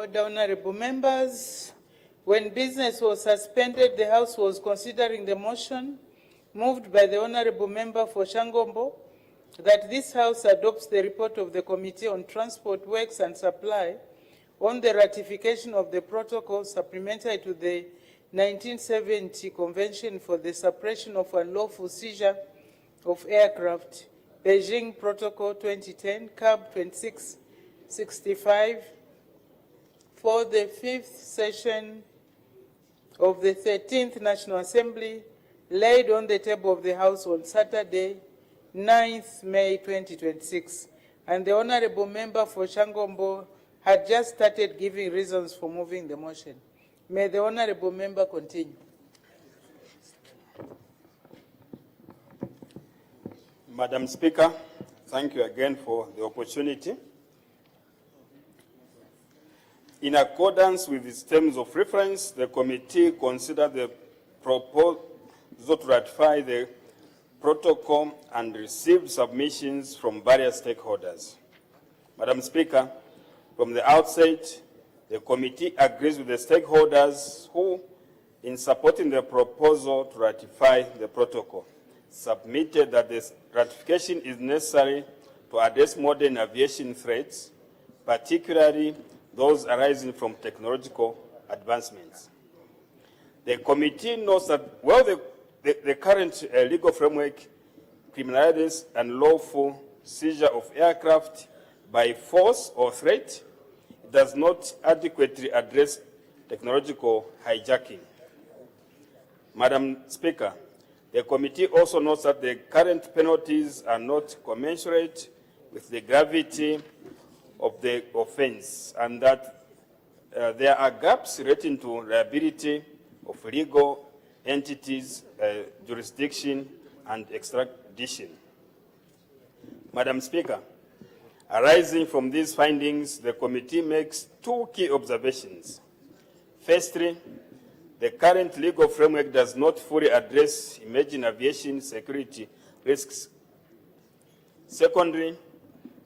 order, honorable members. When business was suspended, the House was considering the motion moved by the honorable member for Shangombo that this House adopts the report of the Committee on Transport, Works and Supply on the ratification of the protocol supplementary to the 1970 Convention for the Suppression of Unlawful Seizure of Aircraft, Beijing Protocol 2010, CAB 2665, for the 5th session of the 13th National Assembly, laid on the table of the House on Saturday, 9th May 2026. And the honorable member for Shangombo had just started giving reasons for moving the motion. May the honorable member continue. Madam Speaker, thank you again for the opportunity. In accordance with its terms of reference, the committee considered the proposal to ratify the protocol and received submissions from various stakeholders. Madam Speaker, from the outset, the committee agrees with the stakeholders who, in supporting the proposal to ratify the protocol, submitted that this ratification is necessary to address modern aviation threats, particularly those arising from technological advancements. The committee notes that while the current legal framework criminalizes unlawful seizure of aircraft by force or threat, it does not adequately address technological hijacking. Madam Speaker, the committee also notes that the current penalties are not commensurate with the gravity of the offense and that there are gaps relating to liability of legal entities, jurisdiction, and extradition. Madam Speaker, arising from these findings, the committee makes two key observations. Firstly, the current legal framework does not fully address emerging aviation security risks. Secondly,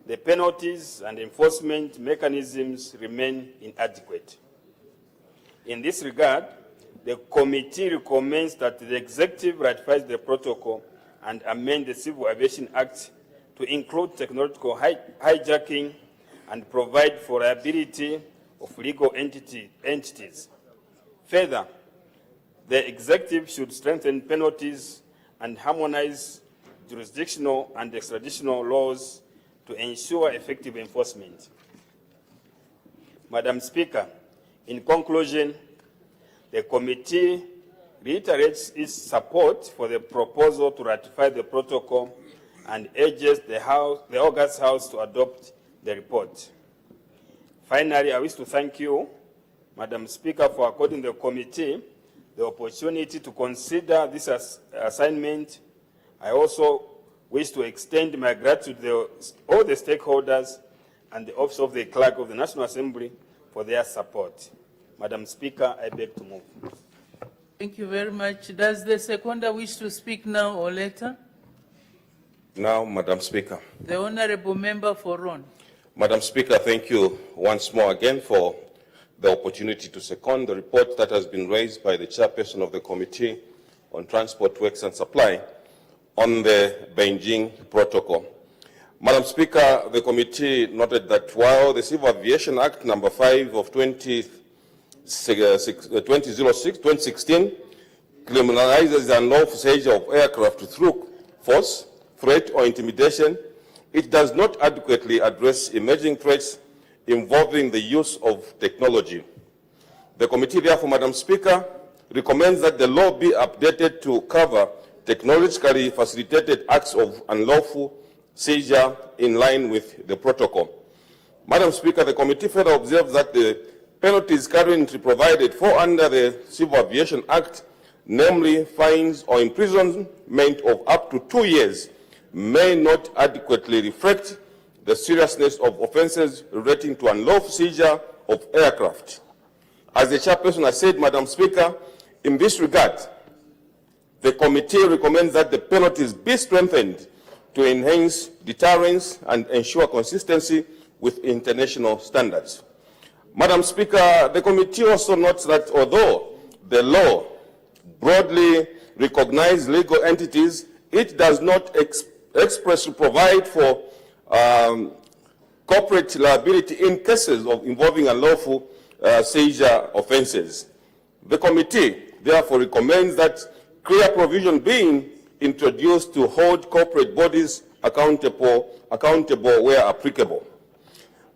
the penalties and enforcement mechanisms remain inadequate. In this regard, the committee recommends that the executive ratifies the protocol and amend the Civil Aviation Act to include technological hijacking and provide for liability of legal entities. Further, the executive should strengthen penalties and harmonize jurisdictional and extraditional laws to ensure effective enforcement. Madam Speaker, in conclusion, the committee reiterates its support for the proposal to ratify the protocol and urges the August House to adopt the report. Finally, I wish to thank you, Madam Speaker, for according the committee the opportunity to consider this assignment. I also wish to extend my gratitude to all the stakeholders and the Office of the Clerk of the National Assembly for their support. Madam Speaker, I beg to move. Thank you very much. Does the seconder wish to speak now or later? Now, Madam Speaker. The honorable member for Ron. Madam Speaker, thank you once more again for the opportunity to second the report that has been raised by the chairperson of the Committee on Transport, Works and Supply on the Beijing Protocol. Madam Speaker, the committee noted that while the Civil Aviation Act No. 5 of 2016 criminalizes the unlawful seizure of aircraft through force, threat or intimidation, it does not adequately address emerging threats involving the use of technology. The committee, therefore, Madam Speaker, recommends that the law be updated to cover technologically facilitated acts of unlawful seizure in line with the protocol. Madam Speaker, the committee further observes that the penalties currently provided for under the Civil Aviation Act, namely fines or imprisonment of up to 2 years, may not adequately reflect the seriousness of offences relating to unlawful seizure of aircraft. As the chairperson has said, Madam Speaker, in this regard, the committee recommends that the penalties be strengthened to enhance deterrence and ensure consistency with international standards. Madam Speaker, the committee also notes that although the law broadly recognizes legal entities, it does not expressly provide for corporate liability in cases of involving unlawful seizure offenses. The committee therefore recommends that clear provision being introduced to hold corporate bodies accountable where applicable.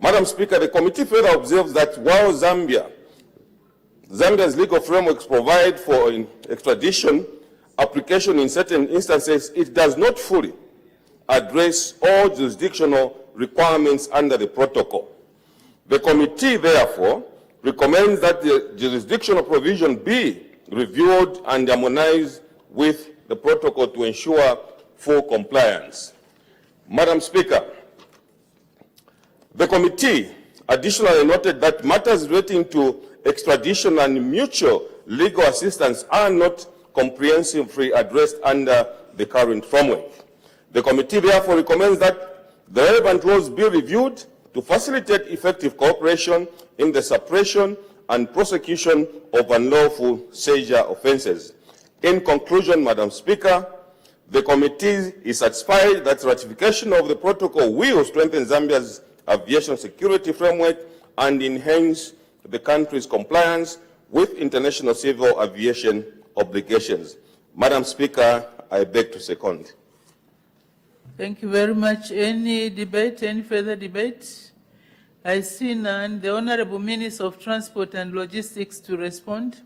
Madam Speaker, the committee further observes that while Zambia's legal frameworks provide for extradition application in certain instances, it does not fully address all jurisdictional requirements under the protocol. The committee therefore recommends that the jurisdictional provision be reviewed and harmonized with the protocol to ensure full compliance. Madam Speaker, the committee additionally noted that matters relating to extradition and mutual legal assistance are not comprehensively addressed under the current framework. The committee therefore recommends that the relevant laws be reviewed to facilitate effective cooperation in the suppression and prosecution of unlawful seizure offenses. In conclusion, Madam Speaker, the committee is satisfied that ratification of the protocol will strengthen Zambia's aviation security framework and enhance the country's compliance with international civil aviation obligations. Madam Speaker, I beg to second. Thank you very much. Any debate, any further debate? I see none. The Honorable Minister of Transport and Logistics to respond.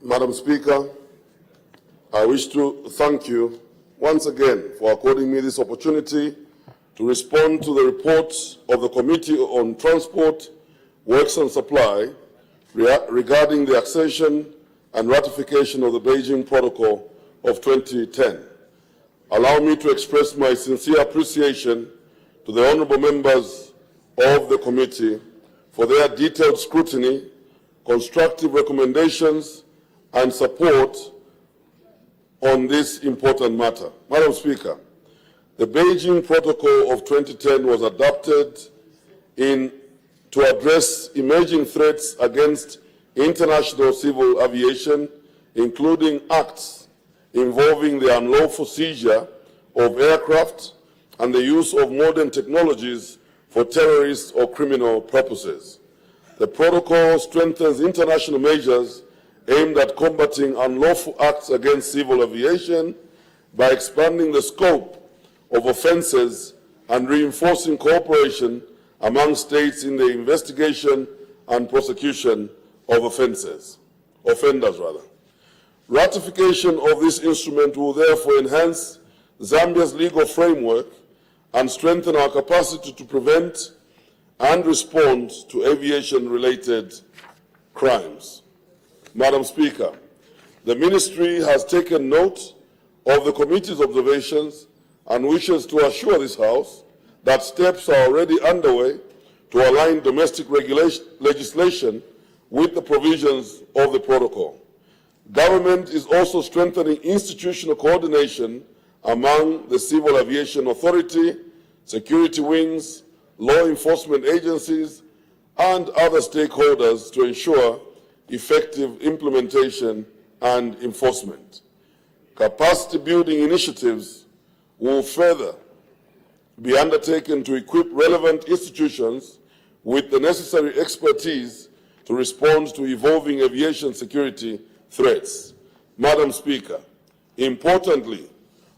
Madam Speaker, I wish to thank you once again for according me this opportunity to respond to the report of the Committee on Transport, Works and Supply regarding the accession and ratification of the Beijing Protocol of 2010. Allow me to express my sincere appreciation to the honorable members of the committee for their detailed scrutiny, constructive recommendations, and support on this important matter. Madam Speaker, the Beijing Protocol of 2010 was adopted to address emerging threats against international civil aviation, including acts involving the unlawful seizure of aircraft and the use of modern technologies for terrorist or criminal purposes. The protocol strengthens international measures aimed at combating unlawful acts against civil aviation by expanding the scope of offenses and reinforcing cooperation among states in the investigation and prosecution of offenders. Ratification of this instrument will therefore enhance Zambia's legal framework and strengthen our capacity to prevent and respond to aviation-related crimes. Madam Speaker, the Ministry has taken note of the Committee's observations and wishes to assure this House that steps are already underway to align domestic legislation with the provisions of the Protocol. Government is also strengthening institutional coordination among the Civil Aviation Authority, security wings, law enforcement agencies, and other stakeholders to ensure effective implementation and enforcement. Capacity building initiatives will further be undertaken to equip relevant institutions with the necessary expertise to respond to evolving aviation security threats. Madam Speaker, importantly,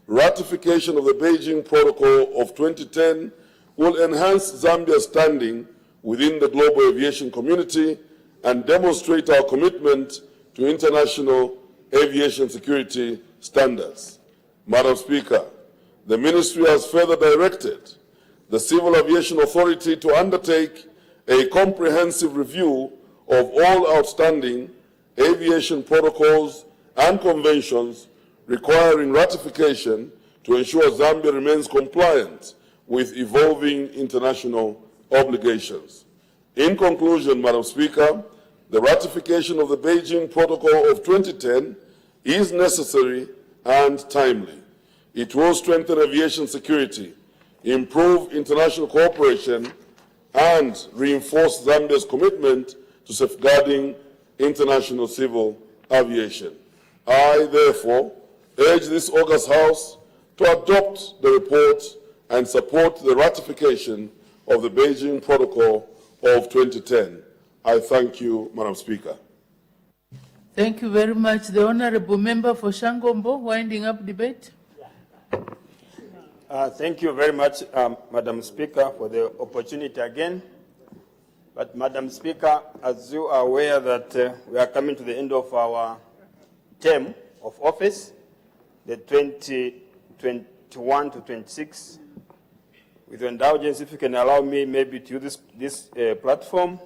ratification of the Beijing Protocol of 2010 will enhance Zambia's standing within the global aviation community and demonstrate our commitment to international aviation security standards. Madam Speaker, the Ministry has further directed the Civil Aviation Authority to undertake a comprehensive review of all outstanding aviation protocols and conventions requiring ratification to ensure Zambia remains compliant with evolving international obligations. In conclusion, Madam Speaker, the ratification of the Beijing Protocol of 2010 is necessary and timely. It will strengthen aviation security improve international cooperation, and reinforce Zambia's commitment to safeguarding international civil aviation. I, therefore, urge this August House to adopt the report and support the ratification of the Beijing Protocol of 2010. I thank you, Madam Speaker. Thank you very much. The Honorable Member for Shangombo, winding up debate. Thank you very much, Madam Speaker, for the opportunity again. But, Madam Speaker, as you are aware that we are coming to the end of our term of office, the 2021 to 26. With your indulgence, if you can allow me maybe to use this platform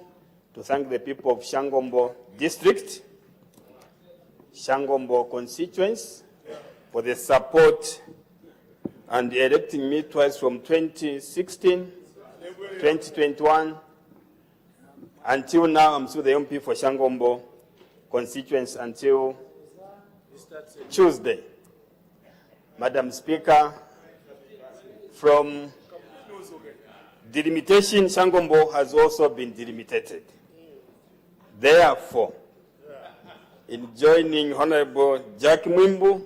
to thank the people of Shangombo District, Shangombo constituents, for the support and electing me twice from 2016, 2021, until now. I'm still the MP for Shangombo constituents until Tuesday. Madam Speaker, from delimitation, Shangombo has also been delimitated. Therefore, in joining Honorable Jack Mwimbu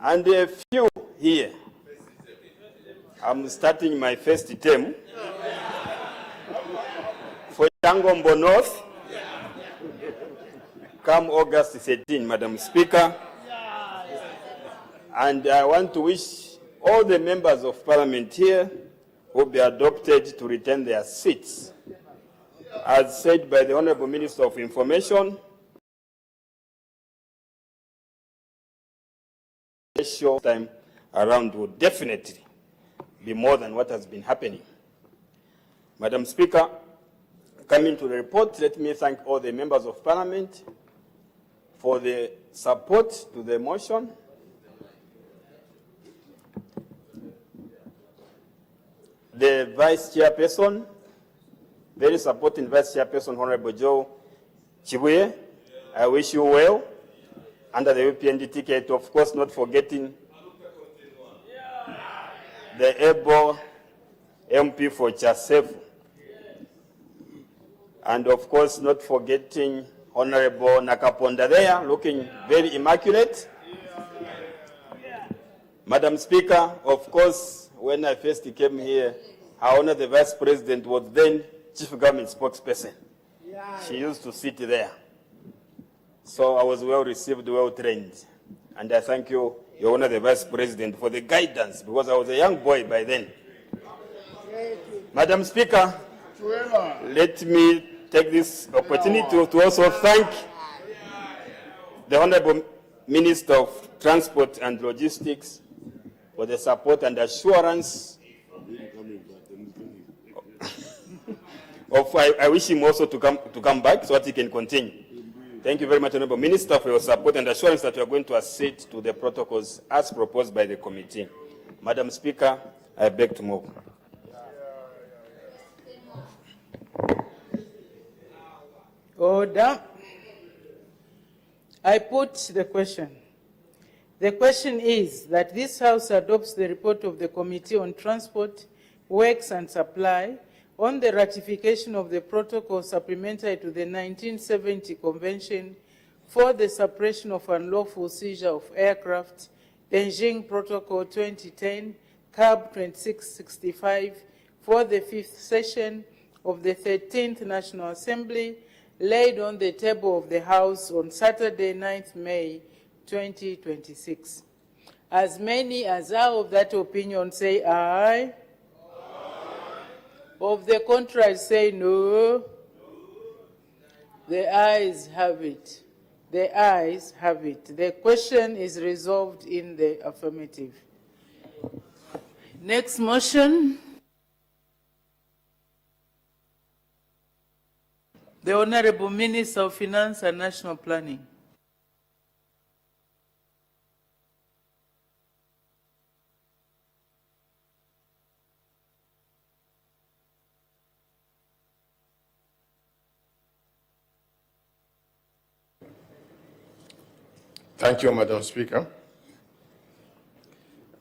and a few here, I'm starting my first term for Shangombo North come August 13, Madam Speaker. And I want to wish all the members of Parliament here who will be adopted to retain their seats. As said by the Honorable Minister of Information, short time around will definitely be more than what has been happening. Madam Speaker, coming to the report, let me thank all the members of Parliament for the support to the motion. The Vice Chairperson, very supporting Vice Chairperson, Honorable Joe Chibuye, I wish you well under the UPND ticket, of course not forgetting the able MP for Chasefu, and of course not forgetting Honorable Nakaponda there, looking very immaculate. Madam Speaker, of course, when I first came here, our Honor the Vice President was then Chief Government Spokesperson. She used to sit there. So I was well received, well trained. And I thank you, Your Honor the Vice President, for the guidance, because I was a young boy by then. Madam Speaker, let me take this opportunity to also thank the Honorable Minister of Transport and Logistics for the support and assurance. I wish him also to come back so that he can continue. Thank you very much, Honorable Minister, for your support and assurance that we are going to accede to the protocols as proposed by the committee. Madam Speaker, I beg to move. Order. I put the question. The question is that this House adopts the report of the Committee on Transport, Works and Supply on the ratification of the protocol supplementary to the 1970 Convention for the Suppression of Unlawful Seizure of Aircraft, Beijing Protocol 2010, CAB 2665, for the 5th session of the 13th National Assembly, laid on the table of the House on Saturday, 9th May 2026. As many as are of that opinion say aye. Of the contrary say no. The ayes have it. The ayes have it. The question is resolved in the affirmative. Next motion. The Honorable Minister of Finance and National Planning. Thank you, Madam Speaker.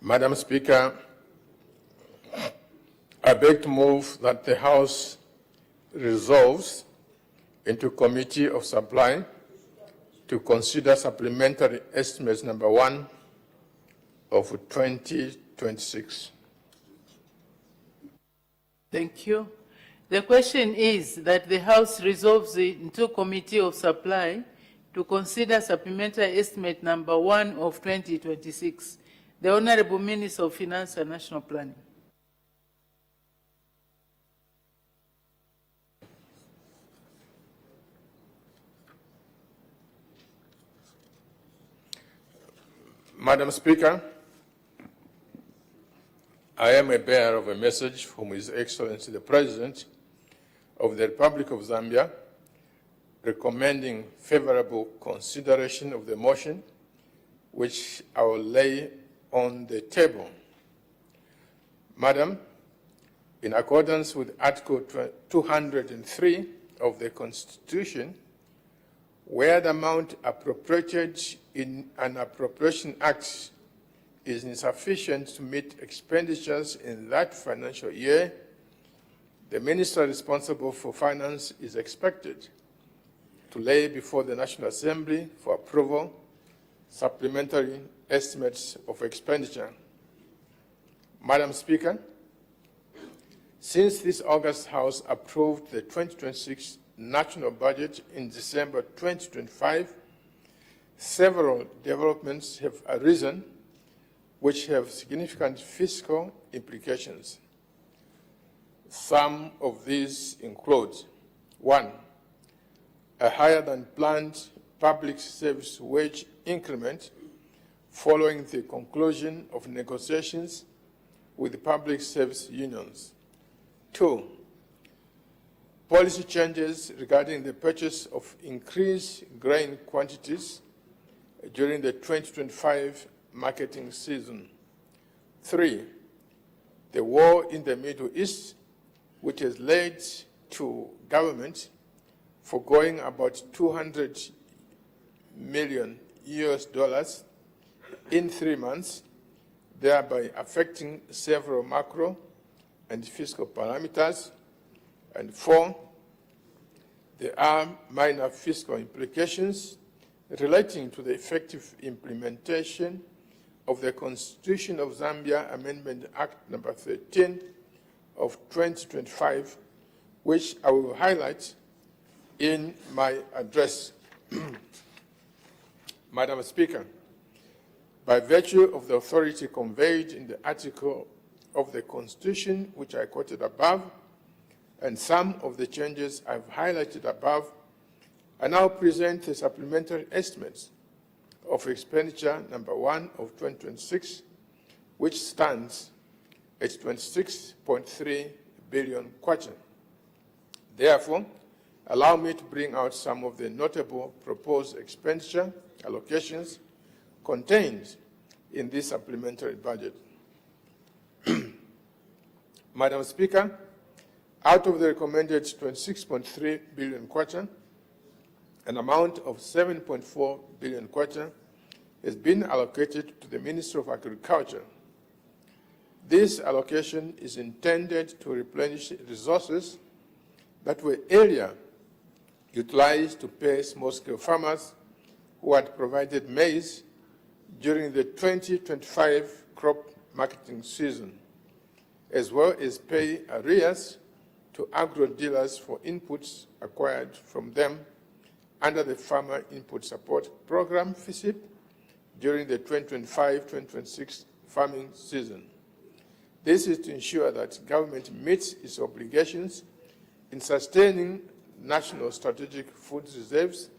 Madam Speaker, I beg to move that the House resolves into Committee of Supply to consider Supplementary Estimates number 1 of 2026. Thank you. The question is that the House resolves into Committee of Supply to consider Supplementary Estimate number 1 of 2026. The Honorable Minister of Finance and National Planning. Madam Speaker, I am a bearer of a message from His Excellency the President of the Republic of Zambia recommending favorable consideration of the motion which I will lay on the table. Madam, in accordance with Article 203 of the Constitution, where the amount appropriated in an Appropriation Act is insufficient to meet expenditures in that financial year, the Minister responsible for finance is expected to lay before the National Assembly for approval supplementary estimates of expenditure. Madam Speaker, since this August House approved the 2026 national budget in December 2025, several developments have arisen which have significant fiscal implications. Some of these include: 1, a higher than planned public service wage increment following the conclusion of negotiations with the public service unions. 2, policy changes regarding the purchase of increased grain quantities during the 2025 marketing season. 3, the war in the Middle East, which has led to government foregoing about $200 million in 3 months, thereby affecting several macro and fiscal parameters. And 4, there are minor fiscal implications relating to the effective implementation of the Constitution of Zambia Amendment Act number 13 of 2025, which I will highlight in my address. Madam Speaker, by virtue of the authority conveyed in the article of the Constitution which I quoted above, and some of the changes I've highlighted above, I now present the supplementary estimates of expenditure number 1 of 2026, which stands at 26.3 billion kwacha. Therefore, allow me to bring out some of the notable proposed expenditure allocations contained in this supplementary budget. Madam Speaker, out of the recommended 26.3 billion kwacha, an amount of 7.4 billion kwacha has been allocated to the Ministry of Agriculture. This allocation is intended to replenish resources that were earlier utilized to pay small-scale farmers who had provided maize during the 2025 crop marketing season, as well as pay arrears to agro dealers for inputs acquired from them under the Farmer Input Support Program, FISIP, during the 2025-2026 farming season. This is to ensure that government meets its obligations in sustaining national strategic food reserves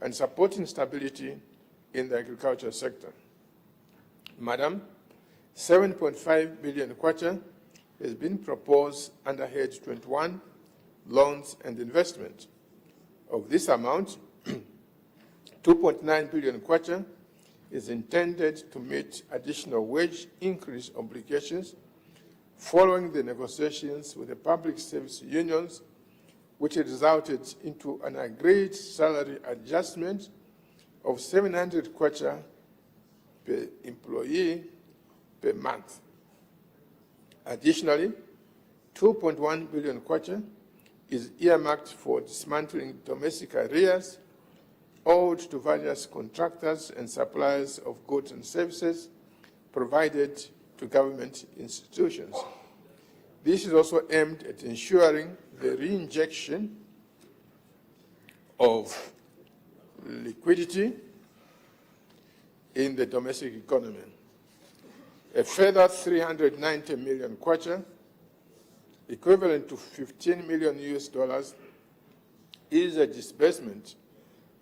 and supporting stability in the agriculture sector. Madam, 7.5 billion kwacha has been proposed under Head 21, Loans and Investment. Of this amount, 2.9 billion kwacha is intended to meet additional wage increase obligations following the negotiations with the public service unions, which resulted into an agreed salary adjustment of 700 kwacha per employee per month. Additionally, 2.1 billion kwacha is earmarked for dismantling domestic arrears owed to various contractors and suppliers of goods and services provided to government institutions. This is also aimed at ensuring the reinjection of liquidity in the domestic economy. A further 390 million kwacha, equivalent to $15 million US, is a disbursement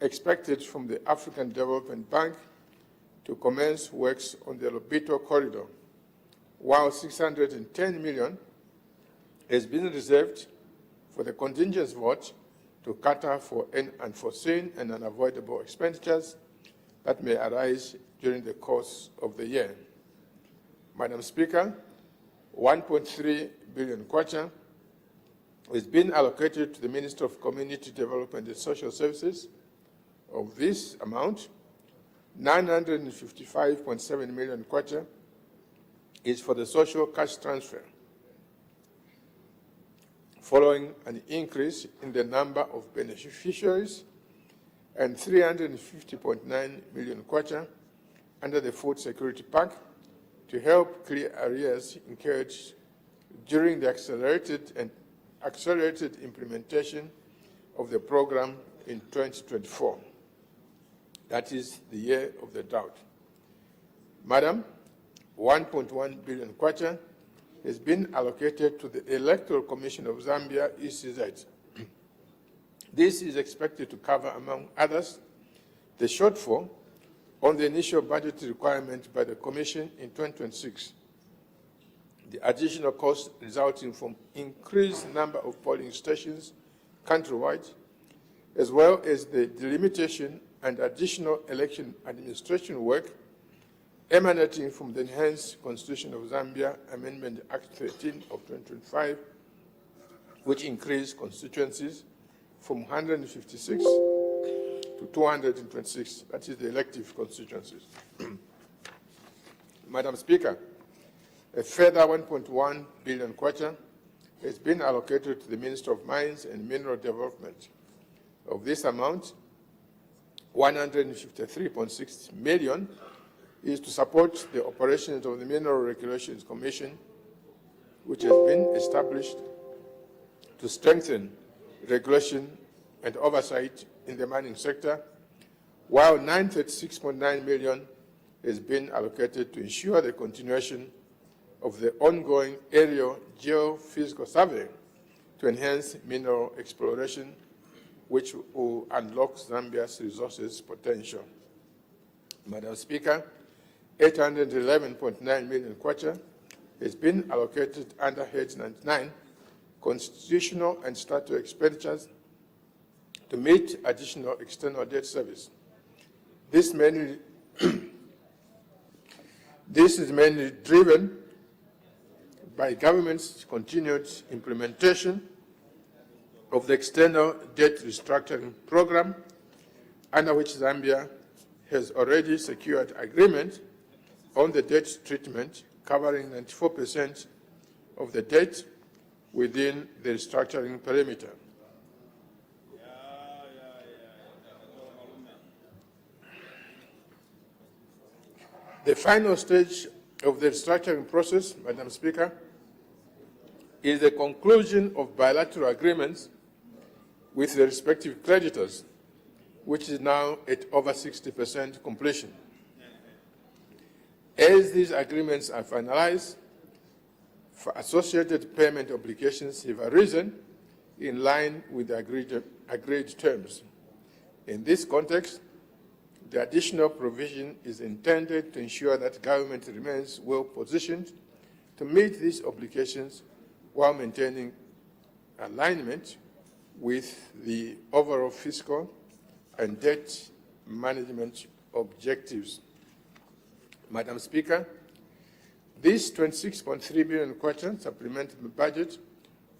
expected from the African Development Bank to commence works on the Lobito corridor, while 610 million has been reserved for the contingent vote to cater for unforeseen and unavoidable expenditures that may arise during the course of the year. Madam Speaker, 1.3 billion kwacha has been allocated to the Ministry of Community Development and Social Services. Of this amount, 955.7 million kwacha is for the social cash transfer, following an increase in the number of beneficiaries, and 350.9 million kwacha under the Food Security Pact to help clear arrears incurred during the accelerated implementation of the program in 2024. That is the year of the drought. Madam, 1.1 billion kwacha has been allocated to the Electoral Commission of Zambia, ECZ. This is expected to cover, among others, the shortfall on the initial budget requirement by the Commission in 2026, the additional costs resulting from increased number of polling stations countrywide, as well as the delimitation and additional election administration work emanating from the Enhanced Constitution of Zambia Amendment Act 13 of 2025, which increased constituencies from 156 to 226, that is the elective constituencies. Madam Speaker, a further 1.1 billion kwacha has been allocated to the Ministry of Mines and Mineral Development. Of this amount, 153.6 million is to support the operations of the Mineral Regulations Commission, which has been established to strengthen regulation and oversight in the mining sector, while 936.9 million has been allocated to ensure the continuation of the ongoing aerial geophysical survey to enhance mineral exploration, which will unlock Zambia's resources potential. Madam Speaker, 811.9 million kwacha has been allocated under Head 99, Constitutional and Statutory Expenditures, to meet additional external debt service. This is mainly driven by government's continued implementation of the external debt restructuring program, under which Zambia has already secured agreement on the debt treatment covering 94% of the debt within the restructuring perimeter. The final stage of the restructuring process, Madam Speaker, is the conclusion of bilateral agreements with the respective creditors, which is now at over 60% completion. As these agreements are finalized, associated payment obligations have arisen in line with the agreed terms. In this context, the additional provision is intended to ensure that government remains well positioned to meet these obligations while maintaining alignment with the overall fiscal and debt management objectives. Madam Speaker, this 26.3 billion kwacha supplementary budget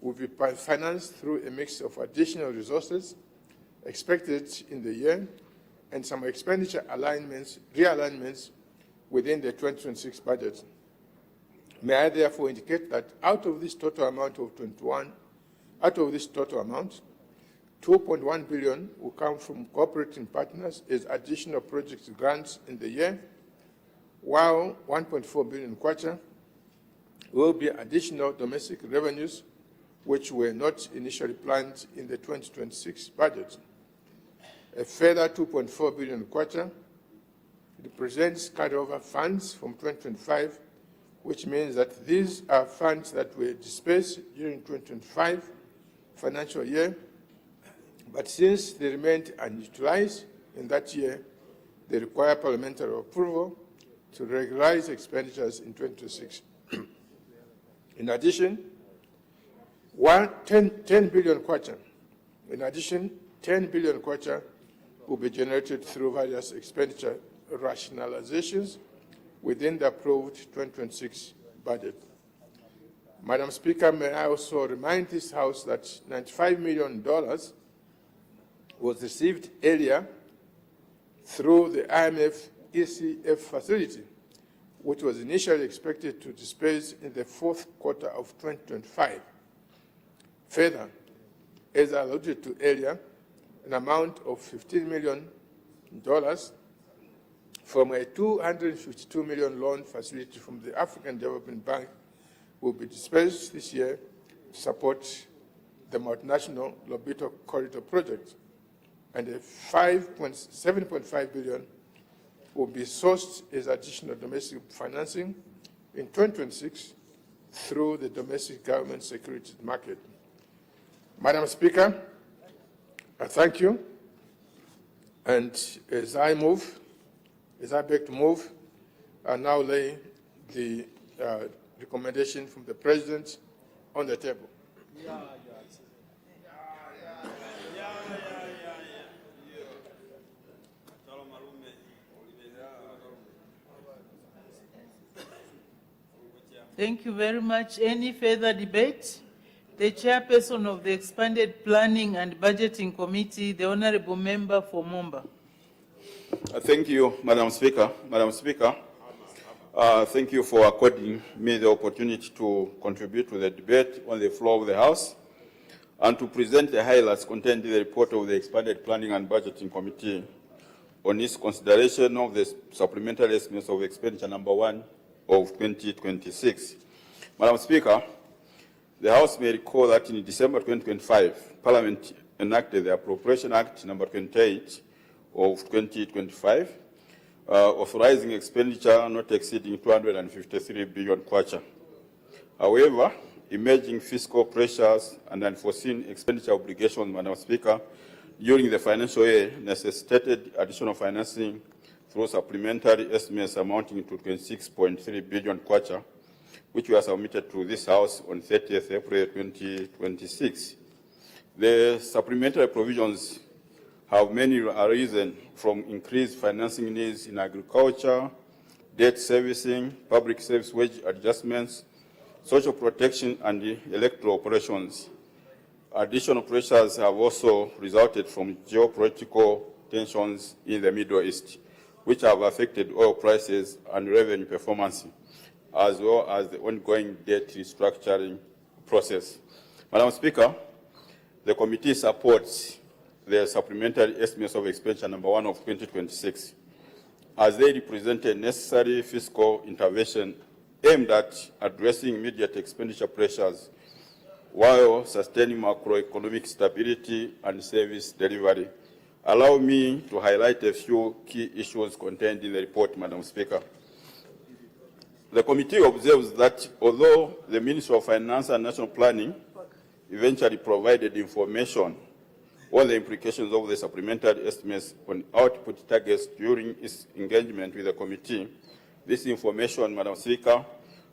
will be financed through a mix of additional resources expected in the year and some expenditure realignments within the 2026 budget. May I therefore indicate that out of this total amount, 2.1 billion will come from cooperating partners as additional project grants in the year, while 1.4 billion kwacha will be additional domestic revenues which were not initially planned in the 2026 budget. A further 2.4 billion kwacha represents carryover funds from 2025, which means that these are funds that were dispersed during 2025 financial year, but since they remained unutilized in that year, they require parliamentary approval to regularize expenditures in 2026. In addition, 10 billion kwacha. In addition, 10 billion kwacha will be generated through various expenditure rationalizations within the approved 2026 budget. Madam Speaker, may I also remind this House that $95 million was received earlier through the IMF ECF facility, which was initially expected to disperse in the fourth quarter of 2025. Further, as I alluded to earlier, an amount of $15 million from a $252 million loan facility from the African Development Bank will be dispersed this year to support the multinational Lobito Corridor project, and a 7.5 billion will be sourced as additional domestic financing in 2026 through the domestic government securities market. Madam Speaker, I thank you, and as I beg to move, I now lay the recommendation from the President on the table. Thank you very much. Any further debate? The chairperson of the Expanded Planning and Budgeting Committee, the Honorable Member for Momba. Thank you, Madam Speaker. Madam Speaker, thank you for according me the opportunity to contribute to the debate on the floor of the House and to present the highlights contained in the report of the Expanded Planning and Budgeting Committee on its consideration of the Supplementary Estimates of Expenditure number 1 of 2026. Madam Speaker, the House may recall that in December 2025, Parliament enacted the Appropriation Act number 28 of 2025, authorizing expenditure not exceeding 253 billion kwacha. However, emerging fiscal pressures and unforeseen expenditure obligations, Madam Speaker, during the financial year necessitated additional financing through supplementary estimates amounting to 26.3 billion kwacha, which were submitted to this House on 30th April 2026. The supplementary provisions have many arisen from increased financing needs in agriculture, debt servicing, public service wage adjustments, social protection, and electoral operations. Additional pressures have also resulted from geopolitical tensions in the Middle East, which have affected oil prices and revenue performance, as well as the ongoing debt restructuring process. Madam Speaker, the committee supports the supplementary estimates of expenditure number 1 of 2026, as they represent a necessary fiscal intervention aimed at addressing immediate expenditure pressures while sustaining macroeconomic stability and service delivery. Allow me to highlight a few key issues contained in the report, Madam Speaker. The committee observes that although the Ministry of Finance and National Planning eventually provided information on the implications of the supplementary estimates on output targets during its engagement with the committee, this information, Madam Speaker,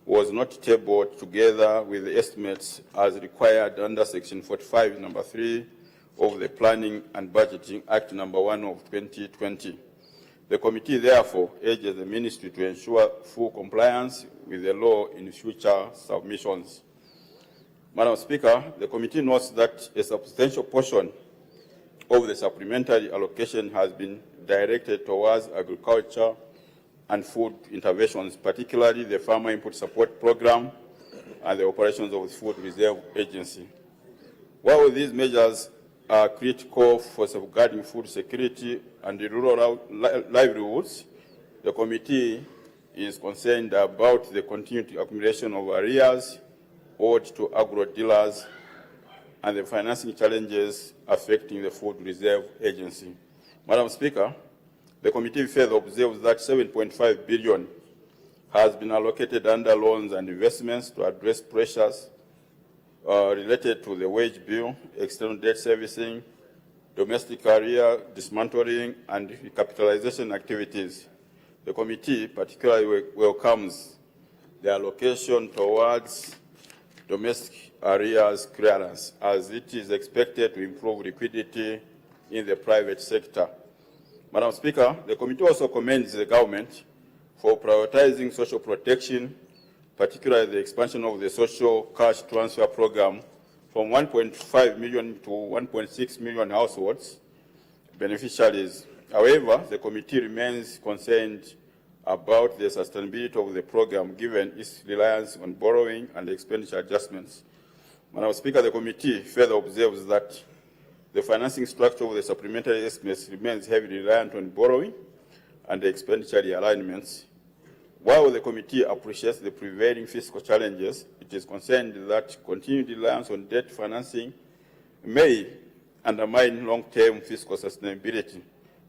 was not tabled together with the estimates as required under Section 45, number 3 of the Planning and Budgeting Act number 1 of 2020. The committee therefore urges the Ministry to ensure full compliance with the law in future submissions. Madam Speaker, the committee notes that a substantial portion of the supplementary allocation has been directed towards agriculture, and food interventions, particularly the Farmer Input Support Program and the operations of the Food Reserve Agency. While these measures are critical for safeguarding food security and rural livelihoods, the committee is concerned about the continued accumulation of arrears owed to agro dealers and the financing challenges affecting the Food Reserve Agency. Madam Speaker, the committee further observes that 7.5 billion has been allocated under loans and investments to address pressures related to the wage bill, external debt servicing, domestic arrear dismantling, and recapitalization activities. The committee particularly welcomes the allocation towards domestic arrears clearance, as it is expected to improve liquidity in the private sector. Madam Speaker, the committee also commends the government for prioritizing social protection, particularly the expansion of the social cash transfer program from 1.5 million to 1.6 million households beneficiaries. However, the committee remains concerned about the sustainability of the program given its reliance on borrowing and expenditure adjustments. Madam Speaker, the committee further observes that the financing structure of the supplementary estimates remains heavily reliant on borrowing and expenditure alignments. While the committee appreciates the prevailing fiscal challenges, it is concerned that continued reliance on debt financing may undermine long-term fiscal sustainability.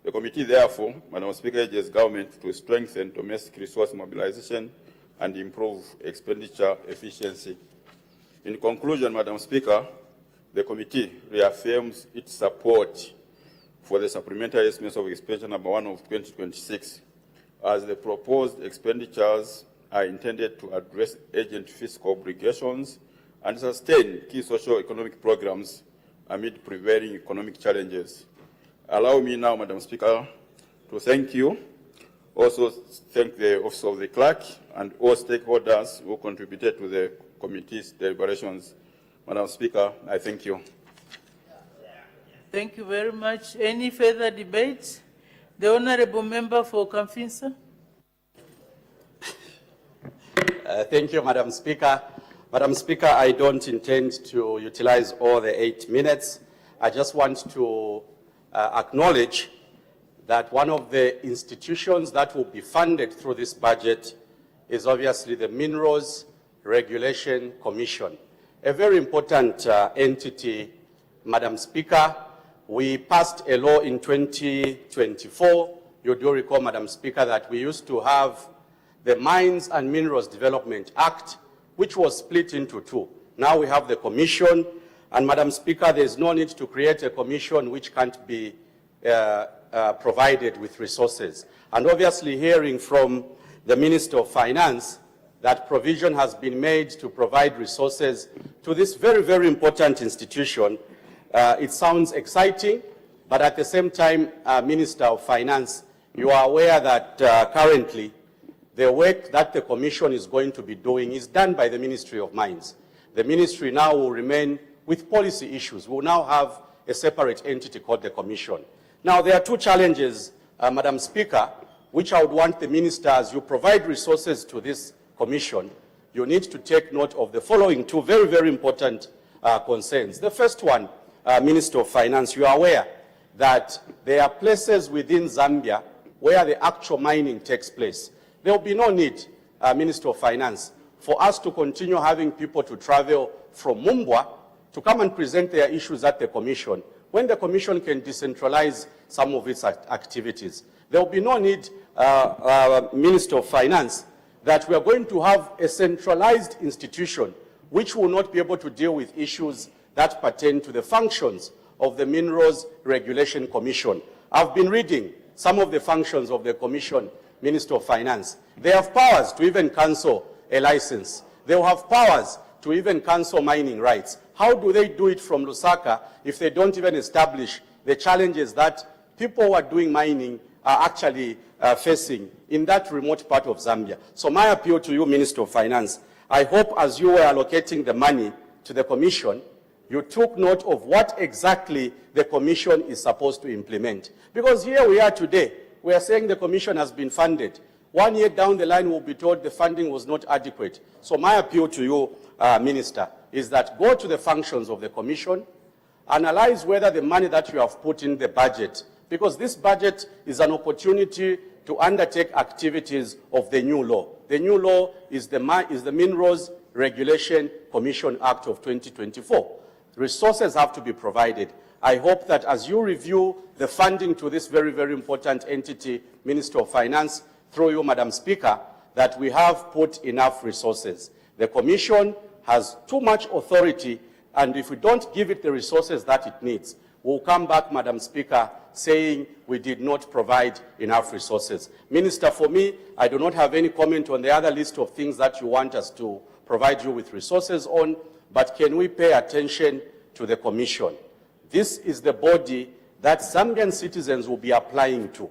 The committee, therefore, Madam Speaker, urges government to strengthen domestic resource mobilization and improve expenditure efficiency. In conclusion, Madam Speaker, the committee reaffirms its support for the supplementary estimates of expenditure number 1 of 2026, as the proposed expenditures are intended to address urgent fiscal obligations and sustain key socio-economic programs amid prevailing economic challenges. Allow me now, Madam Speaker, to thank you. Also thank the Office of the Clerk and all stakeholders who contributed to the committee's deliberations. Madam Speaker, I thank you. Thank you very much. Any further debate? The Honourable Member for Kamfinsa. Thank you, Madam Speaker. Madam Speaker, I don't intend to utilize all the 8 minutes. I just want to acknowledge that one of the institutions that will be funded through this budget is obviously the Minerals Regulation Commission, a very important entity, Madam Speaker. We passed a law in 2024. You do recall, Madam Speaker, that we used to have the Mines and Minerals Development Act, which was split into 2. Now we have the commission, and Madam Speaker, there's no need to create a commission which can't be provided with resources. And obviously hearing from the Minister of Finance that provision has been made to provide resources to this very, very important institution, it sounds exciting, but at the same time, Minister of Finance, you are aware that currently the work that the Commission is going to be doing is done by the Ministry of Mines. The Ministry now will remain with policy issues. We will now have a separate entity called the Commission. Now, there are 2 challenges, Madam Speaker, which I would want the Minister, as you provide resources to this Commission, you need to take note of the following 2 very, very important concerns. The first one, Minister of Finance, you are aware that there are places within Zambia where the actual mining takes place. There will be no need, Minister of Finance, for us to continue having people to travel from Mumbwa to come and present their issues at the Commission, when the Commission can decentralize some of its activities. There will be no need, Minister of Finance, that we are going to have a centralized institution which will not be able to deal with issues that pertain to the functions of the Minerals Regulation Commission. I've been reading some of the functions of the Commission, Minister of Finance. They have powers to even cancel a license. They will have powers to even cancel mining rights. How do they do it from Lusaka if they don't even establish the challenges that people who are doing mining are actually facing in that remote part of Zambia? So my appeal to you, Minister of Finance, I hope as you were allocating the money to the Commission, you took note of what exactly the Commission is supposed to implement. Because here we are today, we are saying the Commission has been funded. 1 year down the line, we'll be told the funding was not adequate. So my appeal to you, Minister, is that go to the functions of the Commission, analyze whether the money that you have put in the budget, because this budget is an opportunity to undertake activities of the new law. The new law is the Minerals Regulation Commission Act of 2024. Resources have to be provided. I hope that as you review the funding to this very, very important entity, Minister of Finance, through you, Madam Speaker, that we have put enough resources. The Commission has too much authority, and if we don't give it the resources that it needs, we'll come back, Madam Speaker, saying we did not provide enough resources. Minister, for me, I do not have any comment on the other list of things that you want us to provide you with resources on, but can we pay attention to the Commission? This is the body that Zambian citizens will be applying to.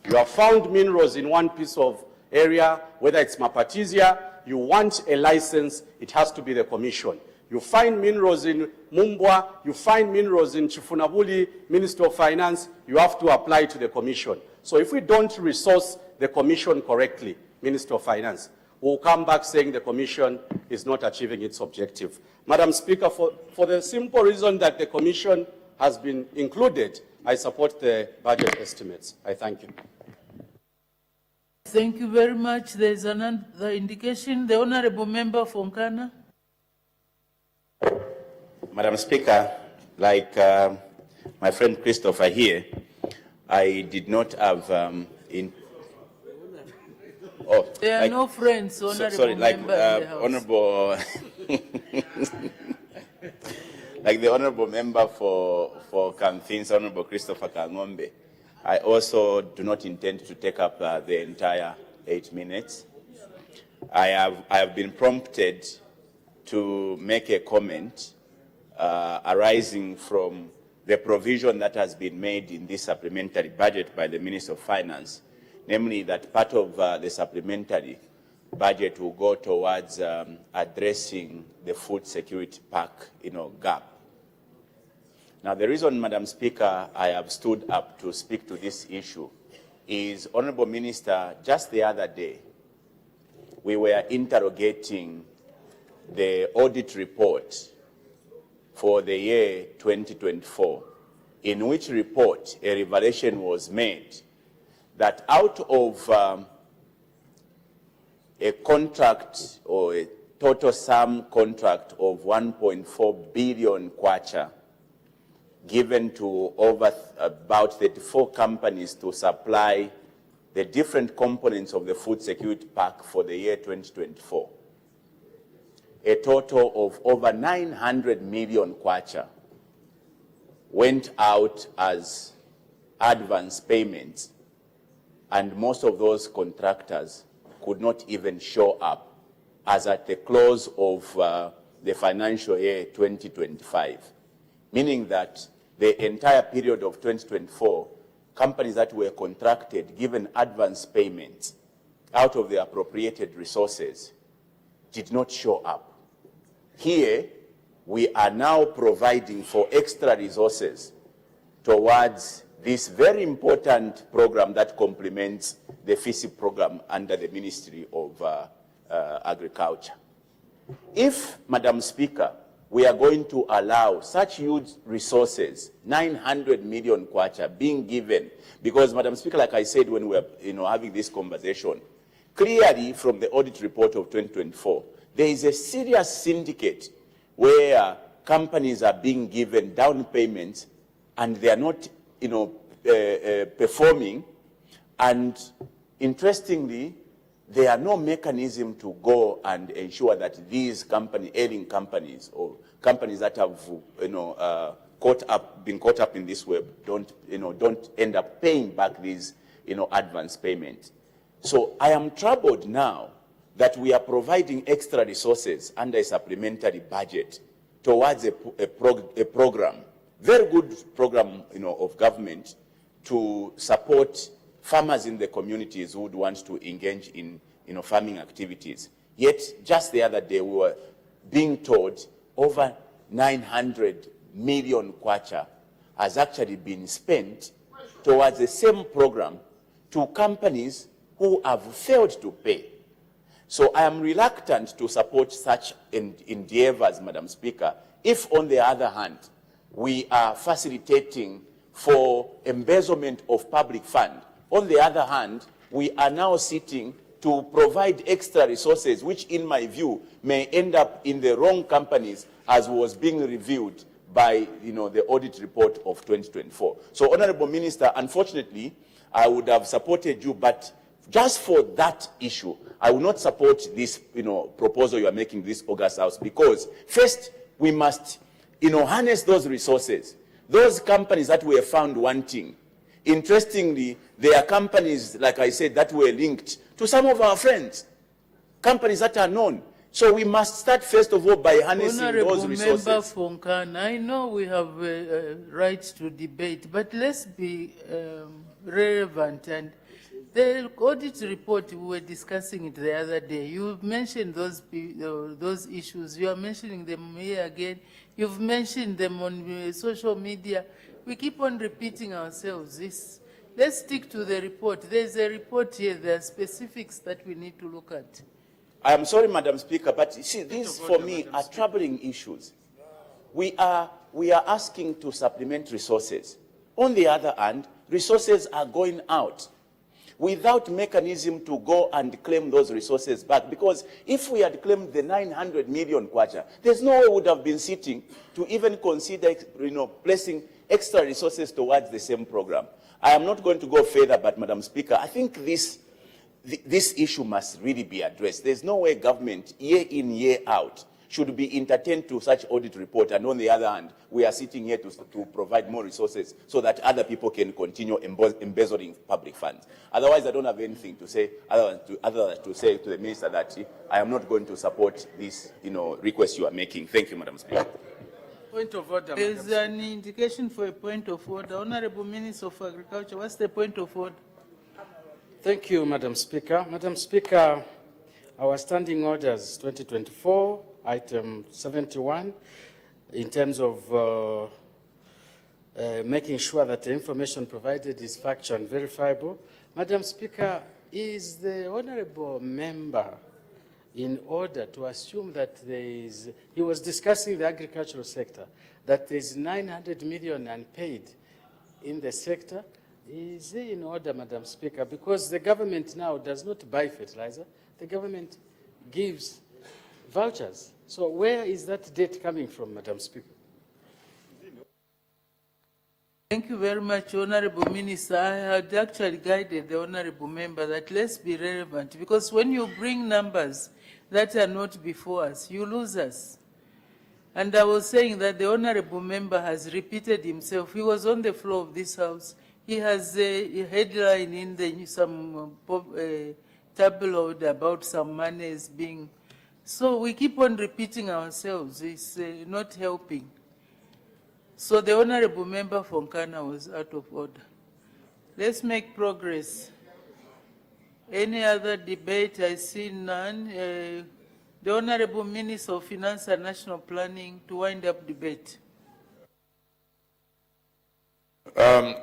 You have found minerals in one piece of area, whether it's Mapatizia, you want a license, it has to be the Commission. You find minerals in Mumbwa, you find minerals in Chifunabuli, Minister of Finance, you have to apply to the Commission. So if we don't resource the Commission correctly, Minister of Finance, we'll come back saying the Commission is not achieving its objective. Madam Speaker, for the simple reason that the Commission has been included, I support the budget estimates. I thank you. Thank you very much. There is another indication. The Honorable Member for Nkana. Madam Speaker, like my friend Christopher here, I did not have there are no friends, Honorable sorry, like Member in the House. Honorable, like the Honorable Member for Kamthins, Honorable Christopher Kangombe, I also do not intend to take up the entire 8 minutes. I have been prompted to make a comment arising from the provision that has been made in this supplementary budget by the Minister of Finance, namely that part of the supplementary budget will go towards addressing the food security pack, gap. Now, the reason, Madam Speaker, I have stood up to speak to this issue is, Honorable Minister, just the other day, we were interrogating the audit report for the year 2024, in which report a revelation was made that out of a contract or a total sum contract of 1.4 billion kwacha given to about 34 companies to supply the different components of the food security pack for the year 2024, a total of over 900 million kwacha went out as advance payments, and most of those contractors could not even show up as at the close of the financial year 2025, meaning that the entire period of 2024, companies that were contracted, given advance payments out of the appropriated resources, did not show up. Here, we are now providing for extra resources towards this very important program that complements the FISI program under the Ministry of Agriculture. If, Madam Speaker, we are going to allow such huge resources, 900 million kwacha being given, because, Madam Speaker, like I said when we were having this conversation, clearly from the audit report of 2024, there is a serious syndicate where companies are being given down payments and they are not performing, and interestingly, there are no mechanism to go and ensure that these ailing companies or companies that have been caught up in this web don't end up paying back these advance payments. So I am troubled now that we are providing extra resources under a supplementary budget towards a program, very good program of government to support farmers in the communities who would want to engage in farming activities. Yet, just the other day, we were being told over 900 million kwacha has actually been spent towards the same program to companies who have failed to pay. So I am reluctant to support such endeavors, Madam Speaker, if on the other hand, we are facilitating for embezzlement of public fund. On the other hand, we are now sitting to provide extra resources, which in my view may end up in the wrong companies, as was being reviewed by the audit report of 2024. So, Honorable Minister, unfortunately, I would have supported you, but just for that issue, I will not support this proposal you are making this August House, because first we must harness those resources. Those companies that were found wanting, interestingly, they are companies, like I said, that were linked to some of our friends, companies that are known. So we must start first of all by harnessing those resources. Honorable Member Fonkan, I know we have a right to debate, but let's be relevant. And the audit report, we were discussing it the other day. You mentioned those issues. You are mentioning them here again. You've mentioned them on social media. We keep on repeating ourselves. Let's stick to the report. There's a report here. There are specifics that we need to look at. I am sorry, Madam Speaker, but you see, these for me are troubling issues. We are asking to supplement resources. On the other hand, resources are going out without mechanism to go and claim those resources back. Because if we had claimed the 900 million kwacha, there's no way we would have been sitting to even consider, placing extra resources towards the same program. I am not going to go further, but Madam Speaker, I think this issue must really be addressed. There's no way government, year in, year out, should be entertained to such audit report, and on the other hand, we are sitting here to provide more resources so that other people can continue embezzling public funds. Otherwise, I don't have anything to say other than to say to the Minister that I am not going to support this request you are making. Thank you, Madam Speaker. Point of order. There is an indication for a point of order. Honorable Minister of Agriculture, what's the point of order? Thank you, Madam Speaker. Madam Speaker, our standing orders 2024, item 71, in terms of making sure that the information provided is factual and verifiable. Madam Speaker, is the honorable member in order to assume that he was discussing the agricultural sector, that there is 900 million unpaid in the sector? Is he in order, Madam Speaker? Because the government now does not buy fertilizer. The government gives vouchers. So where is that debt coming from, Madam Speaker? Thank you very much, Honorable Minister. I had actually guided the Honorable Member that let's be relevant, because when you bring numbers that are not before us, you lose us. And I was saying that the Honorable Member has repeated himself. He was on the floor of this House. He has a headline in some tabloid about some monies being. So we keep on repeating ourselves. It's not helping. So the Honorable Member from Kana was out of order. Let's make progress. Any other debate? I see none. The Honorable Minister of Finance and National Planning to wind up debate.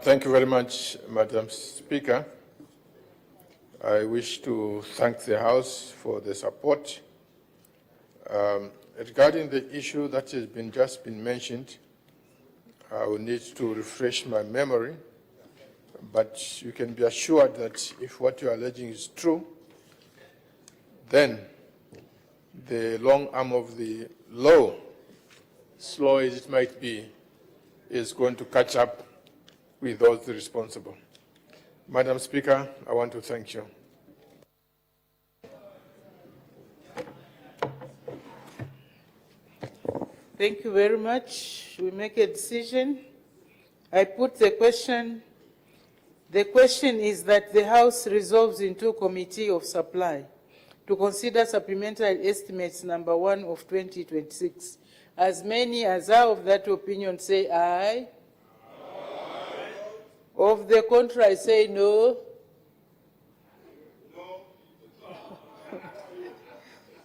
Thank you very much, Madam Speaker. I wish to thank the House for the support. Regarding the issue that has just been mentioned, I will need to refresh my memory, but you can be assured that if what you are alleging is true, then the long arm of the law, slow as it might be, is going to catch up with those responsible. Madam Speaker, I want to thank you. Thank you very much. We make a decision. I put the question. The question is that the House resolves into Committee of Supply to consider supplementary estimates number 1 of 2026. As many as are of that opinion say aye. Of the contrary, say no. No.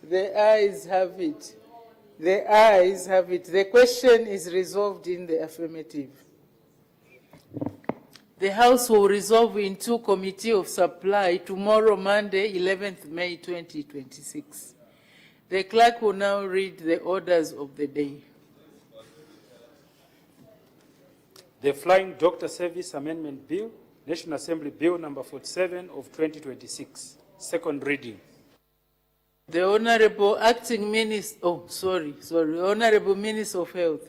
The ayes have it. The ayes have it. The question is resolved in the affirmative. The House will resolve into Committee of Supply tomorrow, Monday, 11th May 2026. The clerk will now read the orders of the day. The Flying Doctor Service Amendment Bill, National Assembly Bill number 47 of 2026, second reading. The Honorable Acting Minister, Honorable Minister of Health.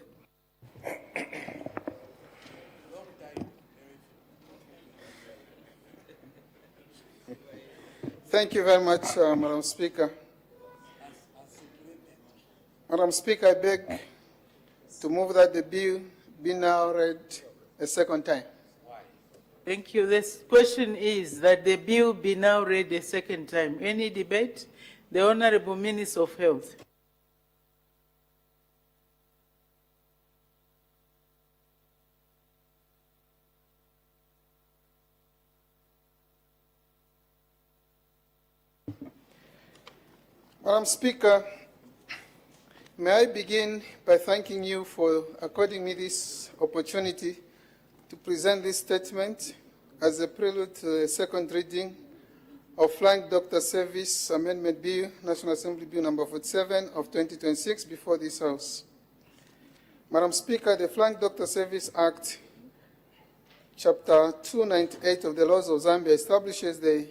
Thank you very much, Madam Speaker. Madam Speaker, I beg to move that the bill be now read a second time. Thank you. This question is that the bill be now read a second time. Any debate? The Honorable Minister of Health. Madam Speaker, may I begin by thanking you for according me this opportunity to present this statement as a prelude to the second reading of Flying Doctor Service Amendment Bill, National Assembly Bill number 47 of 2026 before this House. Madam Speaker, the Flying Doctor Service Act, Chapter 298 of the laws of Zambia establishes the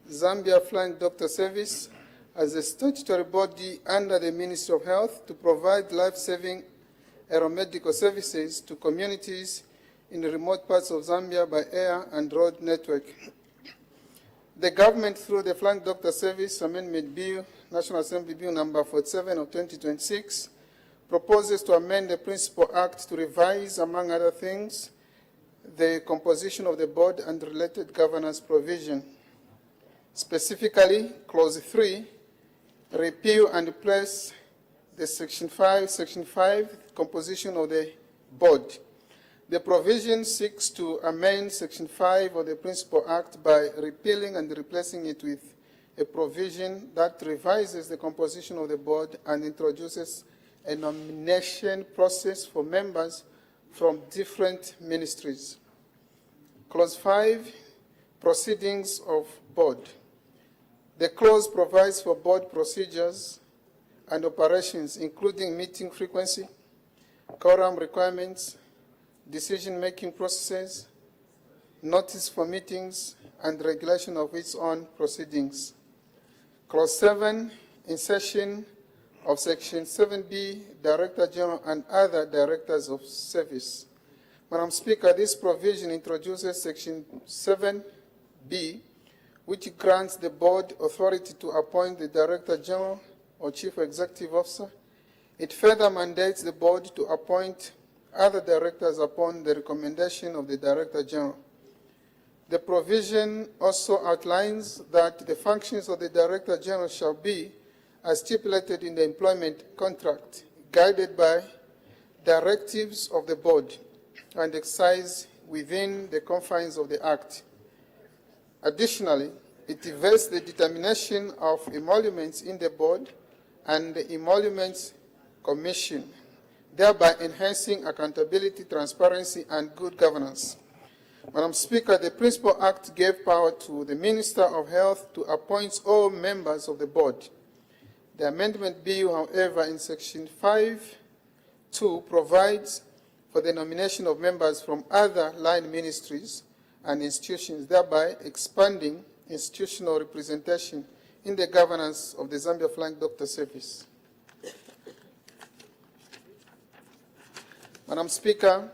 Zambia Flying Doctor Service as a statutory body under the Ministry of Health to provide life-saving aeromedical services to communities in the remote parts of Zambia by air and road network. The government, through the Flying Doctor Service Amendment Bill, National Assembly Bill number 47 of 2026, proposes to amend the Principal Act to revise, among other things, the composition of the board and related governance provision. Specifically, Clause 3, repeal and replace the Section 5 composition of the board. The provision seeks to amend Section 5 of the Principal Act by repealing and replacing it with a provision that revises the composition of the board and introduces a nomination process for members from different ministries. Clause 5, proceedings of board. The clause provides for board procedures and operations, including meeting frequency, quorum requirements, decision-making processes, notice for meetings, and regulation of its own proceedings. Clause 7, insertion of Section 7B, Director General and other directors of service. Madam Speaker, this provision introduces Section 7B, which grants the board authority to appoint the Director General or Chief Executive Officer. It further mandates the board to appoint other directors upon the recommendation of the Director General. The provision also outlines that the functions of the Director General shall be as stipulated in the employment contract, guided by directives of the board and exercised within the confines of the Act. Additionally, it vests the determination of emoluments in the board and the Emoluments Commission, thereby enhancing accountability, transparency, and good governance. Madam Speaker, the Principal Act gave power to the Minister of Health to appoint all members of the board. The amendment bill, however, in Section 5(2) provides for the nomination of members from other line ministries and institutions, thereby expanding institutional representation in the governance of the Zambia Flying Doctor Service. Madam Speaker,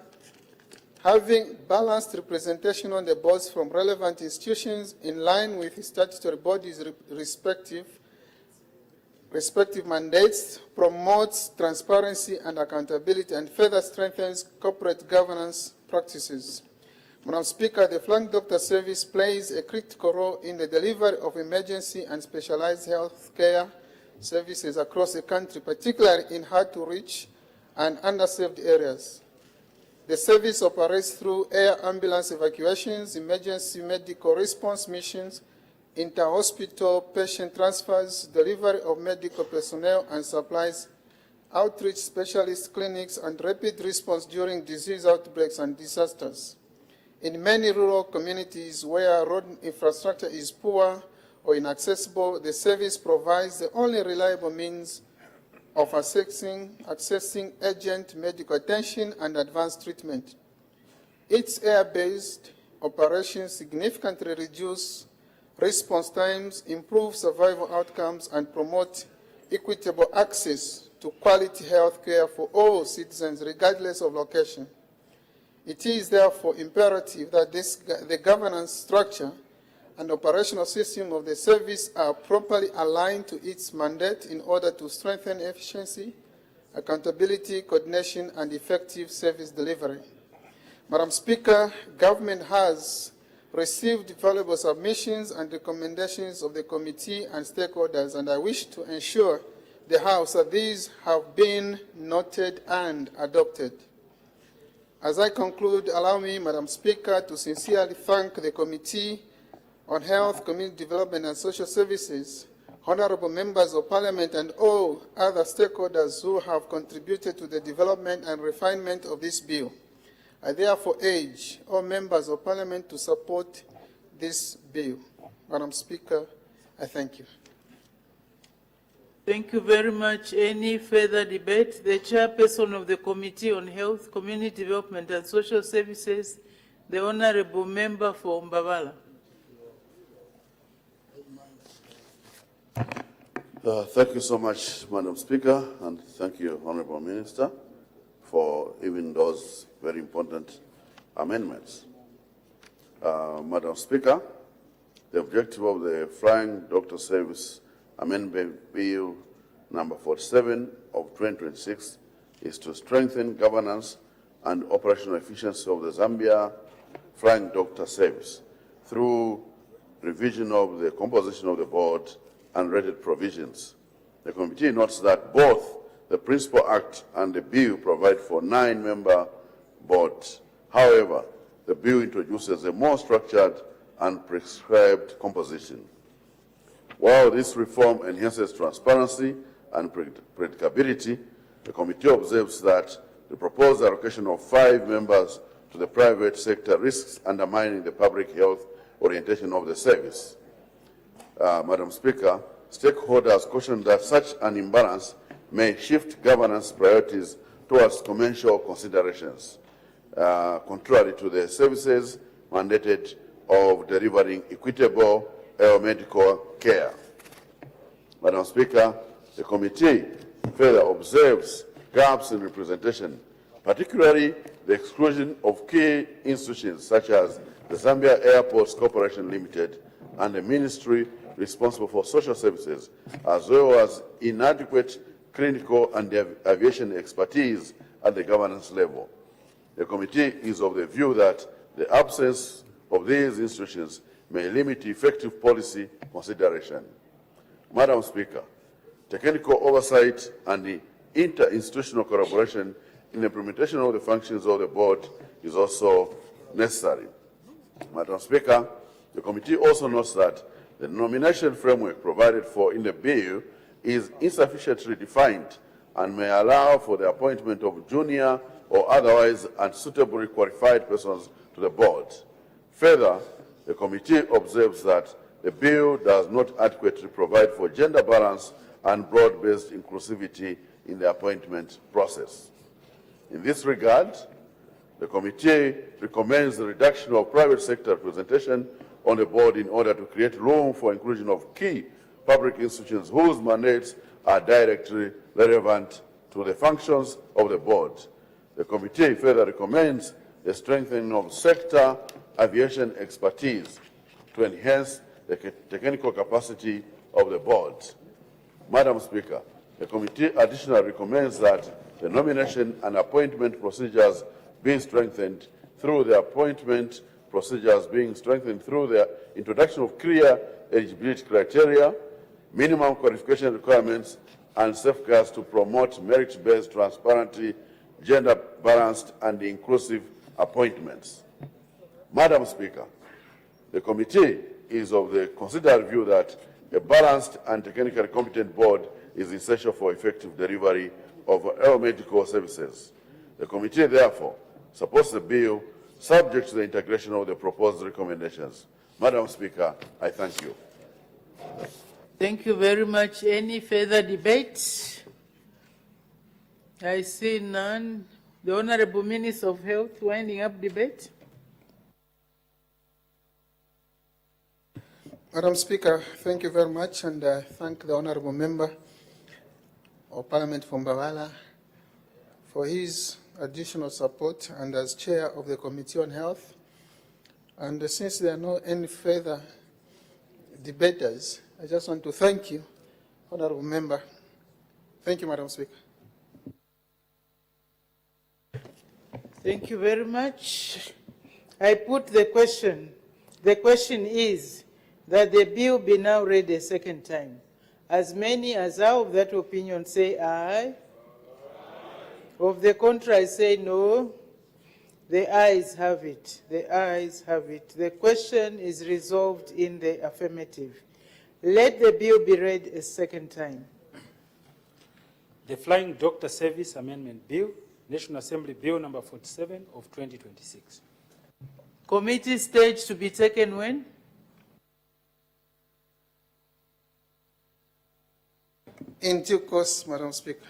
having balanced representation on the boards from relevant institutions in line with statutory bodies' respective mandates, promotes transparency and accountability and further strengthens corporate governance practices. Madam Speaker, the Flying Doctor Service plays a critical role in the delivery of emergency and specialized health care services across the country, particularly in hard-to-reach and underserved areas. The service operates through air ambulance evacuations, emergency medical response missions, inter-hospital patient transfers, delivery of medical personnel and supplies, outreach specialist clinics, and rapid response during disease outbreaks and disasters. In many rural communities where road infrastructure is poor or inaccessible, the service provides the only reliable means of accessing urgent medical attention and advanced treatment. Its air-based operations significantly reduce response times, improve survival outcomes, and promote equitable access to quality health care for all citizens, regardless of location. It is therefore imperative that the governance structure and operational system of the service are properly aligned to its mandate in order to strengthen efficiency, accountability, coordination, and effective service delivery. Madam Speaker, government has received valuable submissions and recommendations of the committee and stakeholders, and I wish to ensure the House that these have been noted and adopted. As I conclude, allow me, Madam Speaker, to sincerely thank the Committee on Health, Community Development and Social Services, honorable members of Parliament, and all other stakeholders who have contributed to the development and refinement of this bill. I therefore urge all members of Parliament to support this bill. Madam Speaker, I thank you. Thank you very much. Any further debate? The chairperson of the Committee on Health, Community Development and Social Services, the honorable member for Mbavala. Thank you so much, Madam Speaker, and thank you, Honorable Minister, for even those very important amendments. Madam Speaker, the objective of the Flying Doctor Service Amendment Bill number 47 of 2026 is to strengthen governance and operational efficiency of the Zambia Flying Doctor Service through revision of the composition of the board and related provisions. The committee notes that both the Principal Act and the bill provide for 9-member boards. However, the bill introduces a more structured and prescribed composition. While this reform enhances transparency and predictability, the committee observes that the proposed allocation of 5 members to the private sector risks undermining the public health orientation of the service. Madam Speaker, stakeholders caution that such an imbalance may shift governance priorities towards commercial considerations, contrary to the services mandated of delivering equitable medical care. Madam Speaker, the committee further observes gaps in representation, particularly the exclusion of key institutions such as the Zambia Airports Corporation Limited and the Ministry responsible for social services, as well as inadequate clinical and aviation expertise at the governance level. The committee is of the view that the absence of these institutions may limit effective policy consideration. Madam Speaker, technical oversight and the interinstitutional collaboration in the implementation of the functions of the board is also necessary. Madam Speaker, the committee also notes that the nomination framework provided for in the bill is insufficiently defined and may allow for the appointment of junior or otherwise unsuitably qualified persons to the board. Further, the committee observes that the bill does not adequately provide for gender balance and broad-based inclusivity in the appointment process. In this regard, the committee recommends the reduction of private sector representation on the board in order to create room for inclusion of key public institutions whose mandates are directly relevant to the functions of the board. The committee further recommends the strengthening of sector aviation expertise to enhance the technical capacity of the board. Madam Speaker, the committee additionally recommends that the nomination and appointment procedures be strengthened through the introduction of clear eligibility criteria, minimum qualification requirements, and safeguards to promote merit-based, transparent, gender-balanced, and inclusive appointments. Madam Speaker, the committee is of the considered view that a balanced and technically competent board is essential for effective delivery of medical services. The committee, therefore, supports the bill subject to the integration of the proposed recommendations. Madam Speaker, I thank you. Thank you very much. Any further debate? I see none. The Honorable Minister of Health winding up debate. Madam Speaker, thank you very much, and thank the Honorable Member of Parliament from Mbawala for his additional support and as Chair of the Committee on Health. And since there are no any further debaters, I just want to thank you, Honorable Member. Thank you, Madam Speaker. Thank you very much. I put the question. The question is that the bill be now read a second time. As many as are of that opinion say aye. Of the contrary say no. The ayes have it. The ayes have it. The question is resolved in the affirmative. Let the bill be read a second time. The Flying Doctor Service Amendment Bill, National Assembly Bill number 47 of 2026. Committee stage to be taken when? In due course, Madam Speaker.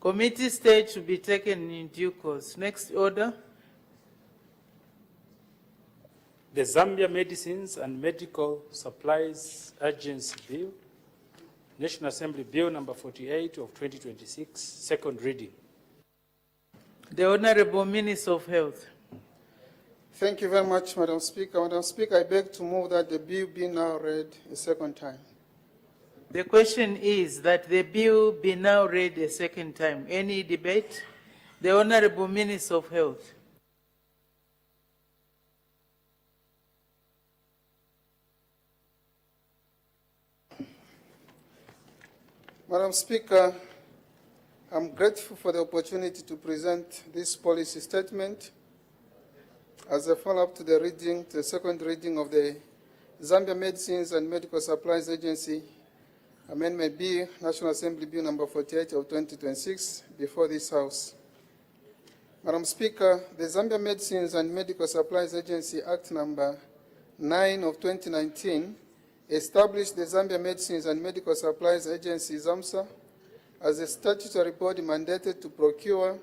Committee stage to be taken in due course. Next order. The Zambia Medicines and Medical Supplies Agency Bill, National Assembly Bill number 48 of 2026, second reading. The Honorable Minister of Health. Thank you very much, Madam Speaker. Madam Speaker, I beg to move that the bill be now read a second time. The question is that the bill be now read a second time. Any debate? The Honorable Minister of Health. Madam Speaker, I'm grateful for the opportunity to present this policy statement as a follow-up to the second reading of the Zambia Medicines and Medical Supplies Agency Amendment Bill, National Assembly Bill number 48 of 2026, before this House. Madam Speaker, the Zambia Medicines and Medical Supplies Agency Act number 9 of 2019 established the Zambia Medicines and Medical Supplies Agency, ZAMSA, as a statutory body mandated to procure,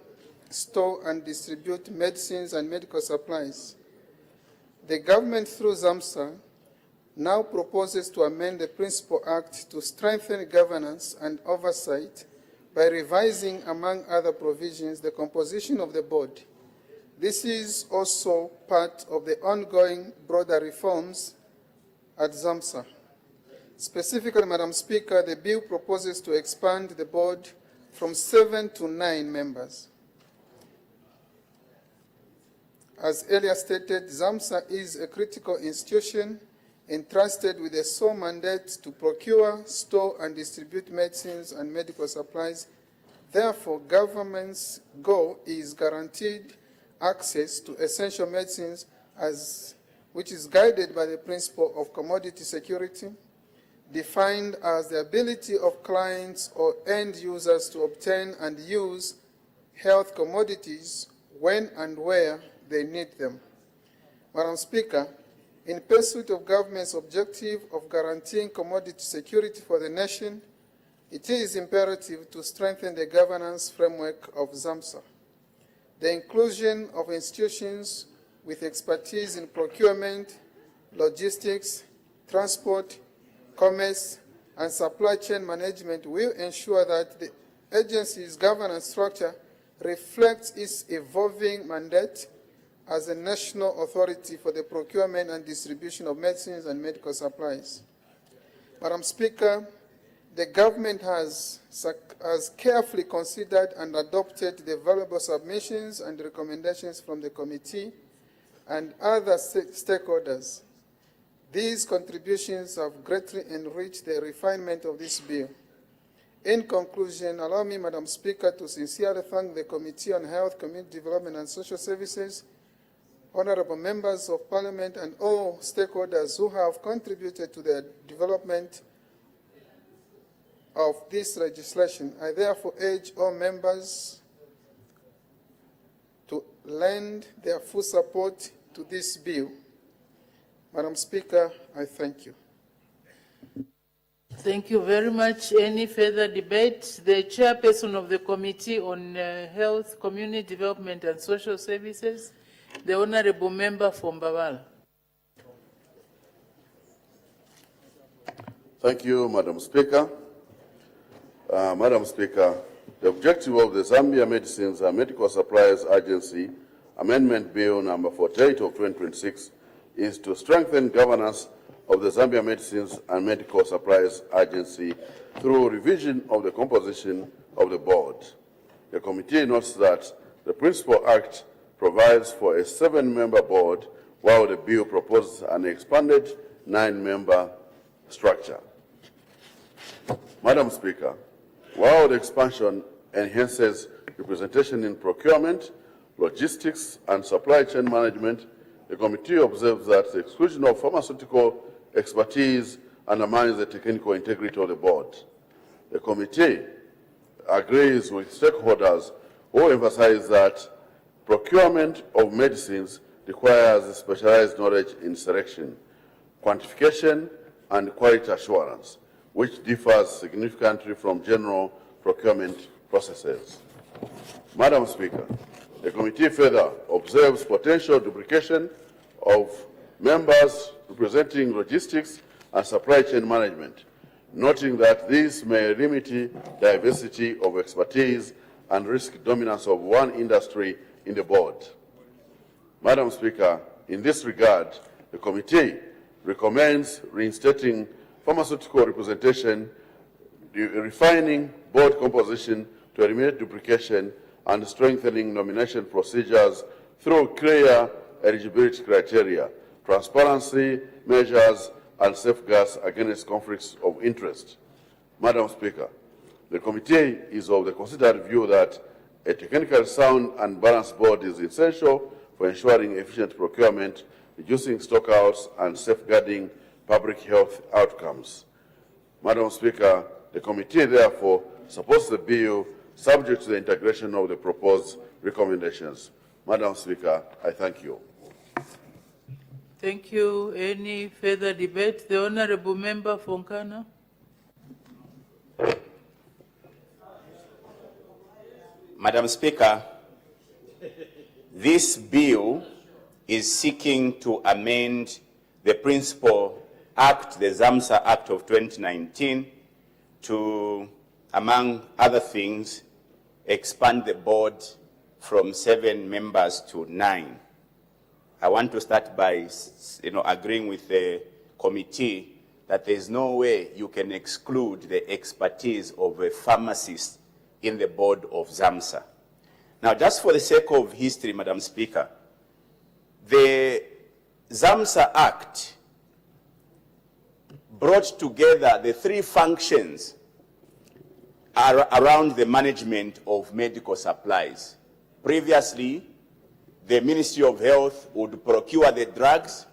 store, and distribute medicines and medical supplies. The government, through ZAMSA, now proposes to amend the Principal Act to strengthen governance and oversight by revising, among other provisions, the composition of the board. This is also part of the ongoing broader reforms at ZAMSA. Specifically, Madam Speaker, the bill proposes to expand the board from 7 to 9 members. As earlier stated, ZAMSA is a critical institution entrusted with a sole mandate to procure, store, and distribute medicines and medical supplies. Therefore, government's goal is guaranteed access to essential medicines, which is guided by the principle of commodity security, defined as the ability of clients or end users to obtain and use health commodities when and where they need them. Madam Speaker, in pursuit of government's objective of guaranteeing commodity security for the nation, it is imperative to strengthen the governance framework of ZAMSA. The inclusion of institutions with expertise in procurement, logistics, transport, commerce, and supply chain management will ensure that the agency's governance structure reflects its evolving mandate as a national authority for the procurement and distribution of medicines and medical supplies. Madam Speaker, the government has carefully considered and adopted the valuable submissions and recommendations from the committee and other stakeholders. These contributions have greatly enriched the refinement of this bill. In conclusion, allow me, Madam Speaker, to sincerely thank the Committee on Health, Community Development and Social Services, honorable members of Parliament, and all stakeholders who have contributed to the development of this legislation. I therefore urge all members to lend their full support to this bill. Madam Speaker, I thank you. Thank you very much. Any further debate? The chairperson of the Committee on Health, Community Development and Social Services, the Honorable Member for Mbawala. Thank you, Madam Speaker. Madam Speaker, the objective of the Zambia Medicines and Medical Supplies Agency Amendment Bill number 48 of 2026 is to strengthen governance of the Zambia Medicines and Medical Supplies Agency through revision of the composition of the board. The committee notes that the Principal Act provides for a 7-member board, while the bill proposes an expanded 9-member structure. Madam Speaker, while the expansion enhances representation in procurement, logistics, and supply chain management, the committee observes that the exclusion of pharmaceutical expertise undermines the technical integrity of the board. The committee agrees with stakeholders who emphasize that procurement of medicines requires specialized knowledge in selection, quantification, and quality assurance, which differs significantly from general procurement processes. Madam Speaker, the committee further observes potential duplication of members representing logistics and supply chain management, noting that this may limit diversity of expertise and risk dominance of one industry in the board. Madam Speaker, in this regard, the committee recommends reinstating pharmaceutical representation, refining board composition to eliminate duplication, and strengthening nomination procedures through clear eligibility criteria, transparency measures, and safeguards against conflicts of interest. Madam Speaker, the committee is of the considered view that a technically sound and balanced board is essential for ensuring efficient procurement, reducing stockouts, and safeguarding public health outcomes. Madam Speaker, the committee therefore supports the bill subject to the integration of the proposed recommendations. Madam Speaker, I thank you. Thank you. Any further debate? The Honorable Member for Nkana. Madam Speaker, this bill is seeking to amend the Principal Act, the ZAMSA Act of 2019, to, among other things, expand the board from 7 members to 9. I want to start by agreeing with the committee that there's no way you can exclude the expertise of a pharmacist in the board of ZAMSA. Now, just for the sake of history, Madam Speaker, the ZAMSA Act brought together the 3 functions around the management of medical supplies. Previously, the Ministry of Health would procure the drugs.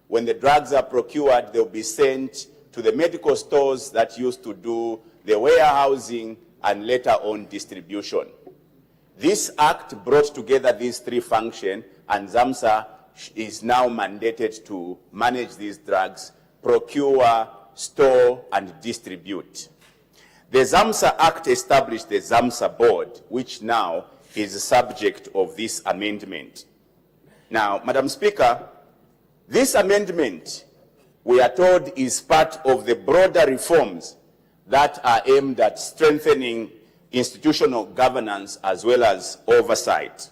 When the drugs are procured, they'll be sent to the medical stores that used to do the warehousing and later on distribution. This act brought together these 3 functions, and ZAMSA is now mandated to manage these drugs, procure, store, and distribute. The ZAMSA Act established the ZAMSA board, which now is subject of this amendment. Now, Madam Speaker, this amendment, we are told, is part of the broader reforms that are aimed at strengthening institutional governance as well as oversight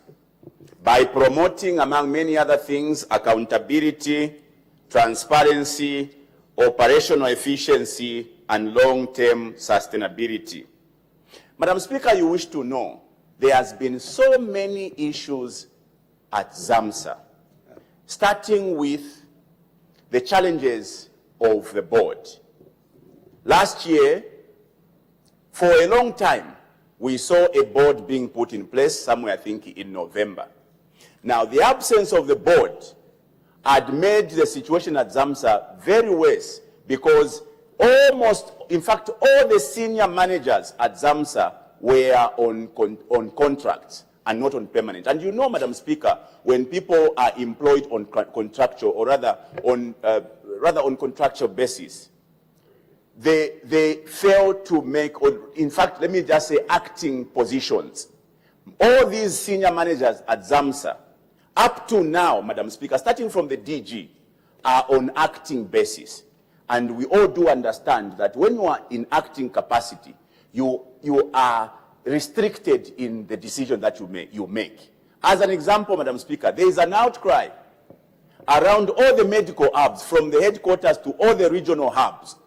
by promoting, among many other things, accountability, transparency, operational efficiency, and long-term sustainability. Madam Speaker, you wish to know, there has been so many issues at ZAMSA, starting with the challenges of the board. Last year, for a long time, we saw a board being put in place somewhere, I think, in November. Now, the absence of the board had made the situation at ZAMSA very worse, because almost, in fact, all the senior managers at ZAMSA were on contracts and not on permanent. And you know, Madam Speaker, when people are employed on contractual, or rather on contractual basis, they fail to make, or in fact, let me just say, acting positions. All these senior managers at ZAMSA, up to now, Madam Speaker, starting from the DG, are on acting basis. And we all do understand that when you are in acting capacity, you are restricted in the decision that you make. As an example, Madam Speaker, there is an outcry around all the medical hubs, from the headquarters to all the regional hubs.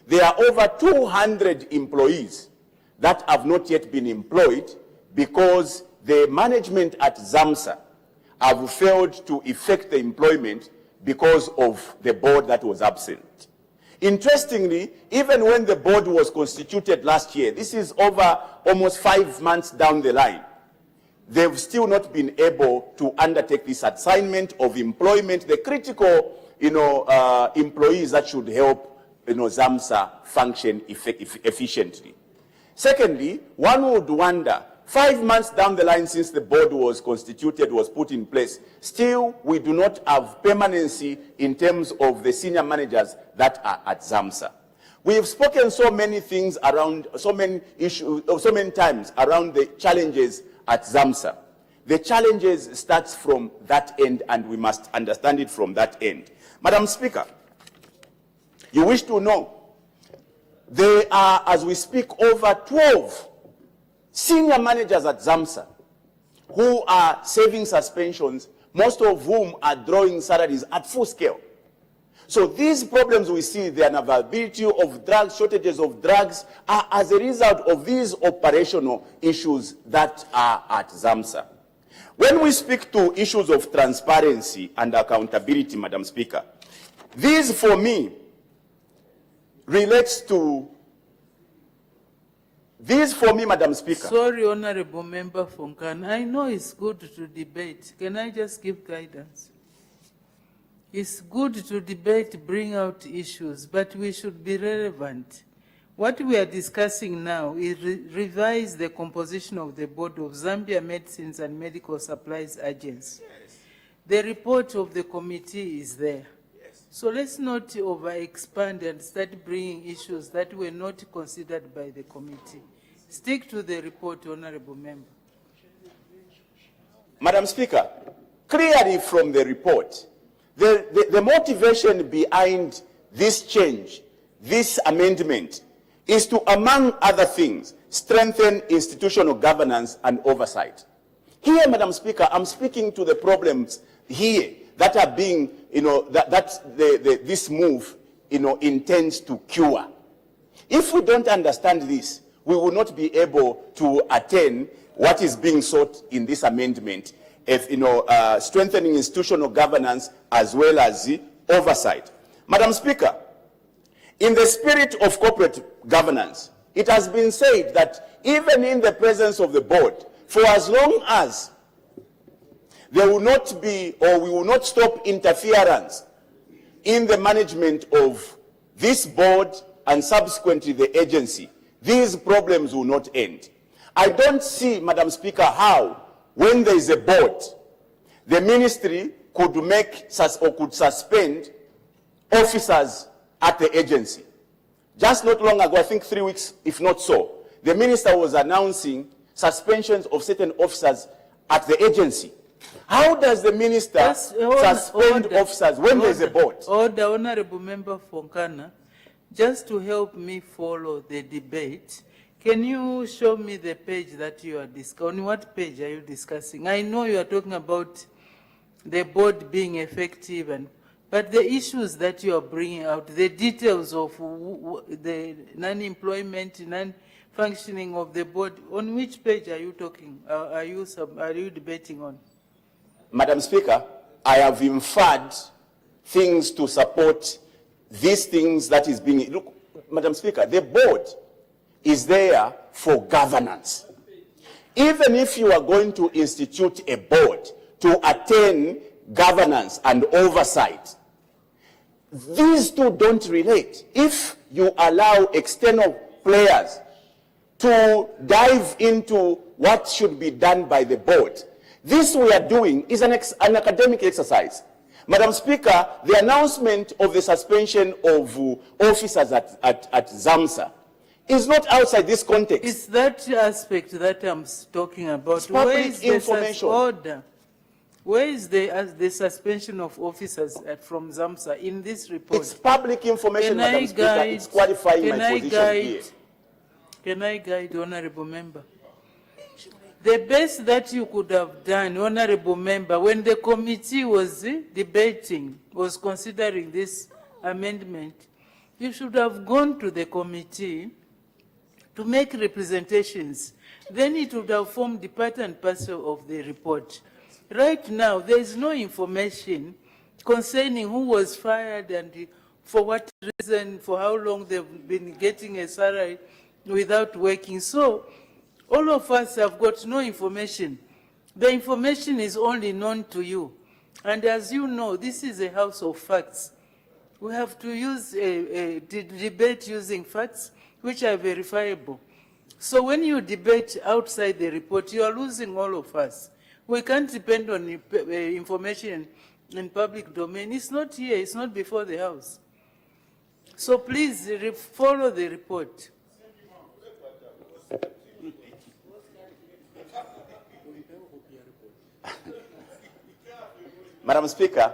There are over 200 employees that have not yet been employed because the management at ZAMSA have failed to effect the employment because of the board that was absent. Interestingly, even when the board was constituted last year, this is over almost 5 months down the line, they've still not been able to undertake this assignment of employment, the critical, employees that should help, ZAMSA function efficiently. Secondly, one would wonder, 5 months down the line since the board was constituted, was put in place, still we do not have permanency in terms of the senior managers that are at ZAMSA. We have spoken so many things around, so many issues, so many times around the challenges at ZAMSA. The challenges starts from that end, and we must understand it from that end. Madam Speaker, you wish to know, there are, as we speak, over 12 senior managers at ZAMSA who are serving suspensions, most of whom are drawing salaries at full scale. So these problems we see, the unavailability of drugs, shortages of drugs, are as a result of these operational issues that are at ZAMSA. When we speak to issues of transparency and accountability, Madam Speaker, these for me relates to, Madam Speaker. Sorry, Honorable Member Fonkan. I know it's good to debate. Can I just give guidance? It's good to debate, bring out issues, but we should be relevant. What we are discussing now is revise the composition of the board of Zambia Medicines and Medical Supplies Agency. Yes. The report of the committee is there. Yes. So let's not over-expand and start bringing issues that were not considered by the committee. Stick to the report, Honorable Member. Madam Speaker, clearly from the report, the motivation behind this change, this amendment, is to, among other things, strengthen institutional governance and oversight. Here, Madam Speaker, I'm speaking to the problems here that are being, this move, intends to cure. If we don't understand this, we will not be able to attain what is being sought in this amendment, if, strengthening institutional governance as well as the oversight. Madam Speaker, in the spirit of corporate governance, it has been said that even in the presence of the board, for as long as there will not be, or we will not stop interference in the management of this board and subsequently the agency, these problems will not end. I don't see, Madam Speaker, how, when there is a board, the ministry could make or could suspend officers at the agency. Just not long ago, I think 3 weeks, if not so, the minister was announcing suspensions of certain officers at the agency. How does the minister suspend officers when there is a board? Order, Honorable Member Fonkana, just to help me follow the debate, can you show me the page that you are discussing? On what page are you discussing? I know you are talking about the board being effective, but the issues that you are bringing out, the details of the non-employment, non-functioning of the board, on which page are you talking? Are you debating on? Madam Speaker, I have inferred things to support these things that is being... Look, Madam Speaker, the board is there for governance. Even if you are going to institute a board to attain governance and oversight, these two don't relate. If you allow external players to dive into what should be done by the board. This we are doing is an academic exercise. Madam Speaker, the announcement of the suspension of officers at ZAMSA is not outside this context. It's that aspect that I'm talking about. It's public information. Order? Where is the suspension of officers from ZAMSA in this report? It's public information, Madam Speaker. It's qualifying my position here. Can I guide Honorable Member? The best that you could have done, Honorable Member, when the committee was debating, was considering this amendment, you should have gone to the committee to make representations. Then it would have formed the part and parcel of the report. Right now, there is no information concerning who was fired and for what reason, for how long they've been getting a salary without working. So, all of us have got no information. The information is only known to you. And as you know, this is a house of facts. We have to use a debate using facts which are verifiable. So when you debate outside the report, you are losing all of us. We can't depend on information in public domain. It's not here, it's not before the House. So please follow the report. Madam Speaker,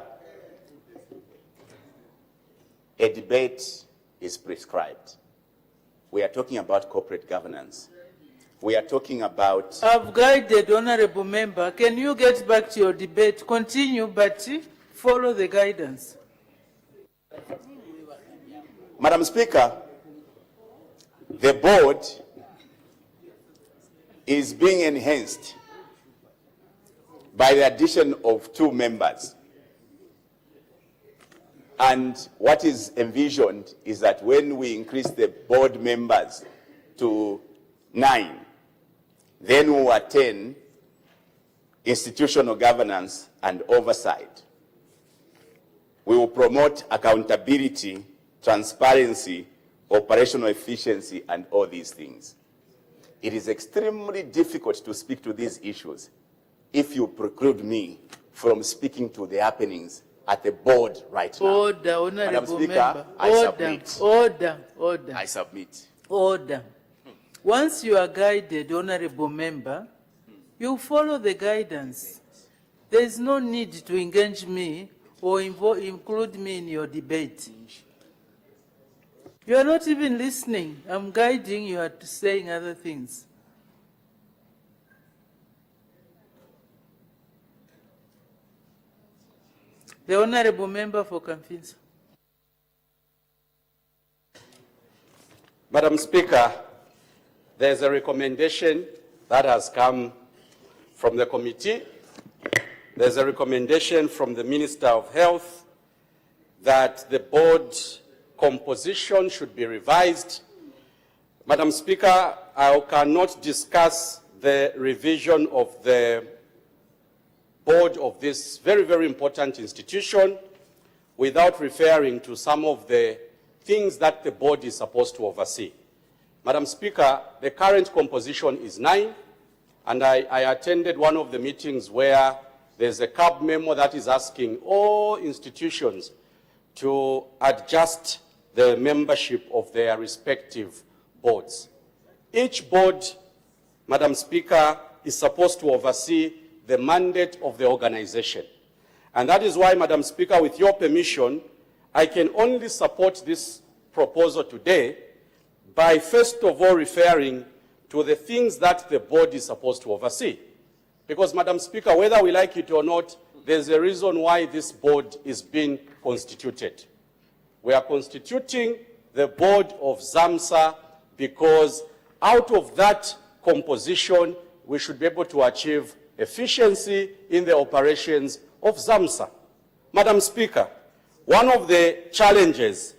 a debate is prescribed. We are talking about corporate governance. We are talking about... I've guided, Honorable Member. Can you get back to your debate? Continue, but follow the guidance. Madam Speaker, the board is being enhanced by the addition of 2 members. And what is envisioned is that when we increase the board members to 9, then we will attain institutional governance and oversight. We will promote accountability, transparency, operational efficiency, and all these things. It is extremely difficult to speak to these issues if you preclude me from speaking to the happenings at the board right now. Order, Honorable Madam Speaker, Member. I Order, submit. order. I submit. Order. Once you are guided, Honorable Member, you follow the guidance. There is no need to engage me or include me in your debate. You are not even listening. I'm guiding you, are saying other things. The Honorable Member for Kamfinza. Madam Speaker, there's a recommendation that has come from the committee. There's a recommendation from the Minister of Health that the board composition should be revised. Madam Speaker, I cannot discuss the revision of the board of this very, very important institution without referring to some of the things that the board is supposed to oversee. Madam Speaker, the current composition is 9, and I attended one of the meetings where there's a CAB memo that is asking all institutions to adjust the membership of their respective boards. Each board, Madam Speaker, is supposed to oversee the mandate of the organization. And that is why, Madam Speaker, with your permission, I can only support this proposal today by first of all referring to the things that the board is supposed to oversee. Because, Madam Speaker, whether we like it or not, there's a reason why this board is being constituted. We are constituting the board of ZAMSA because out of that composition, we should be able to achieve efficiency in the operations of ZAMSA. Madam Speaker, one of the challenges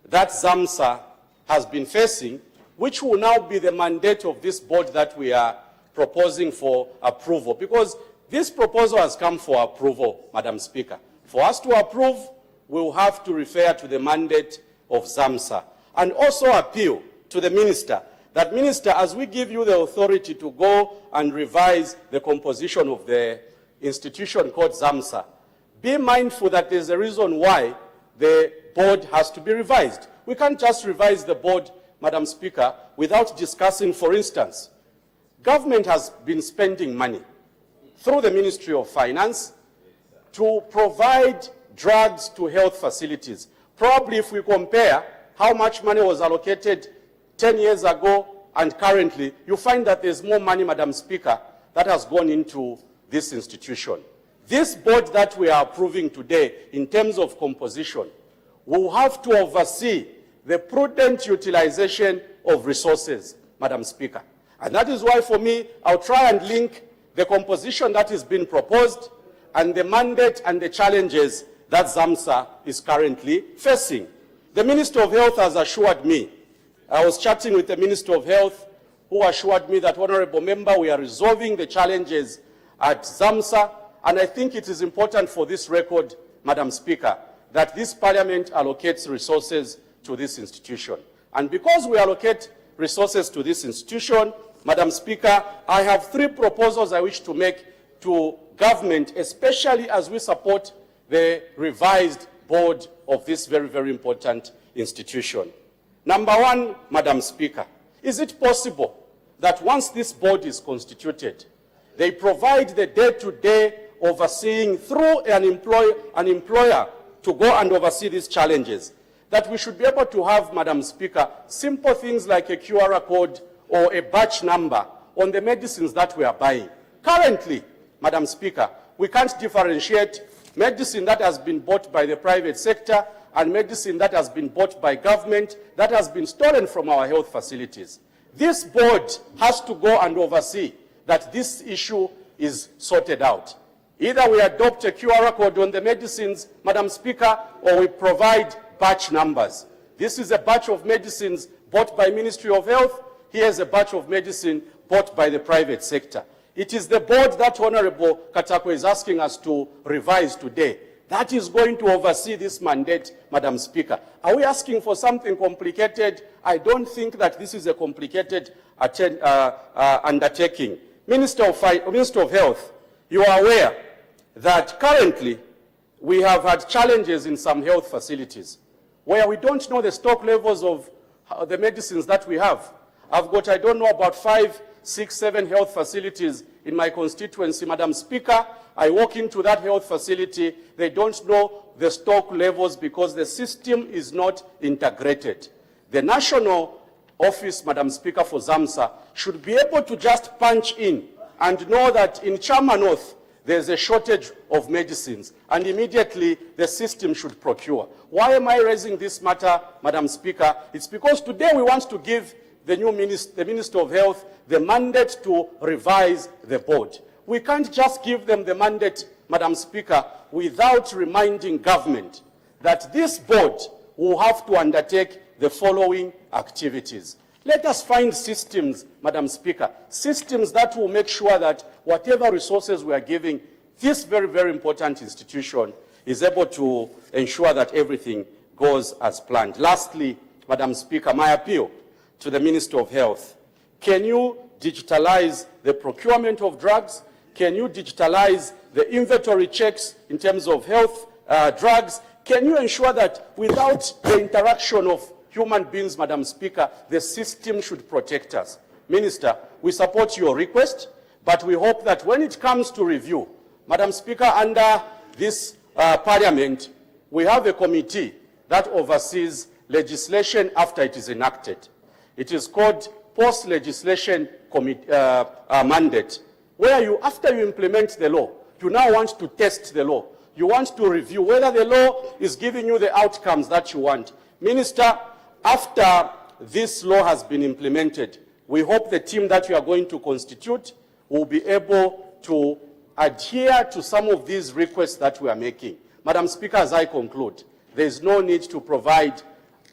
that ZAMSA has been facing, which will now be the mandate of this board that we are proposing for approval, because this proposal has come for approval, Madam Speaker. For us to approve, we will have to refer to the mandate of ZAMSA and also appeal to the Minister that, Minister, as we give you the authority to go and revise the composition of the institution called ZAMSA, be mindful that there's a reason why the board has to be revised. We can't just revise the board, Madam Speaker, without discussing, for instance, government has been spending money through the Ministry of Finance to provide drugs to health facilities. Probably if we compare how much money was allocated 10 years ago and currently, you find that there's more money, Madam Speaker, that has gone into this institution. This board that we are approving today, in terms of composition, will have to oversee the prudent utilization of resources, Madam Speaker. And that is why, for me, I'll try and link the composition that is being proposed and the mandate and the challenges that ZAMSA is currently facing. The Minister of Health has assured me, I was chatting with the Minister of Health, who assured me that, Honorable Member, we are resolving the challenges at ZAMSA, and I think it is important for this record, Madam Speaker, that this Parliament allocates resources to this institution. And because we allocate resources to this institution, Madam Speaker, I have 3 proposals I wish to make to government, especially as we support the revised board of this very, very important institution. Number 1, Madam Speaker, is it possible that once this board is constituted, they provide the day-to-day overseeing through an employer to go and oversee these challenges, that we should be able to have, Madam Speaker, simple things like a QR code or a batch number on the medicines that we are buying. Currently, Madam Speaker, we can't differentiate medicine that has been bought by the private sector and medicine that has been bought by government, that has been stolen from our health facilities. This board has to go and oversee that this issue is sorted out. Either we adopt a QR code on the medicines, Madam Speaker, or we provide batch numbers. This is a batch of medicines bought by Ministry of Health. Here's a batch of medicine bought by the private sector. It is the board that Honorable Katakwe is asking us to revise today that is going to oversee this mandate, Madam Speaker. Are we asking for something complicated? I don't think that this is a complicated undertaking. Minister of Health, you are aware that currently we have had challenges in some health facilities where we don't know the stock levels of the medicines that we have. I've got, I don't know, about 5, 6, 7 health facilities in my constituency, Madam Speaker. I walk into that health facility, they don't know the stock levels because the system is not integrated. The national office, Madam Speaker, for ZAMSA should be able to just punch in and know that in Chama North, there's a shortage of medicines, and immediately the system should procure. Why am I raising this matter, Madam Speaker? It's because today we want to give the Minister of Health the mandate to revise the board. We can't just give them the mandate, Madam Speaker, without reminding government that this board will have to undertake the following activities. Let us find systems, Madam Speaker, systems that will make sure that whatever resources we are giving this very, very important institution is able to ensure that everything goes as planned. Lastly, Madam Speaker, my appeal to the Minister of Health, can you digitalize the procurement of drugs? Can you digitalize the inventory checks in terms of health drugs? Can you ensure that without the interaction of human beings, Madam Speaker, the system should protect us? Minister, we support your request, but we hope that when it comes to review, Madam Speaker, under this Parliament, we have a committee that oversees legislation after it is enacted. It is called Post-Legislation Mandate, where you, after you implement the law, you now want to test the law. You want to review whether the law is giving you the outcomes that you want. Minister, after this law has been implemented, we hope the team that you are going to constitute will be able to adhere to some of these requests that we are making. Madam Speaker, as I conclude, there is no need to provide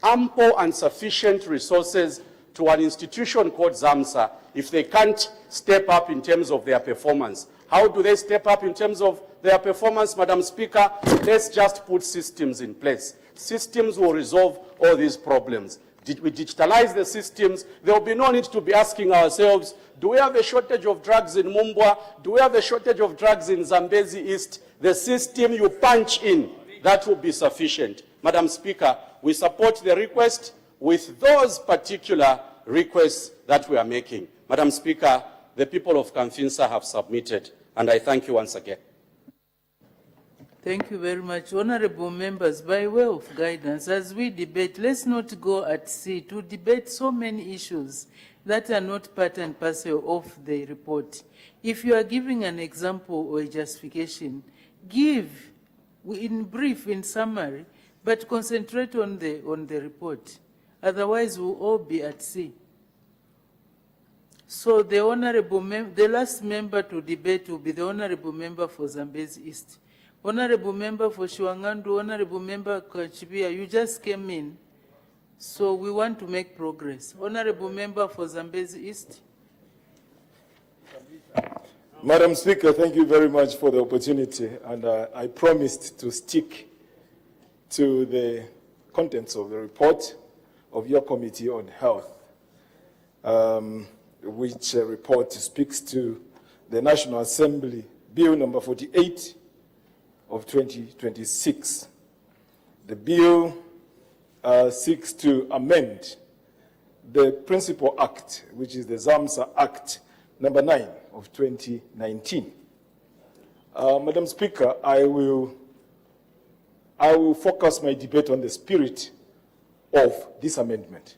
ample and sufficient resources to an institution called ZAMSA if they can't step up in terms of their performance. How do they step up in terms of their performance, Madam Speaker? Let's just put systems in place. Systems will resolve all these problems. we digitalize the systems, there will be no need to be asking ourselves, do we have a shortage of drugs in Mumbwa? Do we have a shortage of drugs in Zambezi East? The system you punch in, that will be sufficient. Madam Speaker, we support the request with those particular requests that we are making. Madam Speaker, the people of Kamfinsa have submitted, and I thank you once again. Thank you very much. Honorable members, by way of guidance, as we debate, let's not go at sea to debate so many issues that are not part and parcel of the report. If you are giving an example or a justification, give in brief, in summary, but concentrate on the report. Otherwise, we'll all be at sea. So the the last member to debate will be the honorable member for Zambezi East. Honorable member for Shiwangandu, honorable member Kachibia, you just came in, so we want to make progress. Honorable member for Zambezi East. Madam Speaker, thank you very much for the opportunity, and I promised to stick to the contents of the report of your Committee on Health, which report speaks to the National Assembly Bill number 48 of 2026. The bill seeks to amend the Principal Act, which is the ZAMSA Act number 9 of 2019. Madam Speaker, I will focus my debate on the spirit of this amendment.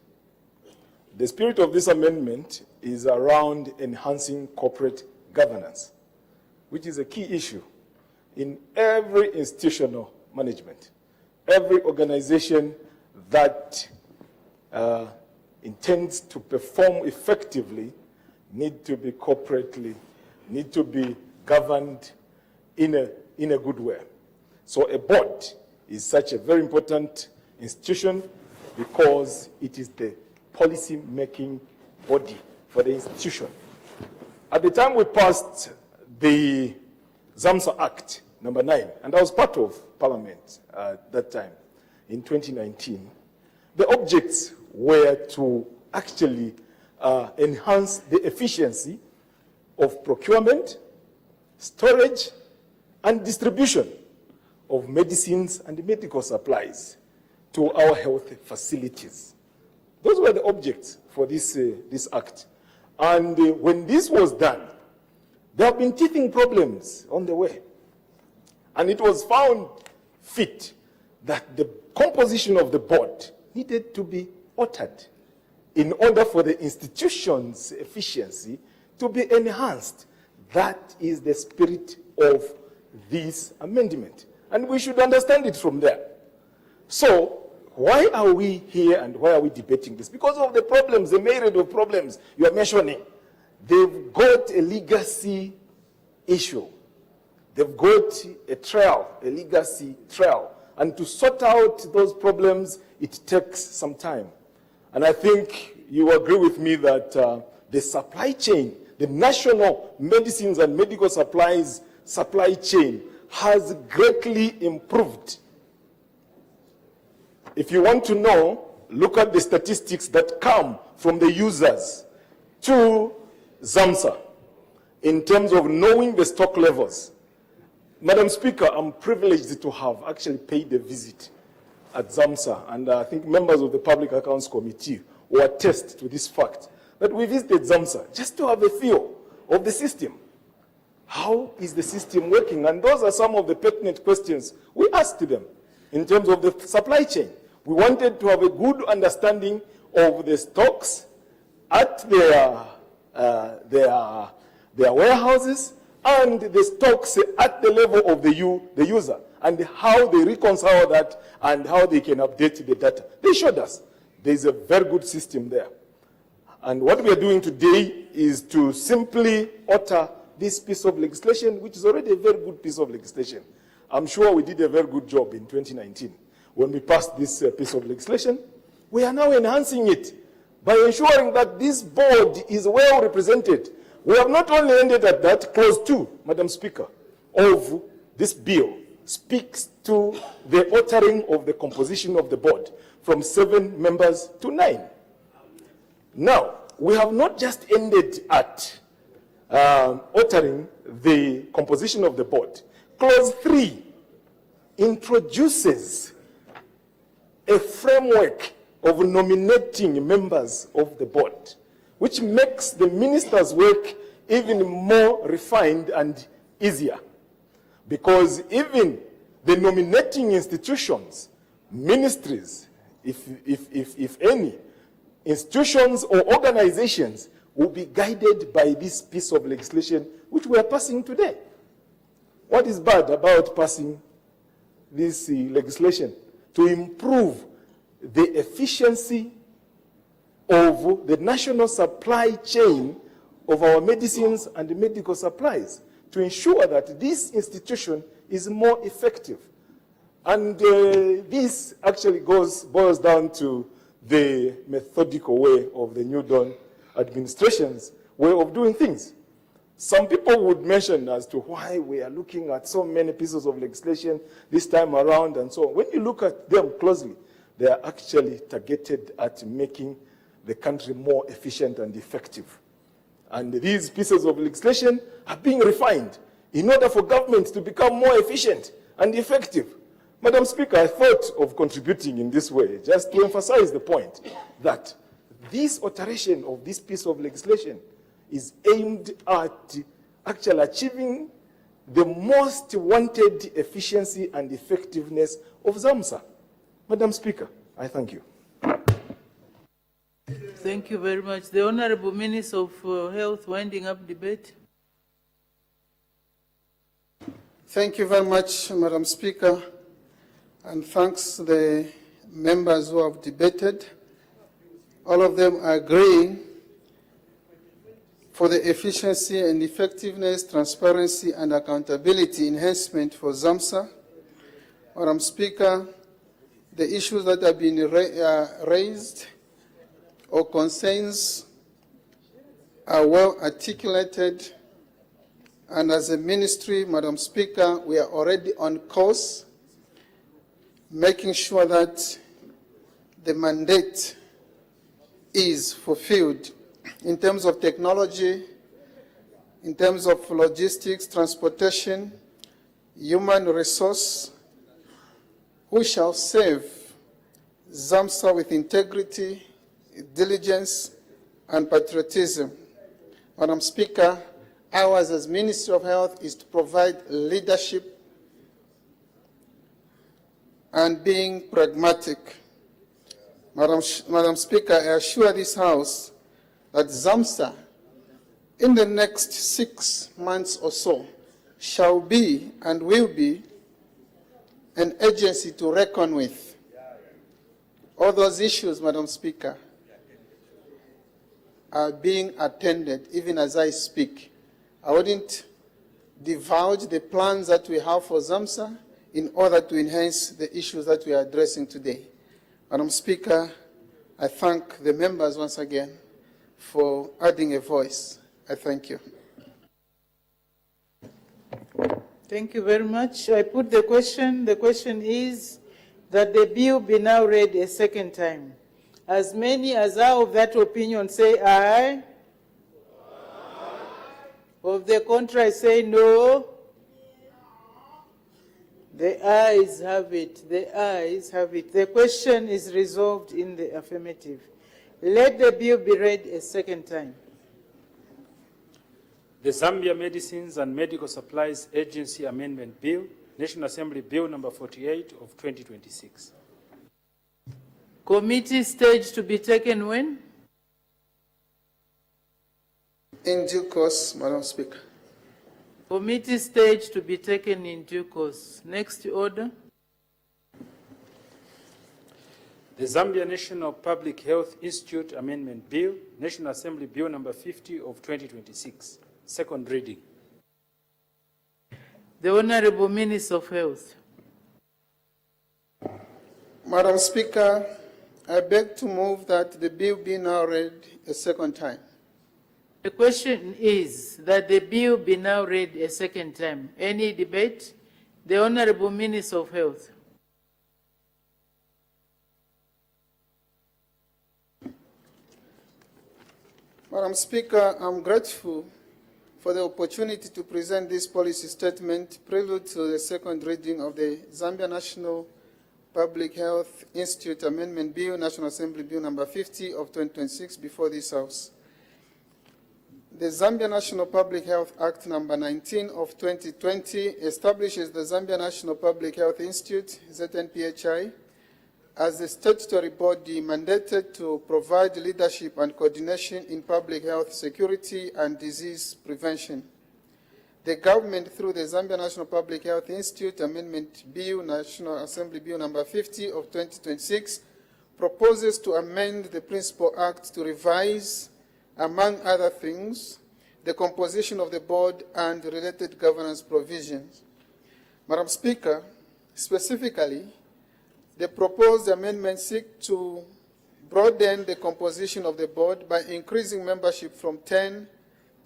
The spirit of this amendment is around enhancing corporate governance, which is a key issue in every institutional management. Every organization that intends to perform effectively need to be governed in a good way. So a board is such a very important institution because it is the policy-making body for the institution. At the time we passed the ZAMSA Act number 9, and I was part of Parliament at that time in 2019, the objects were to actually enhance the efficiency of procurement, storage, and distribution of medicines and medical supplies to our health facilities. Those were the objects for this act. And when this was done, there have been teething problems on the way. And it was found fit that the composition of the board needed to be altered in order for the institution's efficiency to be enhanced. That is the spirit of this amendment. And we should understand it from there. So, why are we here and why are we debating this? Because of the problems, the myriad of problems you are mentioning. They've got a legacy issue. They've got a legacy trail. And to sort out those problems, it takes some time. And I think you agree with me that the supply chain, the national medicines and medical supplies supply chain has greatly improved. If you want to know, look at the statistics that come from the users to ZAMSA in terms of knowing the stock levels. Madam Speaker, I'm privileged to have actually paid a visit at ZAMSA, and I think members of the Public Accounts Committee will attest to this fact, that we visited ZAMSA just to have a feel of the system. How is the system working? And those are some of the pertinent questions we asked them in terms of the supply chain. We wanted to have a good understanding of the stocks at their warehouses and the stocks at the level of the user, and how they reconcile that and how they can update the data. They showed us there's a very good system there. And what we are doing today is to simply alter this piece of legislation, which is already a very good piece of legislation. I'm sure we did a very good job in 2019 when we passed this piece of legislation. We are now enhancing it by ensuring that this board is well represented. We have not only ended at that, clause 2, Madam Speaker, of this bill speaks to the altering of the composition of the board. from 7 members to 9. Now, we have not just ended at altering the composition of the board. Clause 3 introduces a framework of nominating members of the board, which makes the minister's work even more refined and easier. Because even the nominating institutions, ministries, if any, institutions or organizations will be guided by this piece of legislation which we are passing today. What is bad about passing this legislation? To improve the efficiency of the national supply chain of our medicines and medical supplies, to ensure that this institution is more effective. And this actually boils down to the methodical way of the New Dawn administration's way of doing things. Some people would mention as to why we are looking at so many pieces of legislation this time around and so on. When you look at them closely, they are actually targeted at making the country more efficient and effective. And these pieces of legislation are being refined in order for government to become more efficient and effective. Madam Speaker, I thought of contributing in this way, just to emphasize the point that this alteration of this piece of legislation is aimed at actually achieving the most wanted efficiency and effectiveness of ZAMSA. Madam Speaker, I thank you. Thank you very much. The Honorable Minister of Health, winding up debate. Thank you very much, Madam Speaker, and thanks the members who have debated. All of them are agreeing for the efficiency and effectiveness, transparency and accountability enhancement for ZAMSA. Madam Speaker, the issues that have been raised or concerns are well articulated, and as a ministry, Madam Speaker, we are already on course, making sure that the mandate is fulfilled in terms of technology, in terms of logistics, transportation, human resource. We shall serve ZAMSA with integrity, diligence, and patriotism. Madam Speaker, ours as Ministry of Health is to provide leadership and being pragmatic. Madam Speaker, I assure this House that ZAMSA, in the next 6 months or so, shall be and will be an agency to reckon with. All those issues, Madam Speaker, are being attended even as I speak. I wouldn't divulge the plans that we have for ZAMSA in order to enhance the issues that we are addressing today. Madam Speaker, I thank the members once again for adding a voice. I thank you. Thank you very much. I put the question. The question is that the bill be now read a second time. As many as are of that opinion say aye. Aye. Of the contrary say no. The ayes have it. The ayes have it. The question is resolved in the affirmative. Let the bill be read a second time. The Zambia Medicines and Medical Supplies Agency Amendment Bill, National Assembly Bill number 48 of 2026. Committee stage to be taken when? In due course, Madam Speaker. Committee stage to be taken in due course. Next order. The Zambia National Public Health Institute Amendment Bill, National Assembly Bill number 50 of 2026. Second reading. The Honorable Minister of Health. Madam Speaker, I beg to move that the bill be now read a second time. The question is that the bill be now read a second time. Any debate? The Honorable Minister of Health. Madam Speaker, I'm grateful for the opportunity to present this policy statement prelude to the second reading of the Zambia National Public Health Institute Amendment Bill, National Assembly Bill number 50 of 2026 before this House. The Zambia National Public Health Act number 19 of 2020 establishes the Zambia National Public Health Institute, ZNPHI, as the statutory body mandated to provide leadership and coordination in public health security and disease prevention. The government, through the Zambia National Public Health Institute Amendment Bill, National Assembly Bill number 50 of 2026, proposes to amend the Principal Act to revise, among other things, the composition of the board and related governance provisions. Madam Speaker, specifically, the proposed amendments seek to broaden the composition of the board by increasing membership from 10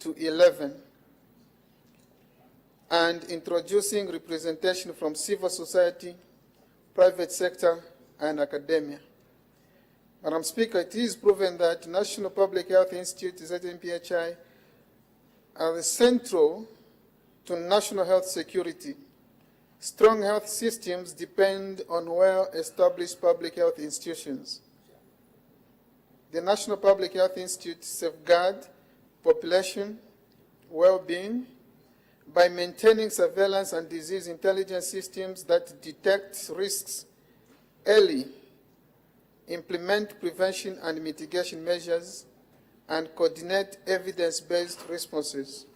to 11 and introducing representation from civil society, private sector, and academia. Madam Speaker, it is proven that National Public Health Institute, ZNPHI, are central to national health security. Strong health systems depend on well-established public health institutions. The National Public Health Institute safeguards population well-being by maintaining surveillance and disease intelligence systems that detect risks early, implement prevention and mitigation measures, and coordinate evidence-based responses.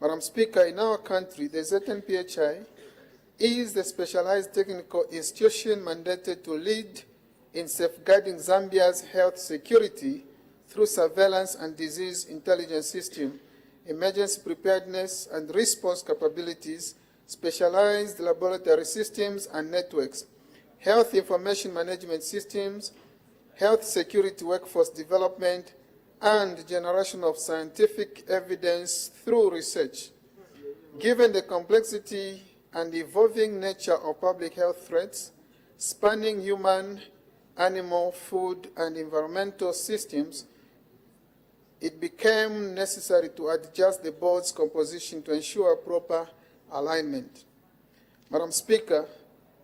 Madam Speaker, in our country, the ZNPHI is the specialized technical institution mandated to lead in safeguarding Zambia's health security through surveillance and disease intelligence system, emergency preparedness and response capabilities, specialized laboratory systems and networks, health information management systems, health security workforce development, and generation of scientific evidence through research. Given the complexity and evolving nature of public health threats, spanning human, animal, food, and environmental systems, it became necessary to adjust the board's composition to ensure proper alignment. Madam Speaker,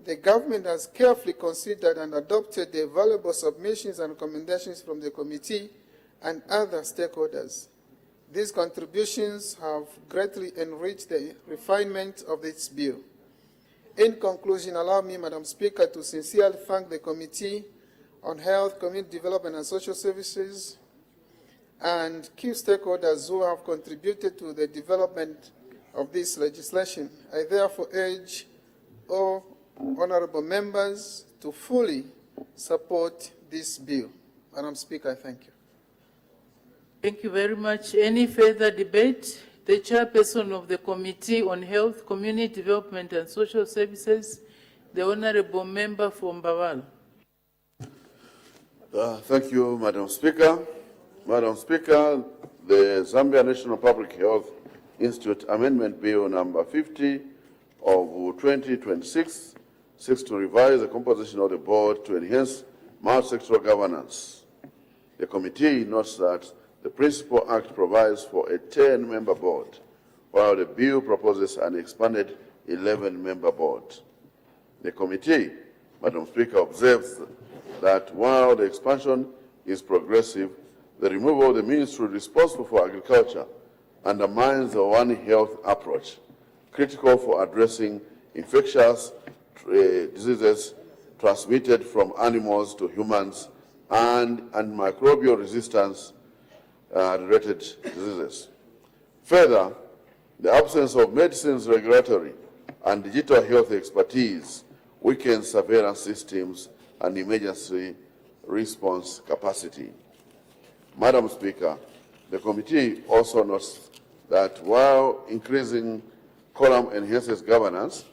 the government has carefully considered and adopted the valuable submissions and recommendations from the committee and other stakeholders. These contributions have greatly enriched the refinement of this bill. In conclusion, allow me, Madam Speaker, to sincerely thank the Committee on Health, Community Development and Social Services and key stakeholders who have contributed to the development of this legislation. I therefore urge all honorable members to fully support this bill. Madam Speaker, I thank you. Thank you very much. Any further debate? The chairperson of the Committee on Health, Community Development and Social Services, the honorable member from Mbawala. Thank you, Madam Speaker. Madam Speaker, the Zambia National Public Health Institute Amendment Bill number 50 of 2026 seeks to revise the composition of the board to enhance multi-sectoral governance. The committee notes that the Principal Act provides for a 10-member board, while the bill proposes an expanded 11-member board. The committee, Madam Speaker, observes that while the expansion is progressive, the removal of the ministry responsible for agriculture undermines the One Health approach, critical for addressing infectious diseases transmitted from animals to humans and antimicrobial resistance related diseases. Further, the absence of medicines regulatory and digital health expertise weakens surveillance systems and emergency response capacity. Madam Speaker, the committee also notes that while increasing quorum enhances governance,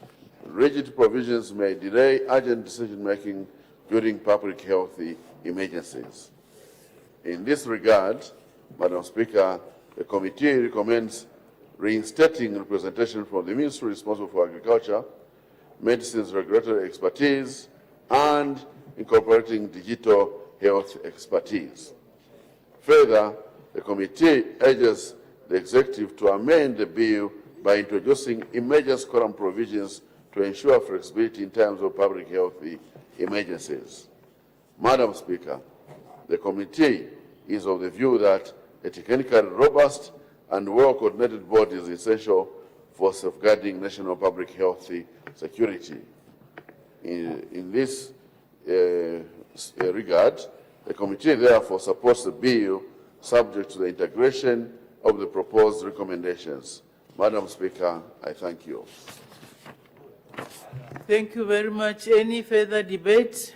rigid provisions may delay urgent decision-making during public health emergencies. In this regard, Madam Speaker, the committee recommends reinstating representation from the ministry responsible for agriculture, medicines regulatory expertise, and incorporating digital health expertise. Further, The committee urges the executive to amend the bill by introducing emergency quorum provisions to ensure flexibility in terms of public health emergencies. Madam Speaker, the committee is of the view that a technically robust and well-coordinated board is essential for safeguarding national public health security. In this regard, the committee therefore supports the bill subject to the integration of the proposed recommendations. Madam Speaker, I thank you. Thank you very much. Any further debate?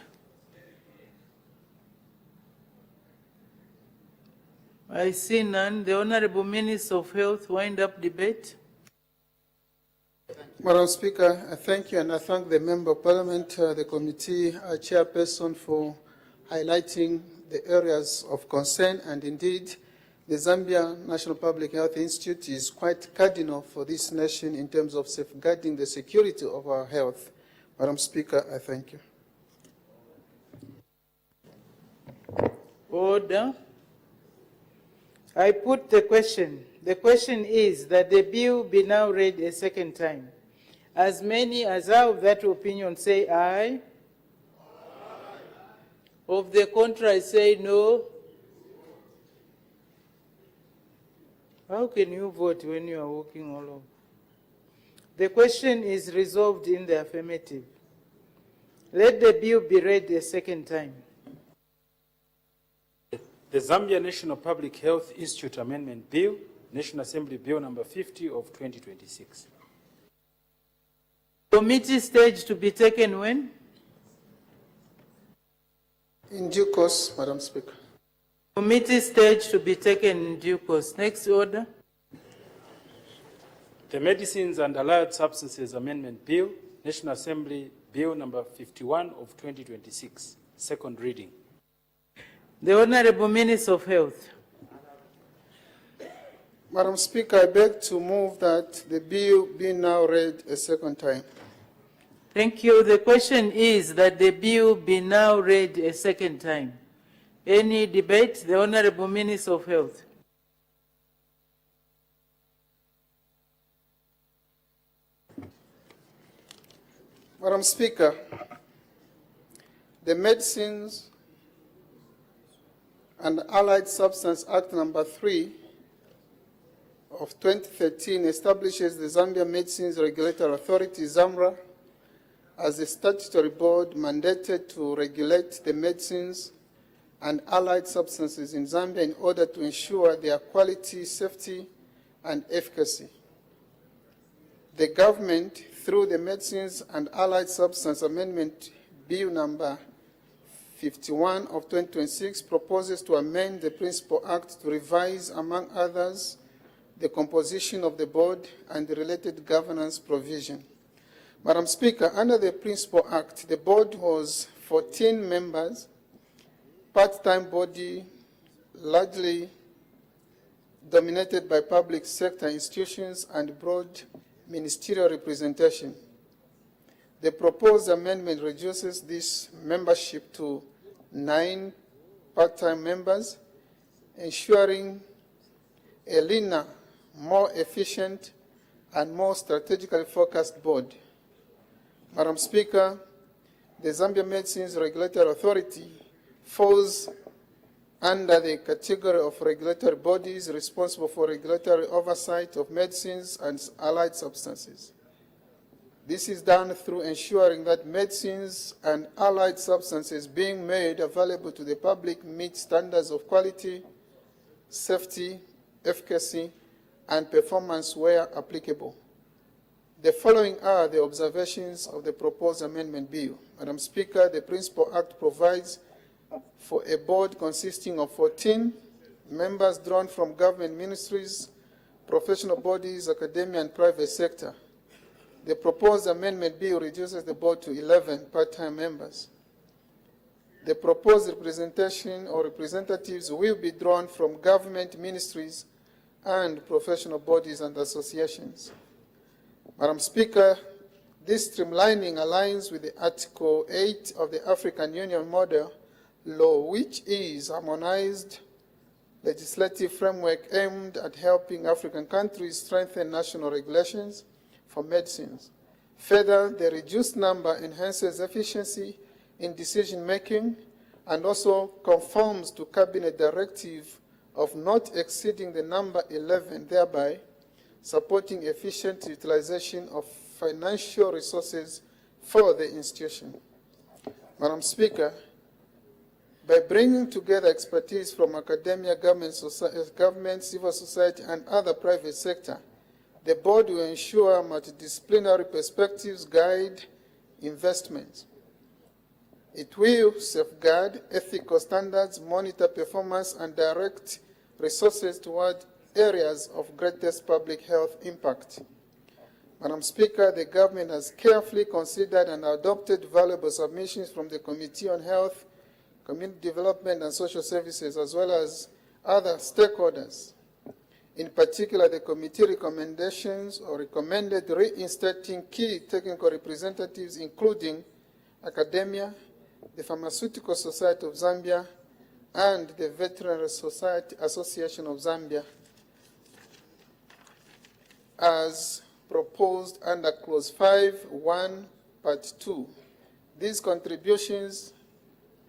I see none. The Honorable Minister of Health, wind up debate. Madam Speaker, I thank you and I thank the Member of Parliament, the committee chairperson for highlighting the areas of concern, and indeed the Zambia National Public Health Institute is quite cardinal for this nation in terms of safeguarding the security of our health. Madam Speaker, I thank you. Order. I put the question. The question is that the bill be now read a second time. As many as are of that opinion say aye. Aye. Of the contrary say no. How can you vote when you are walking all over? The question is resolved in the affirmative. Let the bill be read a second time. The Zambia National Public Health Institute Amendment Bill, National Assembly Bill number 50 of 2026. Committee stage to be taken when? In due course, Madam Speaker. Committee stage to be taken in due course. Next order. The Medicines and Allied Substances Amendment Bill, National Assembly Bill number 51 of 2026, second reading. The Honorable Minister of Health. Madam Speaker, I beg to move that the bill be now read a second time. Thank you. The question is that the bill be now read a second time. Any debate? The Honorable Minister of Health. Madam Speaker, the Medicines and Allied Substance Act number 3 of 2013 establishes the Zambia Medicines Regulatory Authority, ZAMRA, as a statutory board mandated to regulate the medicines and allied substances in Zambia in order to ensure their quality, safety, and efficacy. The government, through the Medicines and Allied Substance Amendment Bill number 51 of 2026, proposes to amend the Principal Act to revise, among others, the composition of the board and the related governance provision. Madam Speaker, under the Principal Act, the board was 14 members, part-time body, largely dominated by public sector institutions and broad ministerial representation. The proposed amendment reduces this membership to 9 part-time members, ensuring a leaner, more efficient, and more strategically focused board. Madam Speaker, the Zambia Medicines Regulatory Authority falls under the category of regulatory bodies responsible for regulatory oversight of medicines and allied substances. This is done through ensuring that medicines and allied substances being made available to the public meet standards of quality, safety, efficacy, and performance where applicable. The following are the observations of the proposed amendment bill. Madam Speaker, the Principal Act provides for a board consisting of 14 members drawn from government ministries, professional bodies, academia, and private sector. The proposed amendment bill reduces the board to 11 part-time members. The proposed representation or representatives will be drawn from government ministries and professional bodies and associations. Madam Speaker, this streamlining aligns with the Article 8 of the African Union Model Law, which is harmonized legislative framework aimed at helping African countries strengthen national regulations for medicines. Further, the reduced number enhances efficiency in decision-making and also conforms to Cabinet Directive of not exceeding the number 11, thereby supporting efficient utilization of financial resources for the institution. Madam Speaker, by bringing together expertise from academia, government, civil society, and other private sector, the board will ensure multidisciplinary perspectives guide investments. It will safeguard ethical standards, monitor performance, and direct resources toward areas of greatest public health impact. Madam Speaker, the government has carefully considered and adopted valuable submissions from the Committee on Health, Community Development and Social Services, as well as other stakeholders. In particular, the committee recommendations or recommended reinstating key technical representatives, including academia, the Pharmaceutical Society of Zambia, and the Veterinary Society Association of Zambia, as proposed under Clause 5(1), Part 2. These contributions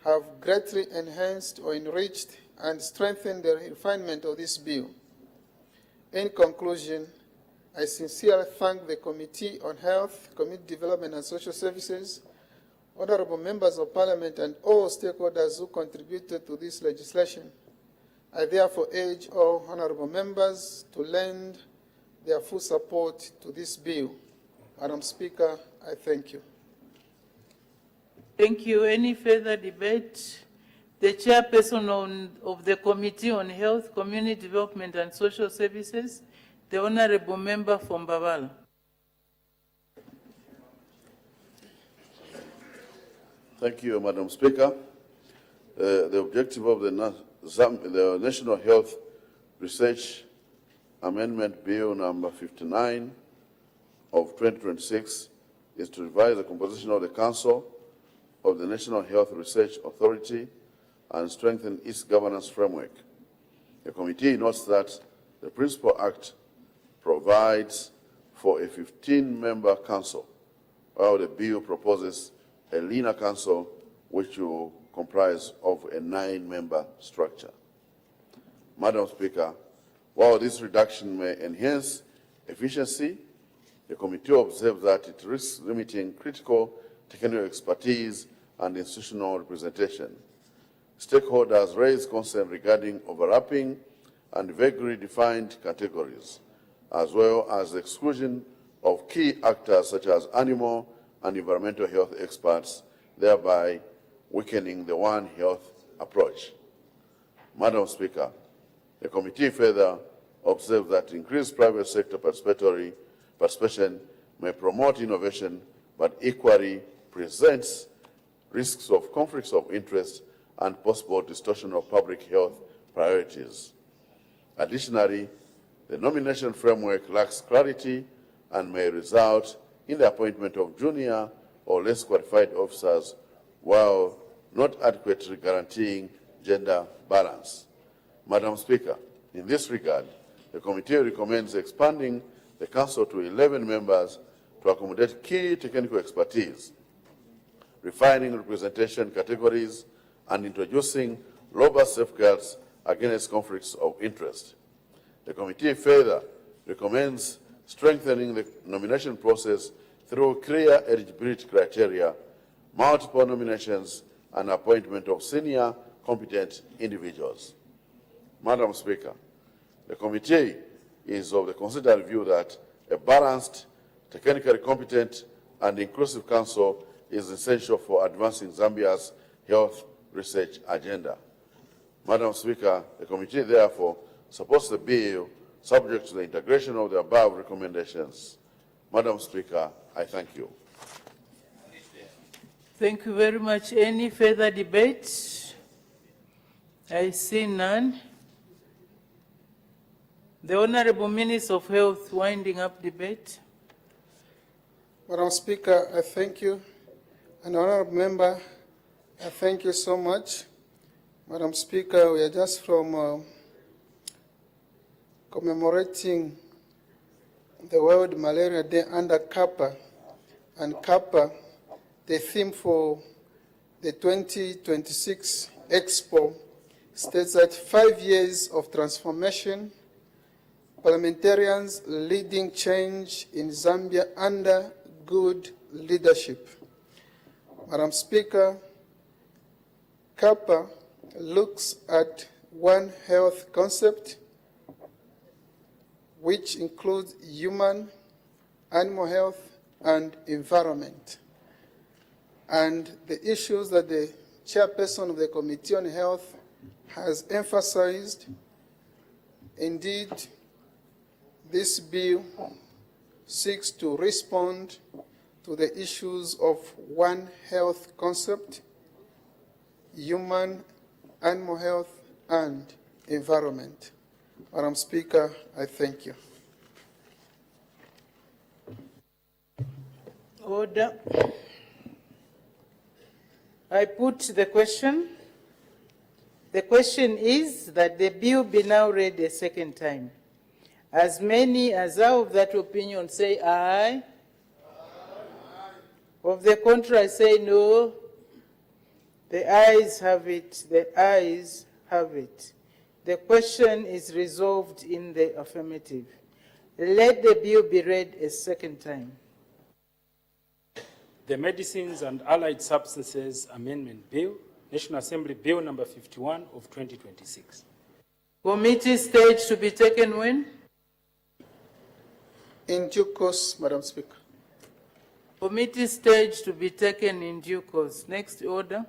have greatly enhanced or enriched and strengthened the refinement of this bill. In conclusion, I sincerely thank the Committee on Health, Community Development and Social Services, honorable members of Parliament, and all stakeholders who contributed to this legislation. I therefore urge all honorable members to lend their full support to this bill. Madam Speaker, I thank you. Thank you. Any further debate? The chairperson of the Committee on Health, Community Development and Social Services, the honorable member from Bavala. Thank you, Madam Speaker. The objective of the National Health Research Amendment Bill number 59 of 2026 is to revise the composition of the Council of the National Health Research Authority and strengthen its governance framework. The committee notes that the Principal Act provides for a 15-member council, while the bill proposes a leaner council which will comprise of a 9-member structure. Madam Speaker, while this reduction may enhance efficiency, the committee observes that it risks limiting critical technical expertise and institutional representation. Stakeholders raise concern regarding overlapping and vaguely defined categories, as well as the exclusion of key actors such as animal and environmental health experts, thereby weakening the One Health approach. Madam Speaker, the committee further observes that increased private sector participation may promote innovation, but equally presents risks of conflicts of interest and possible distortion of public health priorities. Additionally, the nomination framework lacks clarity and may result in the appointment of junior or less qualified officers while not adequately guaranteeing gender balance. Madam Speaker, in this regard, the committee recommends expanding the Council to 11 members to accommodate key technical expertise, refining representation categories, and introducing robust safeguards against conflicts of interest. The committee further recommends strengthening the nomination process through clear eligibility criteria, multiple nominations, and appointment of senior competent individuals. Madam Speaker, the committee is of the considered view that a balanced, technically competent, and inclusive council is essential for advancing Zambia's health research agenda. Madam Speaker, the committee therefore supports the bill subject to the integration of the above recommendations. Madam Speaker, I thank you. Thank you very much. Any further debate? I see none. The Honorable Minister of Health, winding up debate. Madam Speaker, I thank you. And honorable member, I thank you so much. Madam Speaker, we are just from commemorating the World Malaria Day under CAPA. And CAPA, the theme for the 2026 Expo, states that 5 years of transformation, parliamentarians leading change in Zambia under good leadership. Madam Speaker, CAPA looks at One Health concept, which includes human, animal health, and environment. And the issues that the chairperson of the Committee on Health has emphasized, indeed, this bill seeks to respond to the issues of One Health concept, human, animal health, and environment. Madam Speaker, I thank you. Order. I put the question. The question is that the bill be now read a second time. As many as are of that opinion say aye. Aye. Of the contrary say no. The ayes have it. The ayes have it. The question is resolved in the affirmative. Let the bill be read a second time. The Medicines and Allied Substances Amendment Bill, National Assembly Bill number 51 of 2026. Committee stage to be taken when? In due course, Madam Speaker. Committee stage to be taken in due course. Next order.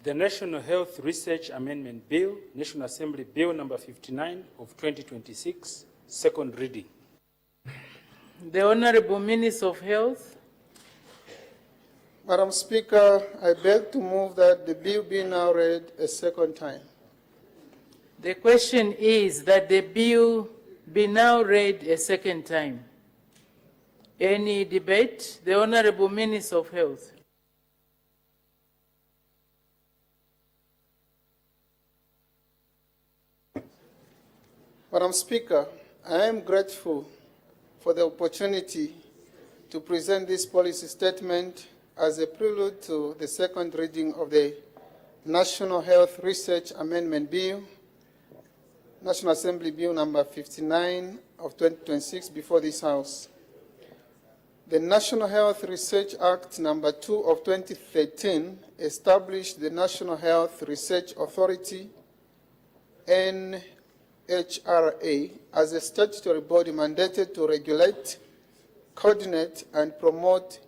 The National Health Research Amendment Bill, National Assembly Bill number 59 of 2026, second reading. The Honorable Minister of Health. Madam Speaker, I beg to move that the bill be now read a second time. The question is that the bill be now read a second time. Any debate? The Honorable Minister of Health. Madam Speaker, I am grateful for the opportunity to present this policy statement as a prelude to the second reading of the National Health Research Amendment Bill, National Assembly Bill number 59 of 2026 before this House. The National Health Research Act number 2 of 2013 established the National Health Research Authority, NHRA, as a statutory body mandated to regulate, coordinate, and promote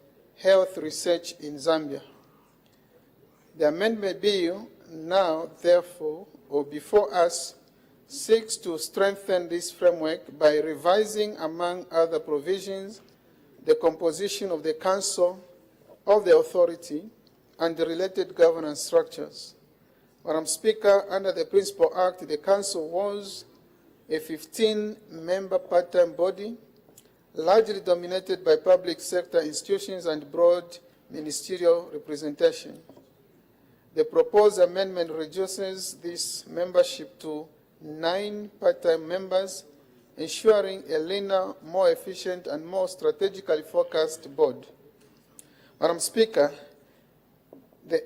health research in Zambia. The amendment bill now, therefore, or before us, seeks to strengthen this framework by revising, among other provisions, the composition of the Council of the Authority and the related governance structures. Madam Speaker, under the Principal Act, the Council was a 15-member part-time body, largely dominated by public sector institutions and broad ministerial representation. The proposed amendment reduces this membership to 9 part-time members, ensuring a leaner, more efficient, and more strategically focused board. Madam Speaker, the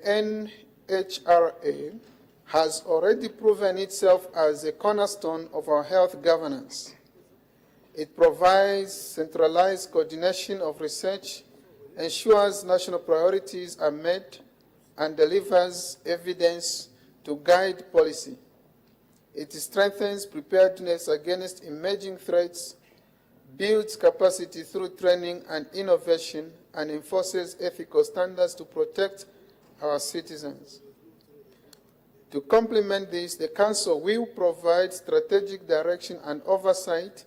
NHRA has already proven itself as a cornerstone of our health governance. It provides centralized coordination of research, ensures national priorities are met, and delivers evidence to guide policy. It strengthens preparedness against emerging threats, builds capacity through training and innovation, and enforces ethical standards to protect our citizens. To complement this, the Council will provide strategic direction and oversight,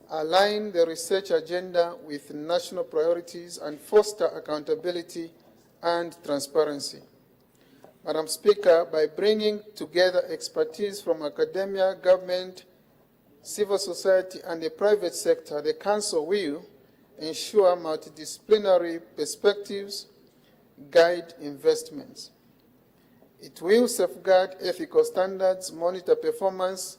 align the research agenda with national priorities, and foster accountability and transparency. Madam Speaker, by bringing together expertise from academia, government, civil society, and the private sector, the Council will ensure multidisciplinary perspectives, guide investments. It will safeguard ethical standards, monitor performance,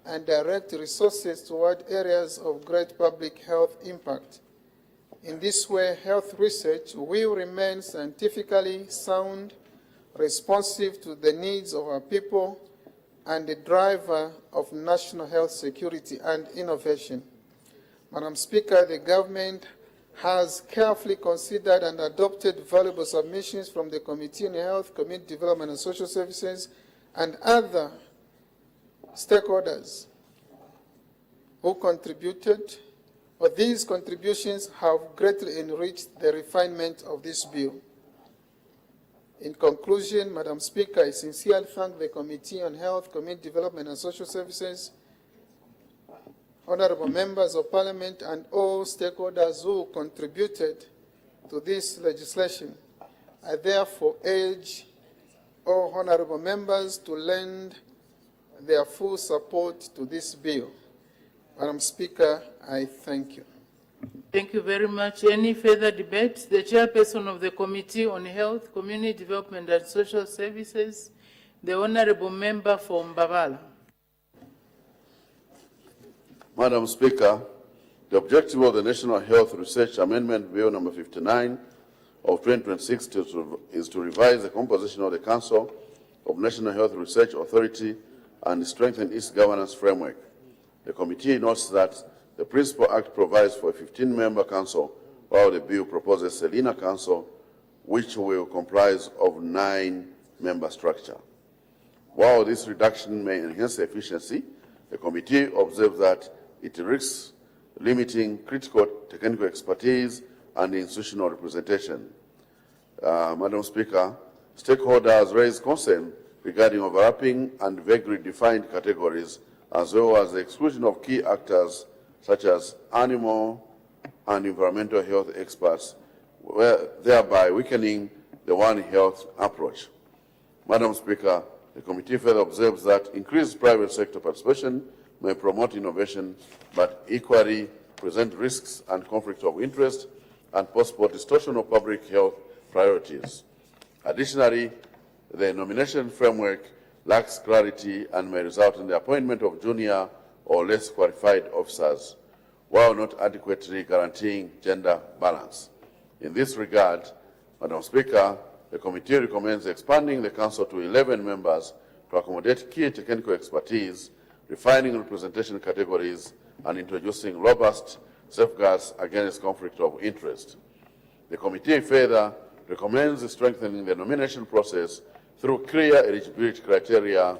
and direct resources toward areas of great public health impact. In this way, health research will remain scientifically sound, responsive to the needs of our people, and a driver of national health security and innovation. Madam Speaker, the government has carefully considered and adopted valuable submissions from the Committee on Health, Community Development and Social Services and other stakeholders who contributed, or these contributions have greatly enriched the refinement of this bill. In conclusion, Madam Speaker, I sincerely thank the Committee on Health, Community Development and Social Services, honorable members of Parliament, and all stakeholders who contributed to this legislation. I therefore urge all honorable members to lend their full support to this bill. Madam Speaker, I thank you. Thank you very much. Any further debate? The chairperson of the Committee on Health, Community Development and Social Services, the honorable member for Mbabala. Madam Speaker, the objective of the National Health Research Amendment Bill number 59 of 2026 is to revise the composition of the Council of National Health Research Authority and strengthen its governance framework. The committee notes that the Principal Act provides for a 15-member council, while the bill proposes a leaner council, which will comprise of 9-member structure. While this reduction may enhance efficiency, the committee observes that it risks limiting critical technical expertise and institutional representation. Madam Speaker, stakeholders raise concern regarding overlapping and vaguely defined categories, as well as the exclusion of key actors such as animal and environmental health experts, thereby weakening the One Health approach. Madam Speaker, the committee further observes that increased private sector participation may promote innovation, but equally present risks and conflicts of interest and possible distortion of public health priorities. Additionally, the nomination framework lacks clarity and may result in the appointment of junior or less qualified officers, while not adequately guaranteeing gender balance. In this regard, Madam Speaker, the committee recommends expanding the Council to 11 members to accommodate key technical expertise, refining representation categories, and introducing robust safeguards against conflict of interest. The committee further recommends strengthening the nomination process through clear eligibility criteria,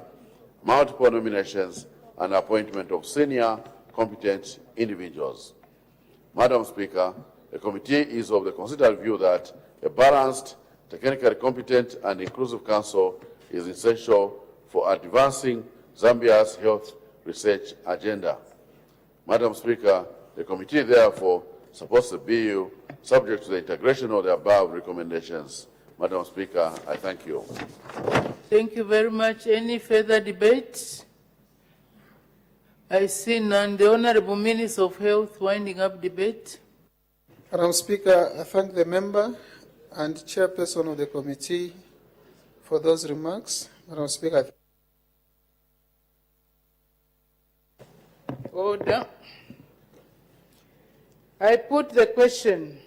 multiple nominations, and appointment of senior, competent individuals. Madam Speaker, the committee is of the considered view that a balanced, technically competent, and inclusive council is essential for advancing Zambia's health research agenda. Madam Speaker, the committee therefore supports the bill subject to the integration of the above recommendations. Madam Speaker, I thank you. Thank you very much. Any further debate? I see none. The Honorable Minister of Health winding up debate. Madam Speaker, I thank the member and chairperson of the committee for those remarks. Madam Speaker. Order. I put the question.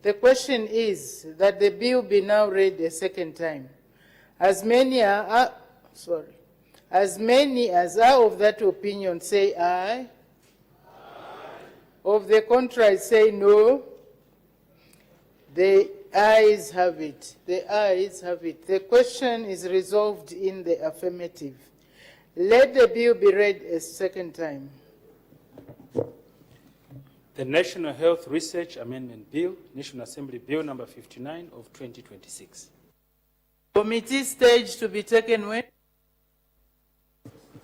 The question is that the bill be now read a second time. As many as are of that opinion say aye. Aye. Of the contrary say no. The ayes have it. The ayes have it. The question is resolved in the affirmative. Let the bill be read a second time. The National Health Research Amendment Bill, National Assembly Bill number 59 of 2026. Committee stage to be taken when?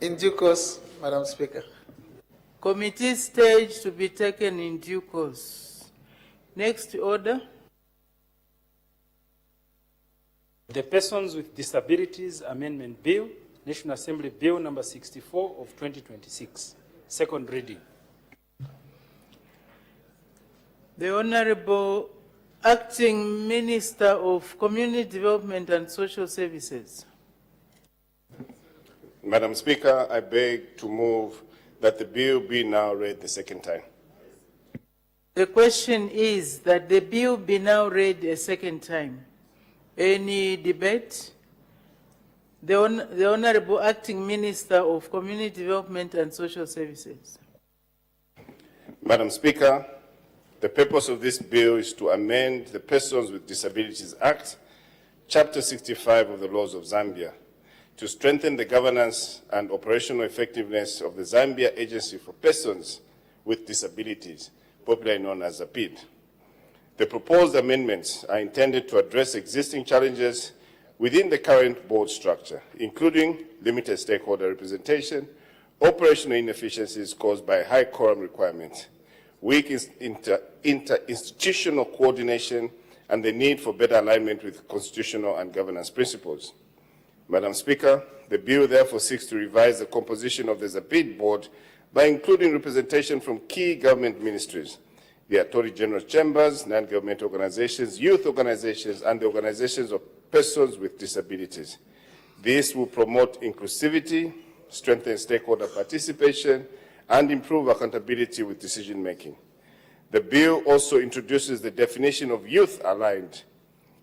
In due course, Madam Speaker. Committee stage to be taken in due course. Next order. The Persons with Disabilities Amendment Bill, National Assembly Bill number 64 of 2026. Second reading. The Honorable Acting Minister of Community Development and Social Services. Madam Speaker, I beg to move that the bill be now read the second time. The question is that the bill be now read a second time. Any debate? The Honorable Acting Minister of Community Development and Social Services. Madam Speaker, the purpose of this bill is to amend the Persons with Disabilities Act, Chapter 65 of the laws of Zambia, to strengthen the governance and operational effectiveness of the Zambia Agency for Persons with Disabilities, popularly known as ZAPID. The proposed amendments are intended to address existing challenges within the current board structure, including limited stakeholder representation, operational inefficiencies caused by high quorum requirements, weak interinstitutional coordination, and the need for better alignment with constitutional and governance principles. Madam Speaker, the bill therefore seeks to revise the composition of the ZAPID board by including representation from key government ministries, the Attorney General's chambers, non-government organizations, youth organizations, and the organizations of persons with disabilities. This will promote inclusivity, strengthen stakeholder participation, and improve accountability with decision-making. The bill also introduces the definition of youth aligned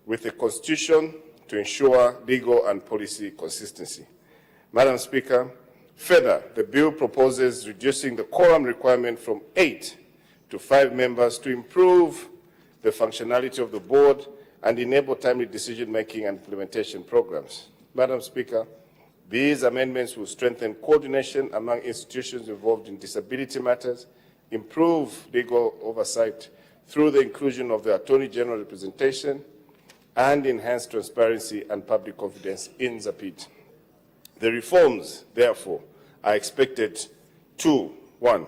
with the Constitution to ensure legal and policy consistency. Madam Speaker, further, the bill proposes reducing the quorum requirement from 8 to 5 members to improve the functionality of the board and enable timely decision-making and implementation programs. Madam Speaker, these amendments will strengthen coordination among institutions involved in disability matters, improve legal oversight through the inclusion of the Attorney General representation, and enhance transparency and public confidence in ZAPID. The reforms, therefore, are expected to, 1,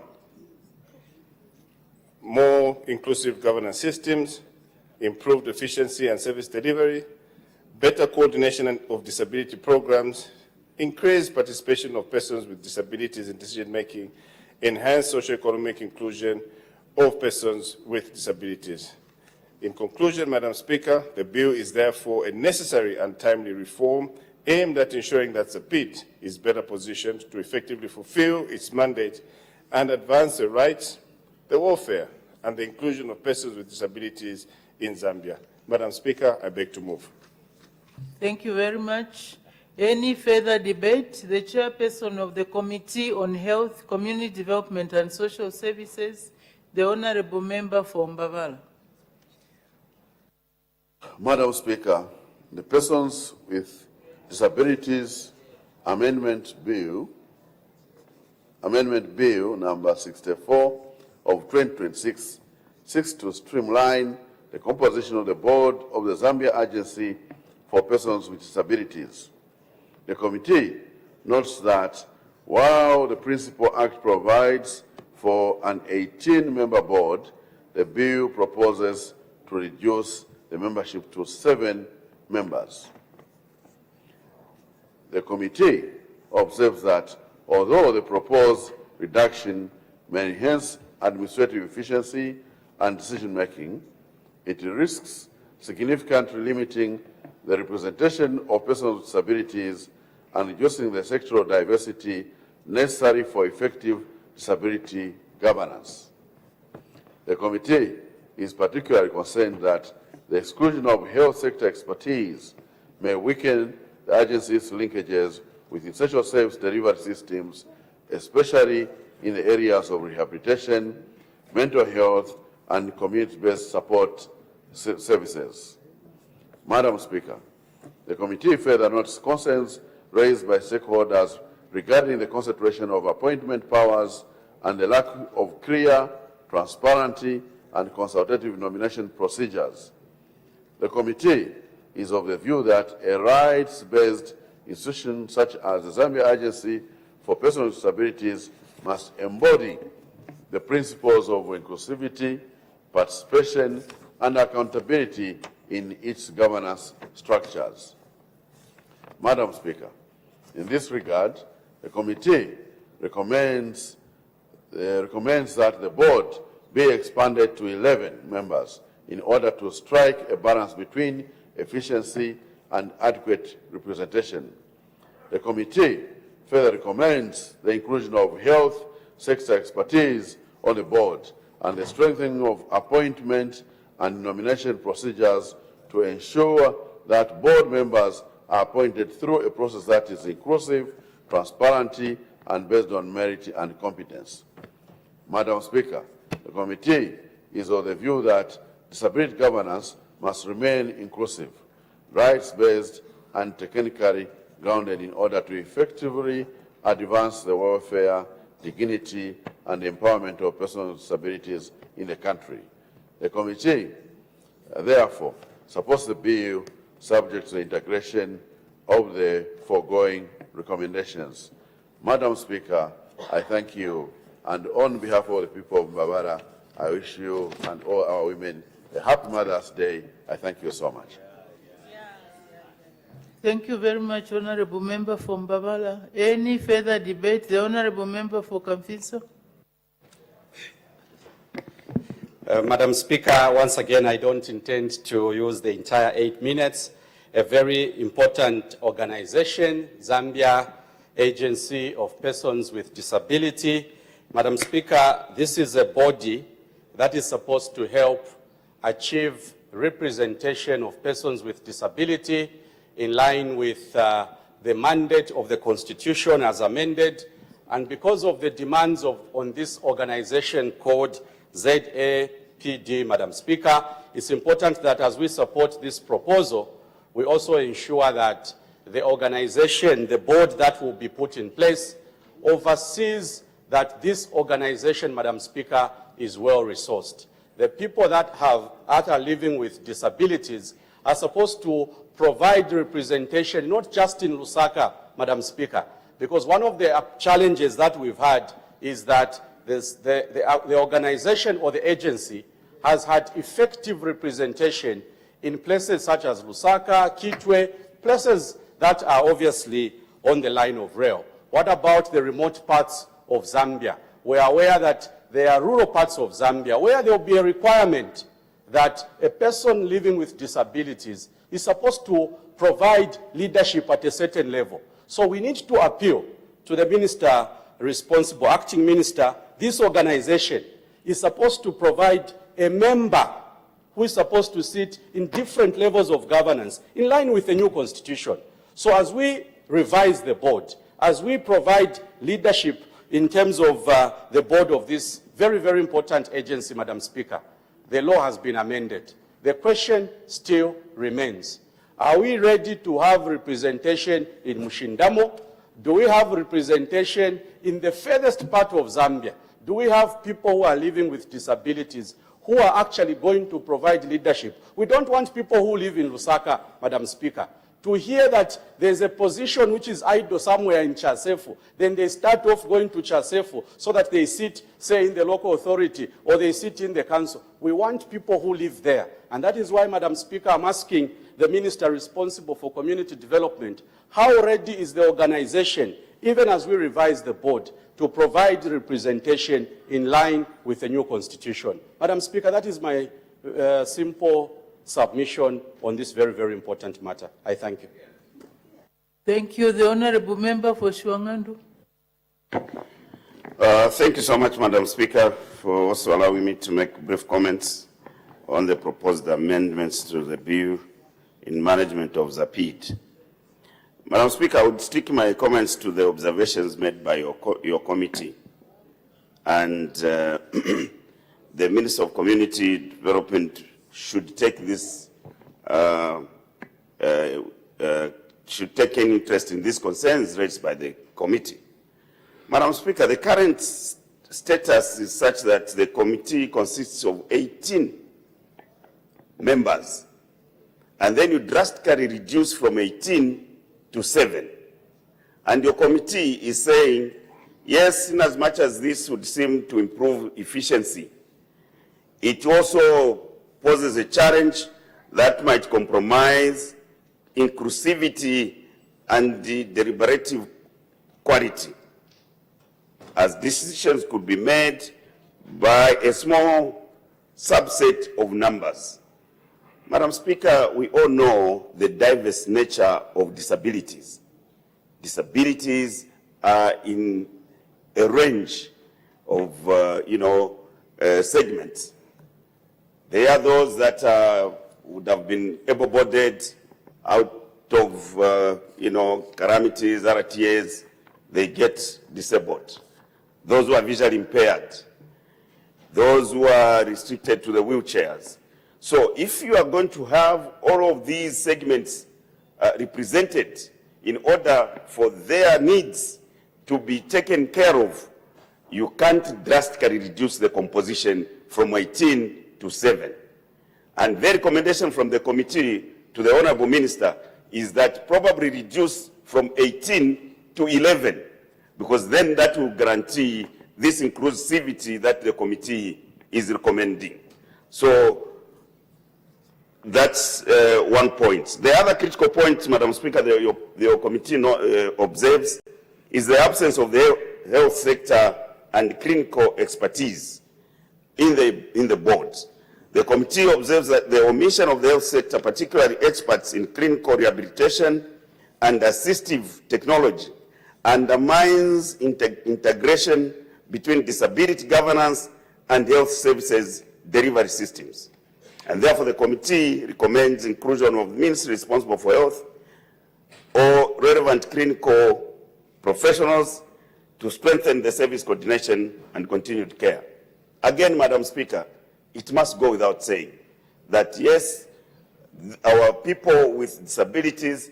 more inclusive governance systems, improved efficiency and service delivery, better coordination of disability programs, increased participation of persons with disabilities in decision-making, enhanced socio-economic inclusion of persons with disabilities. In conclusion, Madam Speaker, the bill is therefore a necessary and timely reform aimed at ensuring that ZAPID is better positioned to effectively fulfill its mandate and advance the rights, the welfare, and the inclusion of persons with disabilities in Zambia. Madam Speaker, I beg to move. Thank you very much. Any further debate? The chairperson of the Committee on Health, Community Development and Social Services, the Honorable Member for Mbavala. Madam Speaker, the Persons with Disabilities Amendment Bill number 64 of 2026 seeks to streamline the composition of the board of the Zambia Agency for Persons with Disabilities. The committee notes that while the Principal Act provides for an 18-member board, the bill proposes to reduce the membership to 7 members. The committee observes that although the proposed reduction may enhance administrative efficiency and decision-making, it risks significantly limiting the representation of persons with disabilities and reducing the sectoral diversity necessary for effective disability governance. The committee is particularly concerned that the exclusion of health sector expertise may weaken the agency's linkages with essential service delivery systems, especially in the areas of rehabilitation, mental health, and community-based support services. Madam Speaker, the committee further notes concerns raised by stakeholders regarding the concentration of appointment powers and the lack of clear, transparency, and consultative nomination procedures. The committee is of the view that a rights-based institution such as the Zambia Agency for Persons with Disabilities must embody the principles of inclusivity, participation, and accountability in its governance structures. Madam Speaker, in this regard, the committee recommends that the board be expanded to 11 members in order to strike a balance between efficiency and adequate representation. The committee further recommends the inclusion of health sector expertise on the board and the strengthening of appointment and nomination procedures to ensure that board members are appointed through a process that is inclusive, transparent, and based on merit and competence. Madam Speaker, the committee is of the view that disability governance must remain inclusive, rights-based, and technically grounded in order to effectively advance the welfare, dignity, and empowerment of persons with disabilities in the country. The committee, therefore, supports the bill subject to the integration of the foregoing recommendations. Madam Speaker, I thank you, and on behalf of the people of Mbabara, I wish you and all our women a happy Mother's Day. I thank you so much. Thank you very much, Honorable Member from Mbabala. Any further debate? The Honorable Member for Kamfiso. Madam Speaker, once again, I don't intend to use the entire 8 minutes. A very important organization, Zambia Agency of Persons with Disability. Madam Speaker, this is a body that is supposed to help achieve representation of persons with disability in line with the mandate of the Constitution as amended. And because of the demands on this organization called ZAPD, Madam Speaker, it's important that as we support this proposal, we also ensure that the organization, the board that will be put in place, oversees that this organization, Madam Speaker, is well resourced. The people that are living with disabilities are supposed to provide representation, not just in Lusaka, Madam Speaker, because one of the challenges that we've had is that the organization or the agency has had effective representation in places such as Lusaka, Kitwe, places that are obviously on the line of rail. What about the remote parts of Zambia? We are aware that there are rural parts of Zambia where there will be a requirement that a person living with disabilities is supposed to provide leadership at a certain level. So we need to appeal to the minister responsible, acting minister. This organization is supposed to provide a member who is supposed to sit in different levels of governance in line with the new constitution. So as we revise the board, as we provide leadership in terms of the board of this very, very important agency, Madam Speaker, the law has been amended. The question still remains. Are we ready to have representation in Mushindamo? Do we have representation in the furthest part of Zambia? Do we have people who are living with disabilities who are actually going to provide leadership? We don't want people who live in Lusaka, Madam Speaker, to hear that there's a position which is idle somewhere in Chasefu, then they start off going to Chasefu so that they sit, say, in the local authority or they sit in the council. We want people who live there. And that is why, Madam Speaker, I'm asking the minister responsible for community development, how ready is the organization, even as we revise the board, to provide representation in line with the new constitution? Madam Speaker, that is my simple submission on this very, very important matter. I thank you. Thank you. The Honorable Member for Shuangandu. Thank you so much, Madam Speaker, for also allowing me to make brief comments on the proposed amendments to the bill in management of ZAPD. Madam Speaker, I would stick my comments to the observations made by your committee. And the Minister of Community Development should take this, should take any interest in these concerns raised by the committee. Madam Speaker, the current status is such that the committee consists of 18 members, and then you drastically reduce from 18 to 7. And your committee is saying, yes, in as much as this would seem to improve efficiency, it also poses a challenge that might compromise inclusivity and the deliberative quality, as decisions could be made by a small subset of numbers. Madam Speaker, we all know the diverse nature of disabilities. Disabilities are in a range of, segments. They are those that would have been able-bodied out of, calamities, RTAs, they get disabled. Those who are visually impaired, those who are restricted to the wheelchairs. So if you are going to have all of these segments represented in order for their needs to be taken care of, you can't drastically reduce the composition from 18 to 7. And the recommendation from the committee to the Honorable Minister is that probably reduce from 18 to 11, because then that will guarantee this inclusivity that the committee is recommending. So that's one point. The other critical point, Madam Speaker, your committee observes is the absence of the health sector and clinical expertise in the board. The committee observes that the omission of the health sector, particularly experts in clinical rehabilitation and assistive technology, undermines integration between disability governance and health services delivery systems. And therefore, the committee recommends inclusion of ministry responsible for health or relevant clinical professionals to strengthen the service coordination and continued care. Again, Madam Speaker, it must go without saying that, yes, our people with disabilities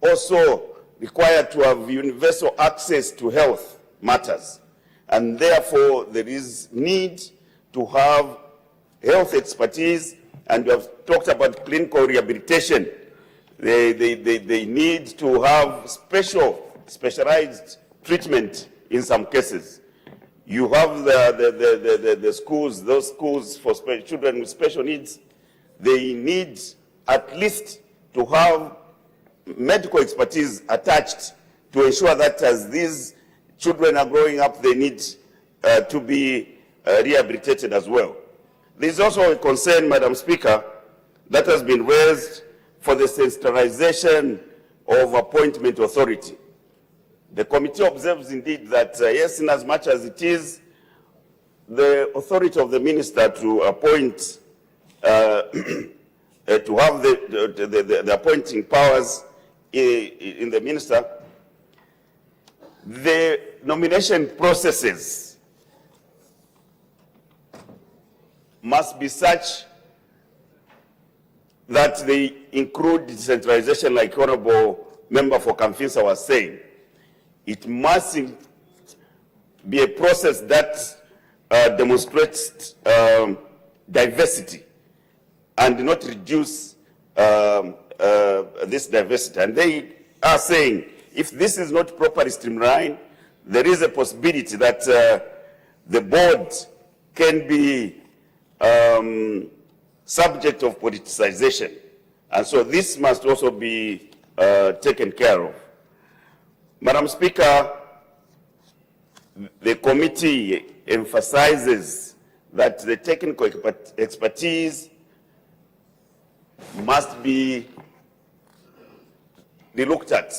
also require to have universal access to health matters. And therefore, there is need to have health expertise, and we have talked about clinical rehabilitation. They need to have specialized treatment in some cases. You have the schools, those schools for children with special needs, they need at least to have medical expertise attached to ensure that as these children are growing up, they need to be rehabilitated as well. There is also a concern, Madam Speaker, that has been raised for the centralization of appointment authority. The committee observes indeed that, yes, in as much as it is the authority of the minister to appoint, to have the appointing powers in the minister, the nomination processes must be such that they include decentralization, like Honorable Member for Kamfinsa was saying. It must be a process that demonstrates diversity and not reduce this diversity. And they are saying, if this is not properly streamlined, there is a possibility that the board can be subject of politicization. And so this must also be taken care of. Madam Speaker, the committee emphasizes that the technical expertise must be relooked at.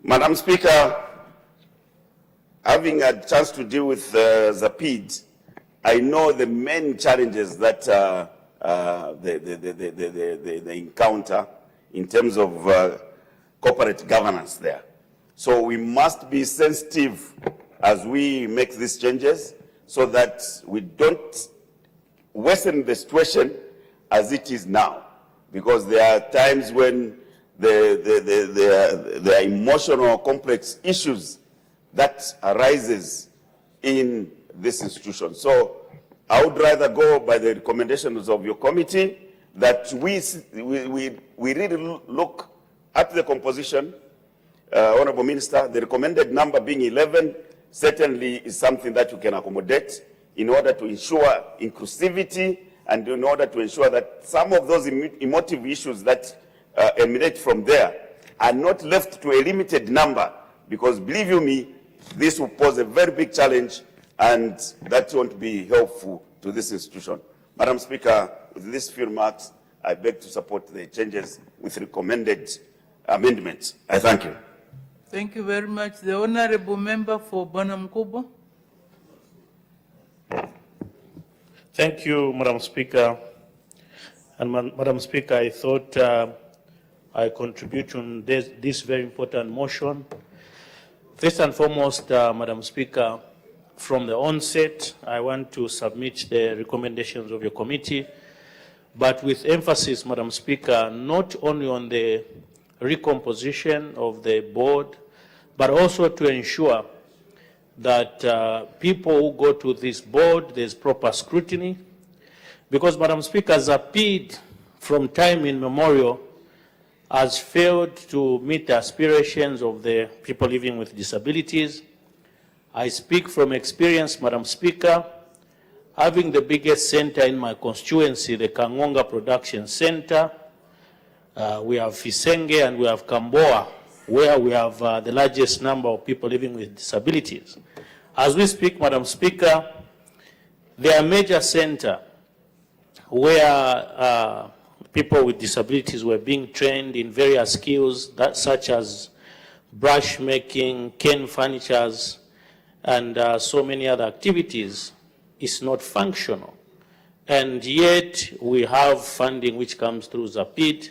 Madam Speaker, having a chance to deal with ZAPID, I know the main challenges that they encounter in terms of corporate governance there. So we must be sensitive as we make these changes so that we don't worsen the situation as it is now, because there are times when there are emotional complex issues that arises in this institution. So I would rather go by the recommendations of your committee that we really look at the composition. Honorable Minister, the recommended number being 11 certainly is something that you can accommodate in order to ensure inclusivity and in order to ensure that some of those emotive issues that emanate from there are not left to a limited number, because believe you me, this will pose a very big challenge and that won't be helpful to this institution. Madam Speaker, with these few remarks, I beg to support the changes with recommended amendments. I thank you. Thank you very much. The Honorable Member for Bonamkubo. Thank you, Madam Speaker. And Madam Speaker, I thought I contribute on this very important motion. First and foremost, Madam Speaker, from the onset, I want to submit the recommendations of your committee, but with emphasis, Madam Speaker, not only on the recomposition of the board, but also to ensure that people who go to this board, there's proper scrutiny. Because, Madam Speaker, ZAPID, from time immemorial, has failed to meet the aspirations of the people living with disabilities. I speak from experience, Madam Speaker, having the biggest center in my constituency, the Kangonga Production Center. We have Fisenge and we have Kamboa, where we have the largest number of people living with disabilities. As we speak, Madam Speaker, there are major centers where people with disabilities were being trained in various skills such as brush making, cane furnitures, and so many other activities. Is not functional. And yet we have funding which comes through ZAPID,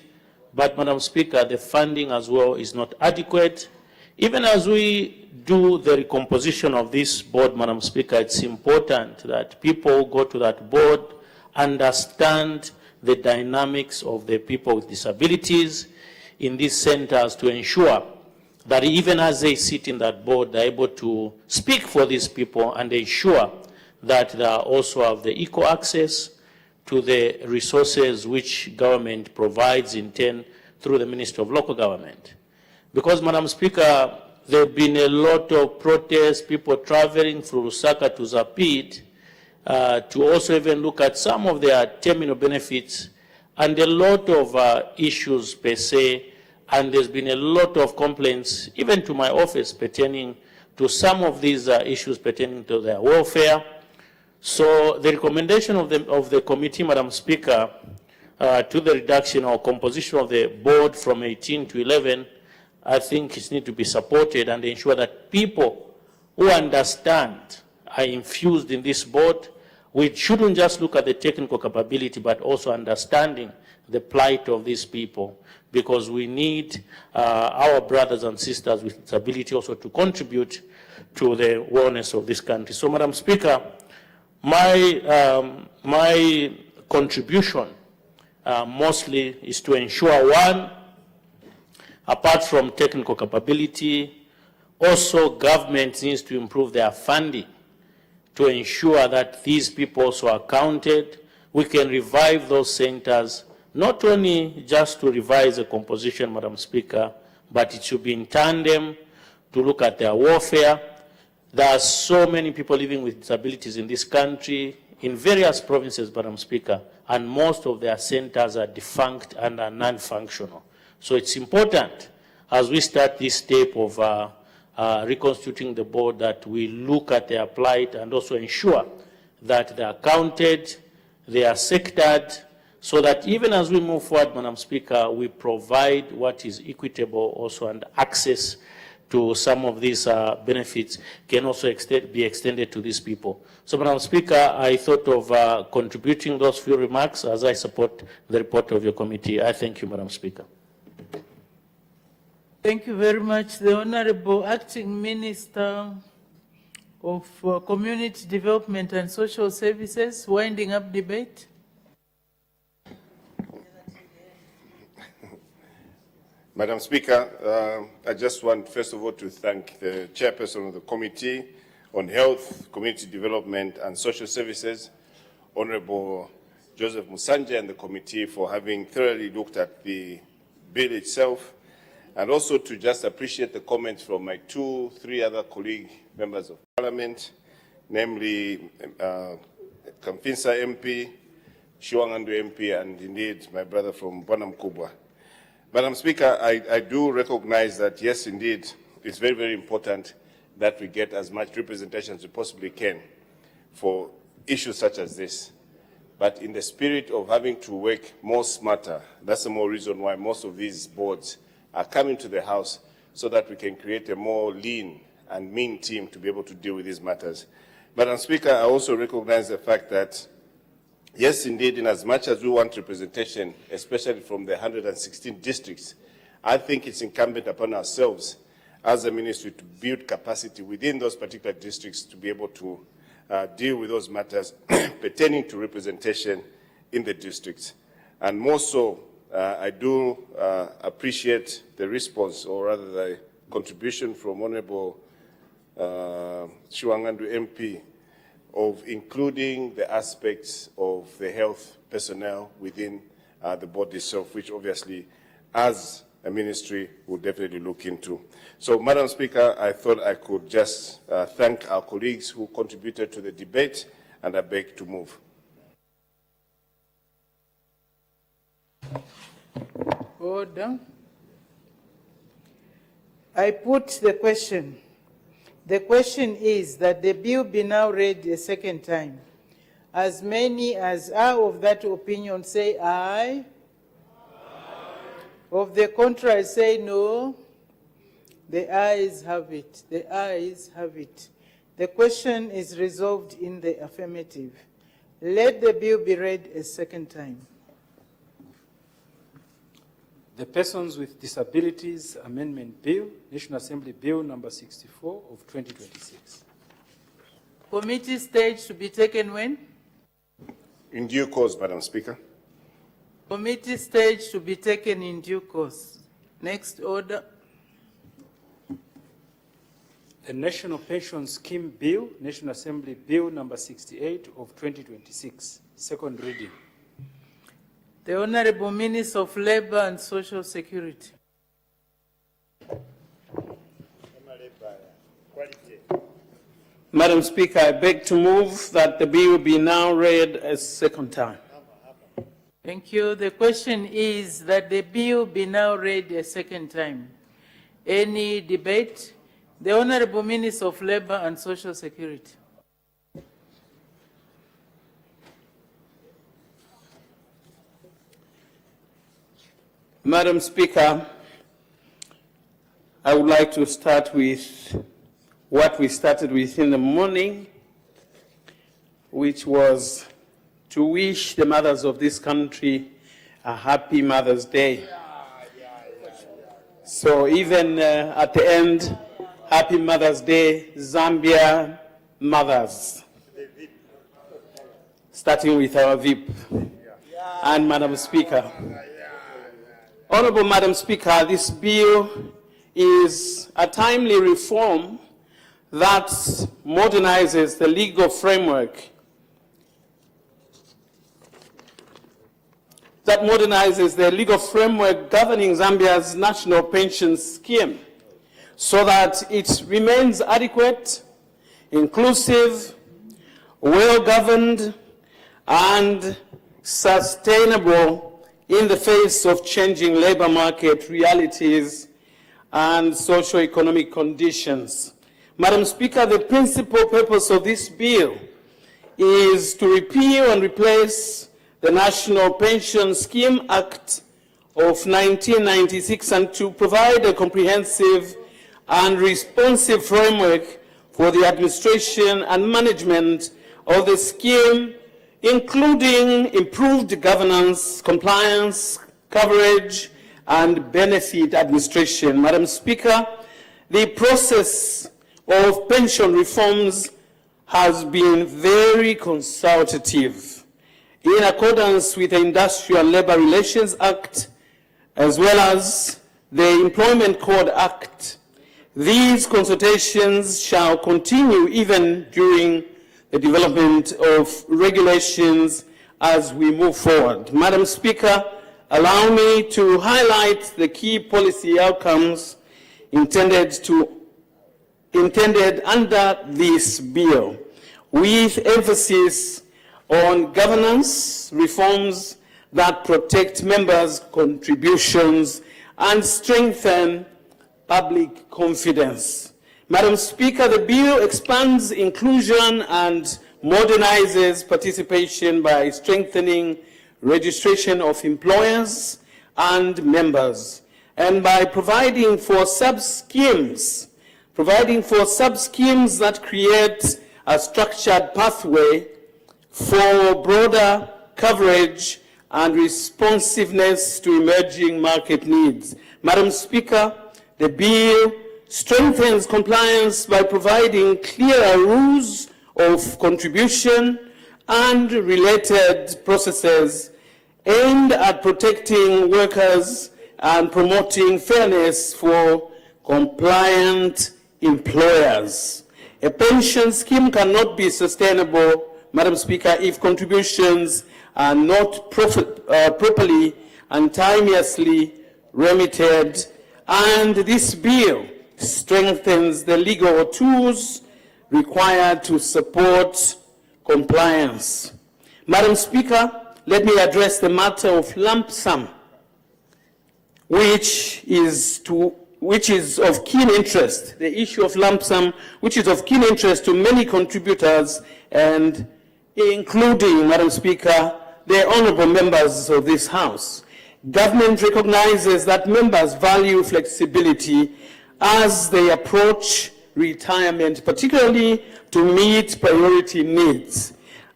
but Madam Speaker, the funding as well is not adequate. Even as we do the recomposition of this board, Madam Speaker, it's important that people who go to that board understand the dynamics of the people with disabilities in these centers to ensure that even as they sit in that board, they're able to speak for these people and ensure that they also have the equal access to the resources which government provides in turn through the Ministry of Local Government. Because, Madam Speaker, there have been a lot of protests, people traveling through Lusaka to ZAPID to also even look at some of their terminal benefits and a lot of issues per se, and there's been a lot of complaints, even to my office, pertaining to some of these issues pertaining to their welfare. So the recommendation of the committee, Madam Speaker, to the reduction or composition of the board from 18 to 11, I think it needs to be supported and ensure that people who understand are infused in this board. We shouldn't just look at the technical capability, but also understanding the plight of these people, because we need our brothers and sisters with disability also to contribute to the wellness of this country. So, Madam Speaker, my contribution mostly is to ensure, one, apart from technical capability, also government needs to improve their funding to ensure that these people also are counted. We can revive those centers, not only just to revise the composition, Madam Speaker, but it should be in tandem to look at their welfare. There are so many people living with disabilities in this country, in various provinces, Madam Speaker, and most of their centers are defunct and are non-functional. So it's important, as we start this step of reconstituting the board, that we look at their plight and also ensure that they are counted, they are sectored, so that even as we move forward, Madam Speaker, we provide what is equitable also, and access to some of these benefits can also be extended to these people. So, Madam Speaker, I thought of contributing those few remarks as I support the report of your committee. I thank you, Madam Speaker. Thank you very much. The Honorable Acting Minister of Community Development and Social Services, winding up debate. Madam Speaker, I just want, first of all, to thank the chairperson of the Committee on Health, Community Development and Social Services, Honorable Joseph Musanje, and the committee for having thoroughly looked at the bill itself, and also to just appreciate the comments from my three other colleague members of Parliament, namely Kamfinsa MP, Shiwangandu MP, and indeed my brother from Bonamkubo. Madam Speaker, I do recognize that, yes, indeed, it's very, very important that we get as much representation as we possibly can for issues such as this. But in the spirit of having to work more smarter, that's the more reason why most of these boards are coming to the House so that we can create a more lean and mean team to be able to deal with these matters. Madam Speaker, I also recognize the fact that, yes, indeed, in as much as we want representation, especially from the 116 districts, I think it's incumbent upon ourselves as a ministry to build capacity within those particular districts to be able to deal with those matters pertaining to representation in the districts. And more so, I do appreciate the response, or rather the contribution from Honorable Shiwangandu MP of including the aspects of the health personnel within the board itself, which obviously, as a ministry, will definitely look into. So, Madam Speaker, I thought I could just thank our colleagues who contributed to the debate, and I beg to move. Order. I put the question. The question is that the bill be now read a second time. As many as are of that opinion say aye. Aye. Of the contrary say no. The ayes have it. The ayes have it. The question is resolved in the affirmative. Let the bill be read a second time. The Persons with Disabilities Amendment Bill, National Assembly Bill number 64 of 2026. Committee stage to be taken when? In due course, Madam Speaker. Committee stage to be taken in due course. Next order. The National Pension Scheme Bill, National Assembly Bill number 68 of 2026, second reading. The Honorable Minister of Labour and Social Security. Madam Speaker, I beg to move that the bill be now read a second time. Thank you. The question is that the bill be now read a second time. Any debate? The Honorable Minister of Labour and Social Security. Madam Speaker, I would like to start with what we started with in the morning, which was to wish the mothers of this country a happy Mother's Day. So even at the end, happy Mother's Day, Zambia mothers, starting with our VIP. And Madam Speaker, Honorable Madam Speaker, this bill is a timely reform that modernizes the legal framework governing Zambia's national pension scheme so that it remains adequate, inclusive, well-governed, and sustainable in the face of changing labor market realities and socio-economic conditions. Madam Speaker, the principal purpose of this bill is to repeal and replace the National Pension Scheme Act of 1996 and to provide a comprehensive and responsive framework for the administration and management of the scheme, including improved governance, compliance, coverage, and benefit administration. Madam Speaker, the process of pension reforms has been very consultative in accordance with the Industrial Labour Relations Act as well as the Employment Code Act. These consultations shall continue even during the development of regulations as we move forward. Madam Speaker, allow me to highlight the key policy outcomes intended under this bill, with emphasis on governance reforms that protect members' contributions and strengthen public confidence. Madam Speaker, the bill expands inclusion and modernizes participation by strengthening registration of employers and members, and by providing for sub-schemes that create a structured pathway for broader coverage and responsiveness to emerging market needs. Madam Speaker, the bill strengthens compliance by providing clearer rules of contribution and related processes aimed at protecting workers and promoting fairness for compliant employers. A pension scheme cannot be sustainable, Madam Speaker, if contributions are not properly and timeously remitted, and this bill strengthens the legal tools required to support compliance. Madam Speaker, let me address the matter of lump sum, which is of keen interest, the issue of lump sum, which is of keen interest to many contributors, and including, Madam Speaker, the honorable members of this House. Government recognizes that members value flexibility as they approach retirement, particularly to meet priority needs.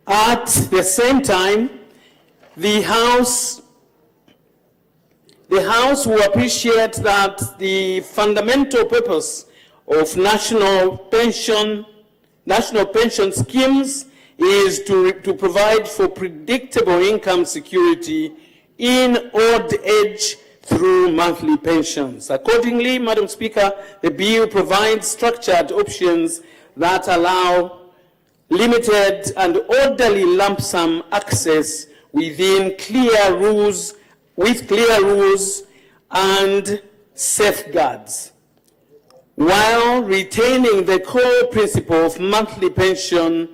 At the same time, the House will appreciate that the fundamental purpose of national pension schemes is to provide for predictable income security in old age through monthly pensions. Accordingly, Madam Speaker, the bill provides structured options that allow limited and orderly lump sum access within clear rules, with clear rules and safeguards, while retaining the core principle of monthly pension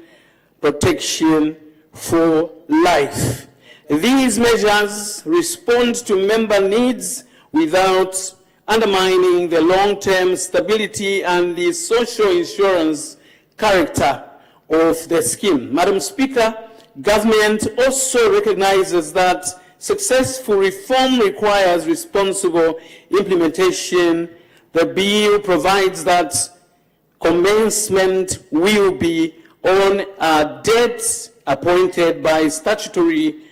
protection for life. These measures respond to member needs without undermining the long-term stability and the social insurance character of the scheme. Madam Speaker, government also recognizes that successful reform requires responsible implementation. The bill provides that commencement will be on a date appointed by statutory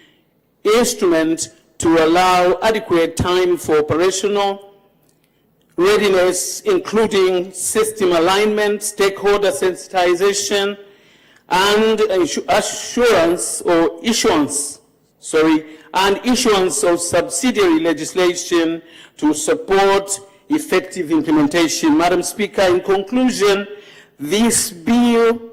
instrument to allow adequate time for operational readiness, including system alignment, stakeholder sensitization, and issuance of subsidiary legislation to support effective implementation. Madam Speaker, in conclusion, this bill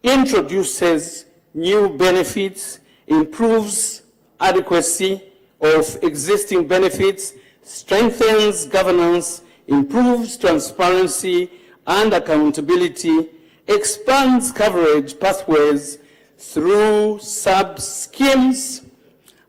introduces new benefits, improves adequacy of existing benefits, strengthens governance, improves transparency and accountability, expands coverage pathways through sub-schemes,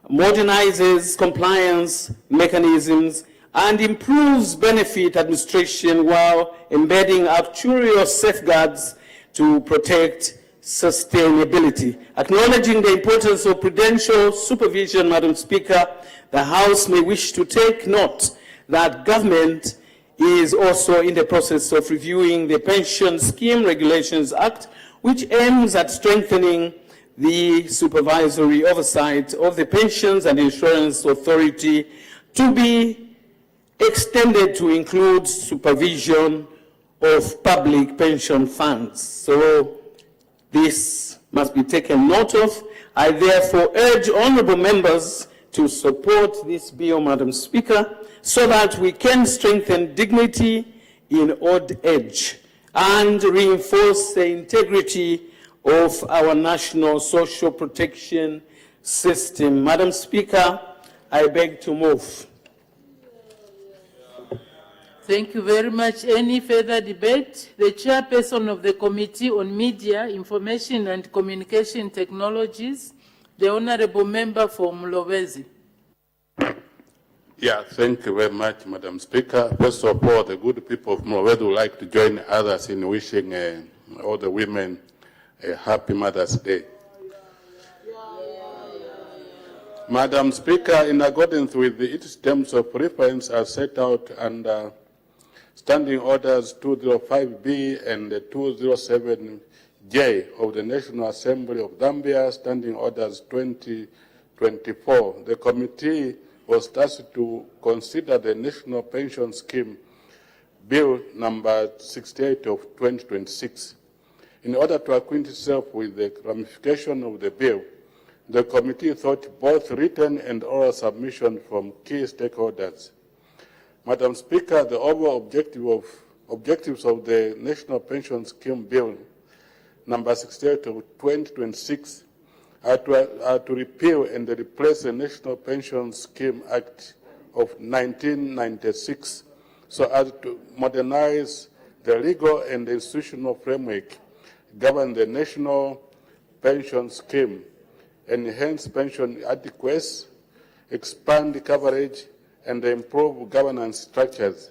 modernizes compliance mechanisms, and improves benefit administration while embedding actuarial safeguards to protect sustainability. Acknowledging the importance of prudential supervision, Madam Speaker, the House may wish to take note that government is also in the process of reviewing the Pension Scheme Regulations Act, which aims at strengthening the supervisory oversight of the Pensions and Insurance Authority to be extended to include supervision of public pension funds. So this must be taken note of. I therefore urge honorable members to support this bill, Madam Speaker, so that we can strengthen dignity in old age and reinforce the integrity of our national social protection system. Madam Speaker, I beg to move. Thank you very much. Any further debate? The chairperson of the Committee on Media, Information and Communication Technologies, the Honorable Member for Mlowezi. Yeah, thank you very much, Madam Speaker. First of all, the good people of Mlowezi would like to join others in wishing all the women a happy Mother's Day. Madam Speaker, in accordance with its terms of reference as set out under Standing Orders 205B and 207J of the National Assembly of Zambia, Standing Orders 2024, the committee was tasked to consider the National Pension Scheme Bill number 68 of 2026. In order to acquaint itself with the ramification of the bill, the committee sought both written and oral submission from key stakeholders. Madam Speaker, the overall objectives of the National Pension Scheme Bill number 68 of 2026 are to repeal and replace the National Pension Scheme Act of 1996 so as to modernize the legal and institutional framework governing the National Pension Scheme, enhance pension adequacy, expand coverage, and improve governance structures.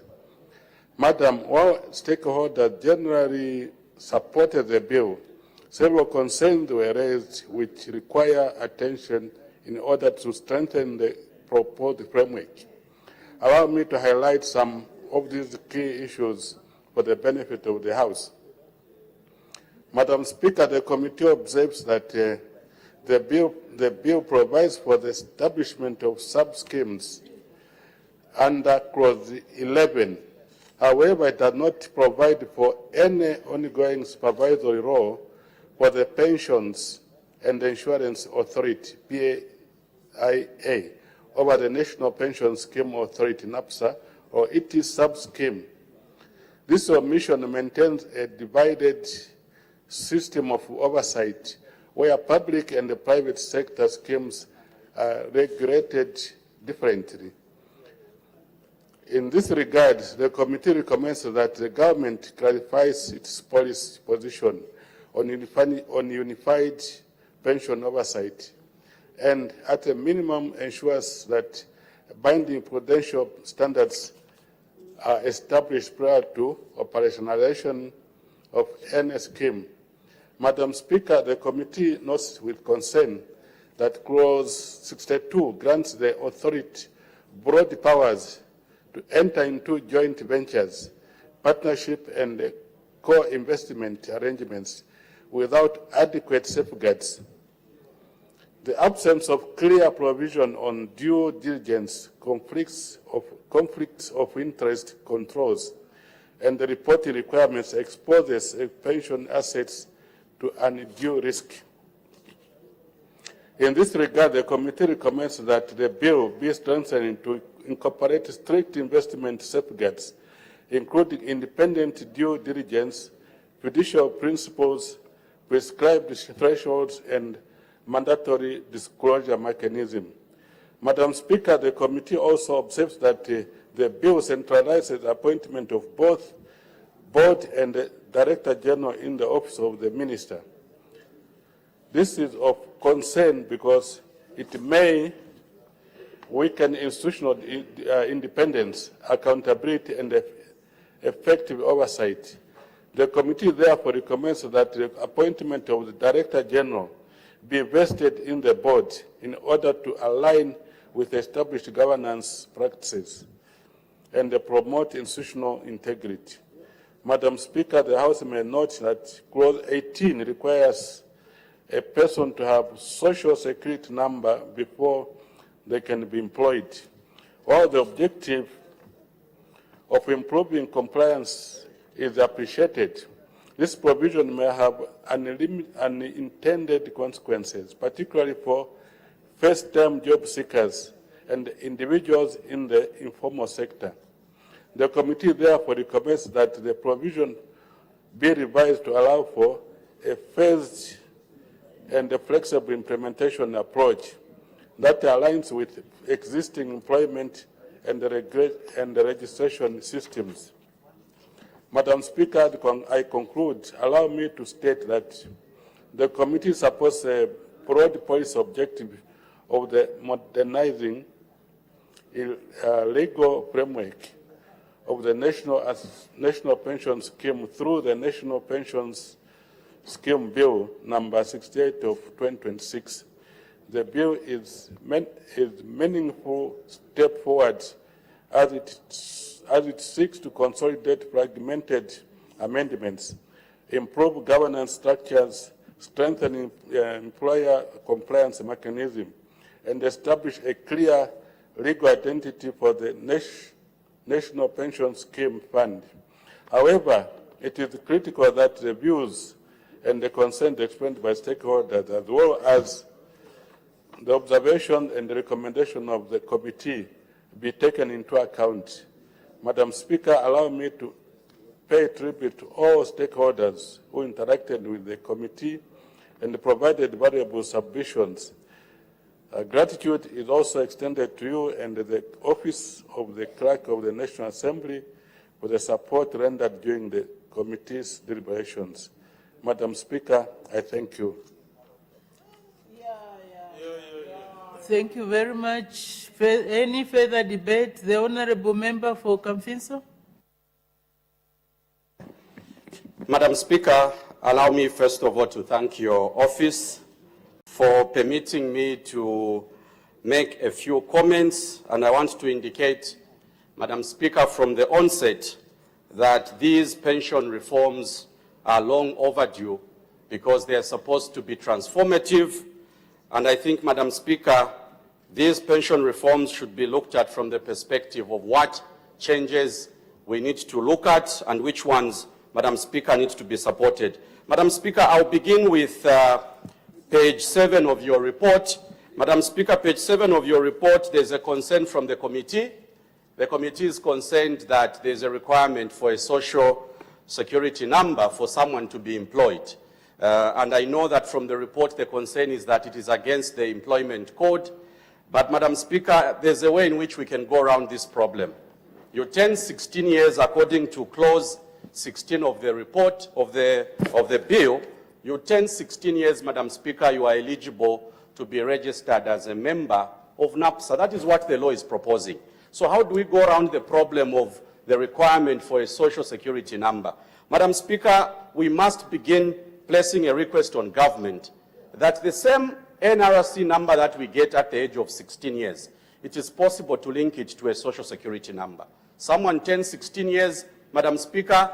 Madam, while stakeholders generally supported the bill, several concerns were raised which require attention in order to strengthen the proposed framework. Allow me to highlight some of these key issues for the benefit of the House. Madam Speaker, the committee observes that the bill provides for the establishment of sub-schemes under Clause 11. However, it does not provide for any ongoing supervisory role for the Pensions and Insurance Authority, PAIA, over the National Pension Scheme Authority, NAPSA, or its sub-scheme. This omission maintains a divided system of oversight where public and the private sector schemes are regulated differently. In this regard, the committee recommends that the government clarifies its policy position on unified pension oversight and at a minimum ensures that binding prudential standards are established prior to operationalization of any scheme. Madam Speaker, the committee notes with concern that Clause 62 grants the authority broad powers to enter into joint ventures, partnership, and co-investment arrangements without adequate safeguards. The absence of clear provision on due diligence, conflicts of interest controls, and the reporting requirements exposes pension assets to undue risk. In this regard, the committee recommends that the bill be strengthened to incorporate strict investment safeguards, including independent due diligence, fiduciary principles, prescribed thresholds, and mandatory disclosure mechanism. Madam Speaker, the committee also observes that the bill centralizes the appointment of both board and the Director General in the office of the Minister. This is of concern because it may weaken institutional independence, accountability, and effective oversight. The committee therefore recommends that the appointment of the Director General be vested in the board in order to align with established governance practices and promote institutional integrity. Madam Speaker, the House may note that Clause 18 requires a person to have social security number before they can be employed. While the objective of improving compliance is appreciated, this provision may have unintended consequences, particularly for first-time job seekers and individuals in the informal sector. The committee therefore recommends that the provision be revised to allow for a phased and a flexible implementation approach that aligns with existing employment and the registration systems. Madam Speaker, I conclude. Allow me to state that the committee supports a broad policy objective of the modernizing legal framework of the National Pension Scheme through the National Pensions Scheme Bill number 68 of 2026. the bill is meaningful step forward as it seeks to consolidate fragmented amendments, improve governance structures, strengthen employer compliance mechanism, and establish a clear legal identity for the National Pension Scheme Fund. However, it is critical that the views and the consent expressed by stakeholders, as well as the observation and the recommendation of the committee, be taken into account. Madam Speaker, allow me to pay tribute to all stakeholders who interacted with the committee and provided valuable submissions. Gratitude is also extended to you and the Office of the Clerk of the National Assembly for the support rendered during the committee's deliberations. Madam Speaker, I thank you. Thank you very much. Any further debate? The Honourable Member for Kamfinso. Madam Speaker, allow me first of all to thank your office for permitting me to make a few comments, and I want to indicate, Madam Speaker, from the onset that these pension reforms are long overdue because they are supposed to be transformative. And I think, Madam Speaker, these pension reforms should be looked at from the perspective of what changes we need to look at and which ones, Madam Speaker, need to be supported. Madam Speaker, I'll begin with page 7 of your report. Madam Speaker, page 7 of your report, there's a concern from the committee. The committee is concerned that there's a requirement for a social security number for someone to be employed. And I know that from the report, the concern is that it is against the employment code. But, Madam Speaker, there's a way in which we can go around this problem. You turn 16 years according to clause 16 of the report of the bill. You turn 16 years, Madam Speaker, you are eligible to be registered as a member of NAPSA. That is what the law is proposing. So how do we go around the problem of the requirement for a social security number? Madam Speaker, we must begin placing a request on government that the same NRC number that we get at the age of 16 years, it is possible to link it to a social security number. Someone turns 16 years, Madam Speaker,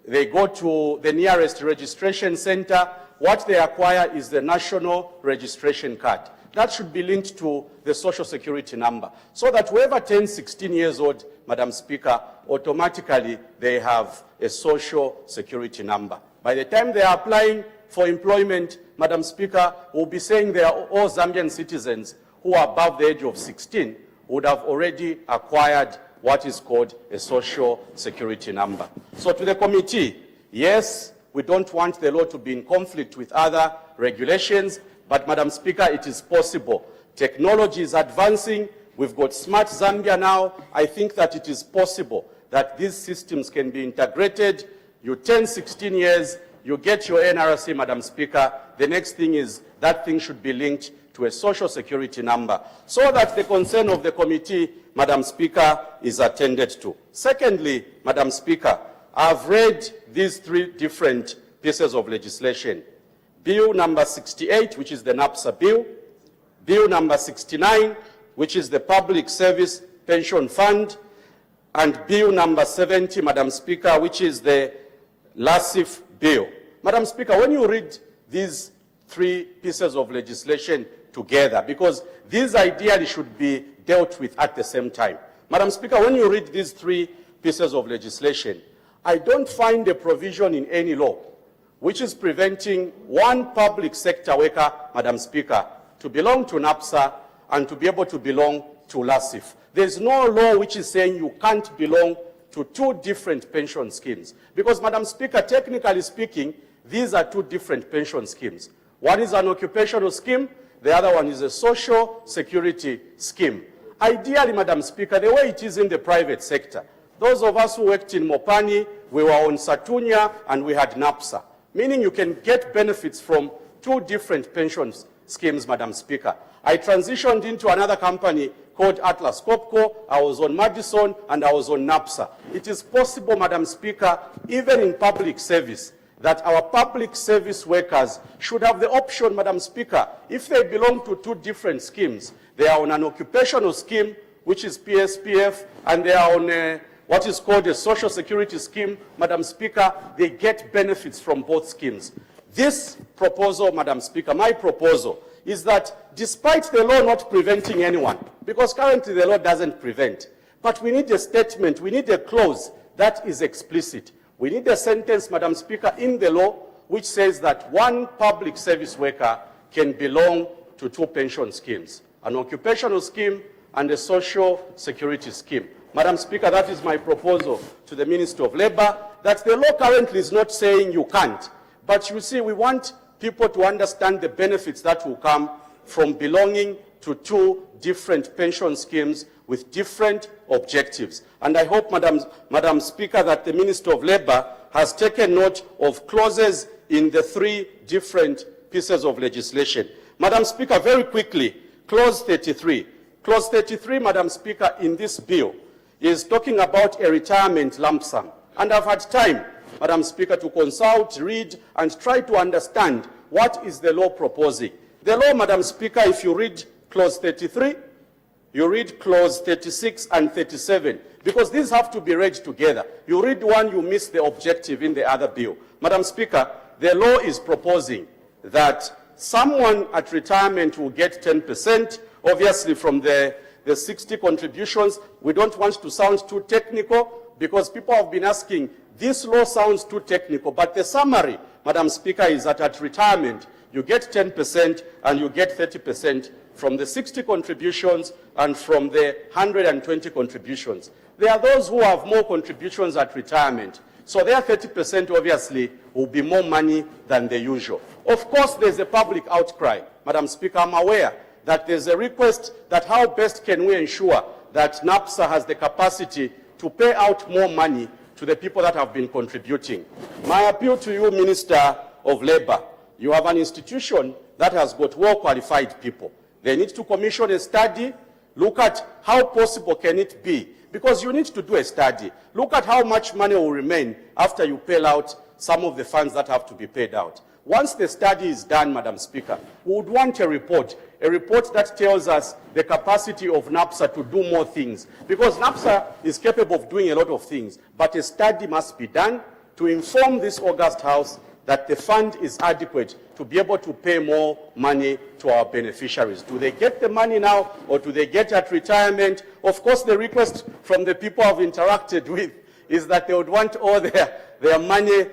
they go to the nearest registration center. What they acquire is the national registration card. That should be linked to the social security number, so that whoever turns 16 years old, Madam Speaker, automatically they have a social security number. By the time they are applying for employment, Madam Speaker, we'll be saying they are all Zambian citizens who are above the age of 16 would have already acquired what is called a social security number. So to the committee, yes, we don't want the law to be in conflict with other regulations, but Madam Speaker, it is possible. Technology is advancing. We've got Smart Zambia now. I think that it is possible that these systems can be integrated. You turn 16 years, you get your NRC, Madam Speaker. The next thing is that thing should be linked to a social security number so that the concern of the committee, Madam Speaker, is attended to. Secondly, Madam Speaker, I've read these 3 different pieces of legislation. Bill number 68, which is the NAPSA bill. Bill number 69, which is the Public Service Pension Fund. And Bill number 70, Madam Speaker, which is the LASIF bill. Madam Speaker, when you read these 3 pieces of legislation together, because these ideally should be dealt with at the same time. Madam Speaker, when you read these 3 pieces of legislation, I don't find a provision in any law which is preventing one public sector worker, Madam Speaker, to belong to NAPSA and to be able to belong to LASIF. There's no law which is saying you can't belong to 2 different pension schemes. Because, Madam Speaker, technically speaking, these are 2 different pension schemes. One is an occupational scheme, the other one is a social security scheme. Ideally, Madam Speaker, the way it is in the private sector, those of us who worked in Mopani, we were on Satunya and we had NAPSA, meaning you can get benefits from 2 different pension schemes, Madam Speaker. I transitioned into another company called Atlas Copco. I was on Madison and I was on NAPSA. It is possible, Madam Speaker, even in public service, that our public service workers should have the option, Madam Speaker, if they belong to two different schemes. They are on an occupational scheme, which is PSPF, and they are on what is called a social security scheme. Madam Speaker, they get benefits from both schemes. This proposal, Madam Speaker, my proposal, is that despite the law not preventing anyone, because currently the law doesn't prevent, but we need a statement, we need a clause that is explicit. We need a sentence, Madam Speaker, in the law which says that one public service worker can belong to two pension schemes, an occupational scheme and a social security scheme. Madam Speaker, that is my proposal to the Minister of Labour, that the law currently is not saying you can't, but you see, we want people to understand the benefits that will come from belonging to two different pension schemes with different objectives. And I hope, Madam Speaker, that the Minister of Labour has taken note of clauses in the three different pieces of legislation. Madam Speaker, very quickly, clause 33. Clause 33, Madam Speaker, in this bill is talking about a retirement lump sum. And I've had time, Madam Speaker, to consult, read, and try to understand what is the law proposing. The law, Madam Speaker, if you read clause 33, you read clause 36 and 37, because these have to be read together. You read one, you miss the objective in the other bill. Madam Speaker, the law is proposing that someone at retirement will get 10%, obviously from the 60 contributions. We don't want to sound too technical, because people have been asking, this law sounds too technical, but the summary, Madam Speaker, is that at retirement, you get 10% and you get 30% from the 60 contributions and from the 120 contributions. There are those who have more contributions at retirement, so their 30% obviously will be more money than the usual. Of course, there's a public outcry. Madam Speaker, I'm aware that there's a request that how best can we ensure that NAPSA has the capacity to pay out more money to the people that have been contributing. My appeal to you, Minister of Labour, you have an institution that has got well-qualified people. They need to commission a study, look at how possible can it be, because you need to do a study. Look at how much money will remain after you pay out some of the funds that have to be paid out. Once the study is done, Madam Speaker, we would want a report that tells us the capacity of NAPSA to do more things. Because NAPSA is capable of doing a lot of things, but a study must be done to inform this August House that the fund is adequate to be able to pay more money to our beneficiaries. Do they get the money now, or do they get at retirement? Of course, the request from the people I've interacted with is that they would want all their money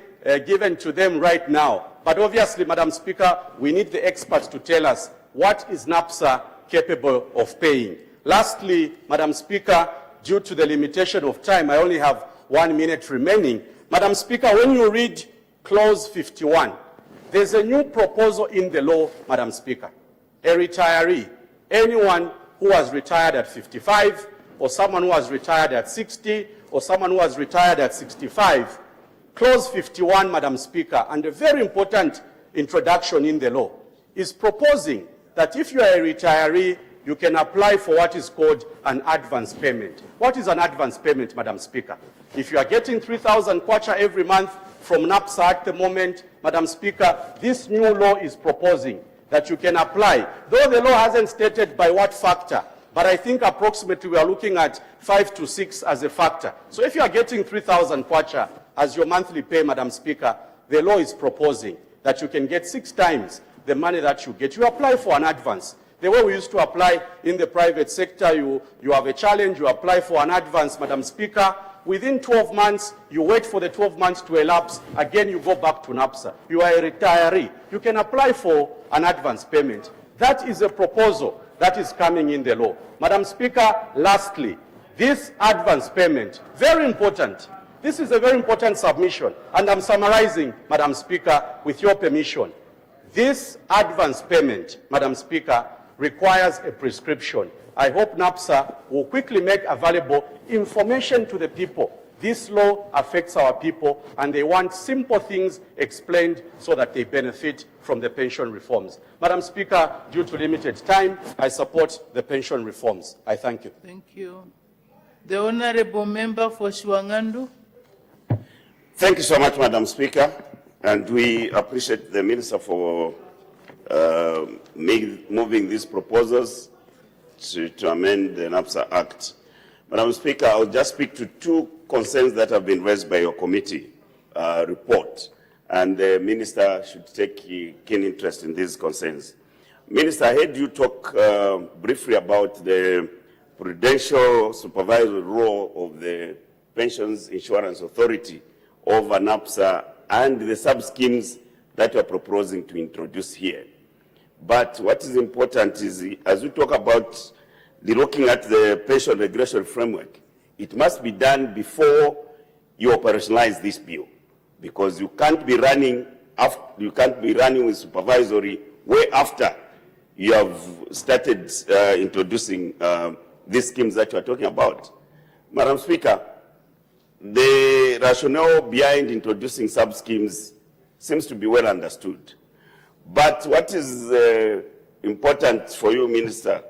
given to them right now. But obviously, Madam Speaker, we need the experts to tell us what is NAPSA capable of paying. Lastly, Madam Speaker, due to the limitation of time, I only have 1 minute remaining. Madam Speaker, when you read clause 51, there's a new proposal in the law, Madam Speaker. A retiree, anyone who has retired at 55, or someone who has retired at 60, or someone who has retired at 65, Clause 51, Madam Speaker, and a very important introduction in the law, is proposing that if you are a retiree, you can apply for what is called an advance payment. What is an advance payment, Madam Speaker? If you are getting 3,000 kwacha every month from NAPSA at the moment, Madam Speaker, this new law is proposing that you can apply, though the law hasn't stated by what factor, but I think approximately we are looking at 5 to 6 as a factor. So if you are getting 3,000 kwacha as your monthly pay, Madam Speaker, the law is proposing that you can get 6 times the money that you get. You apply for an advance. The way we used to apply in the private sector, you have a challenge, you apply for an advance, Madam Speaker. Within 12 months, you wait for the 12 months to elapse. Again, you go back to NAPSA. You are a retiree. You can apply for an advance payment. That is a proposal that is coming in the law. Madam Speaker, lastly, this advance payment, very important. This is a very important submission, and I'm summarizing, Madam Speaker, with your permission. This advance payment, Madam Speaker, requires a prescription. I hope NAPSA will quickly make available information to the people. This law affects our people, and they want simple things explained so that they benefit from the pension reforms. Madam Speaker, due to limited time, I support the pension reforms. I thank you. Thank you. The Honourable Member for Shwangandu. Thank you so much, Madam Speaker. And we appreciate the Minister for moving these proposals to amend the ZAMSA Act. Madam Speaker, I'll just speak to two concerns that have been raised by your committee report, and the Minister should take keen interest in these concerns. Minister, I heard you talk briefly about the prudential supervisory role of the Pensions Insurance Authority over ZAMSA and the sub-schemes that you are proposing to introduce here. But what is important is, as we talk about looking at the pension regulatory framework, it must be done before you operationalize this bill, because you can't be running with supervisory way after you have started introducing these schemes that you are talking about. Madam Speaker, the rationale behind introducing sub-schemes seems to be well understood. But what is important for you, Minister,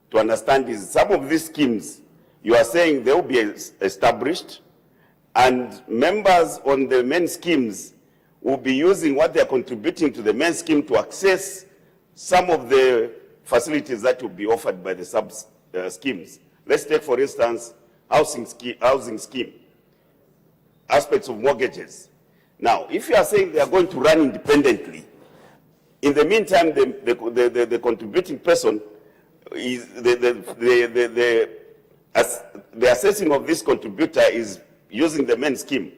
to understand is some of these schemes, you are saying they will be established, and members on the main schemes will be using what they are contributing to the main scheme to access some of the facilities that will be offered by the sub-schemes. Let's take, for instance, housing scheme, aspects of mortgages. Now, if you are saying they are going to run independently, in the meantime, the contributing person is the assessing of this contributor is using the main scheme.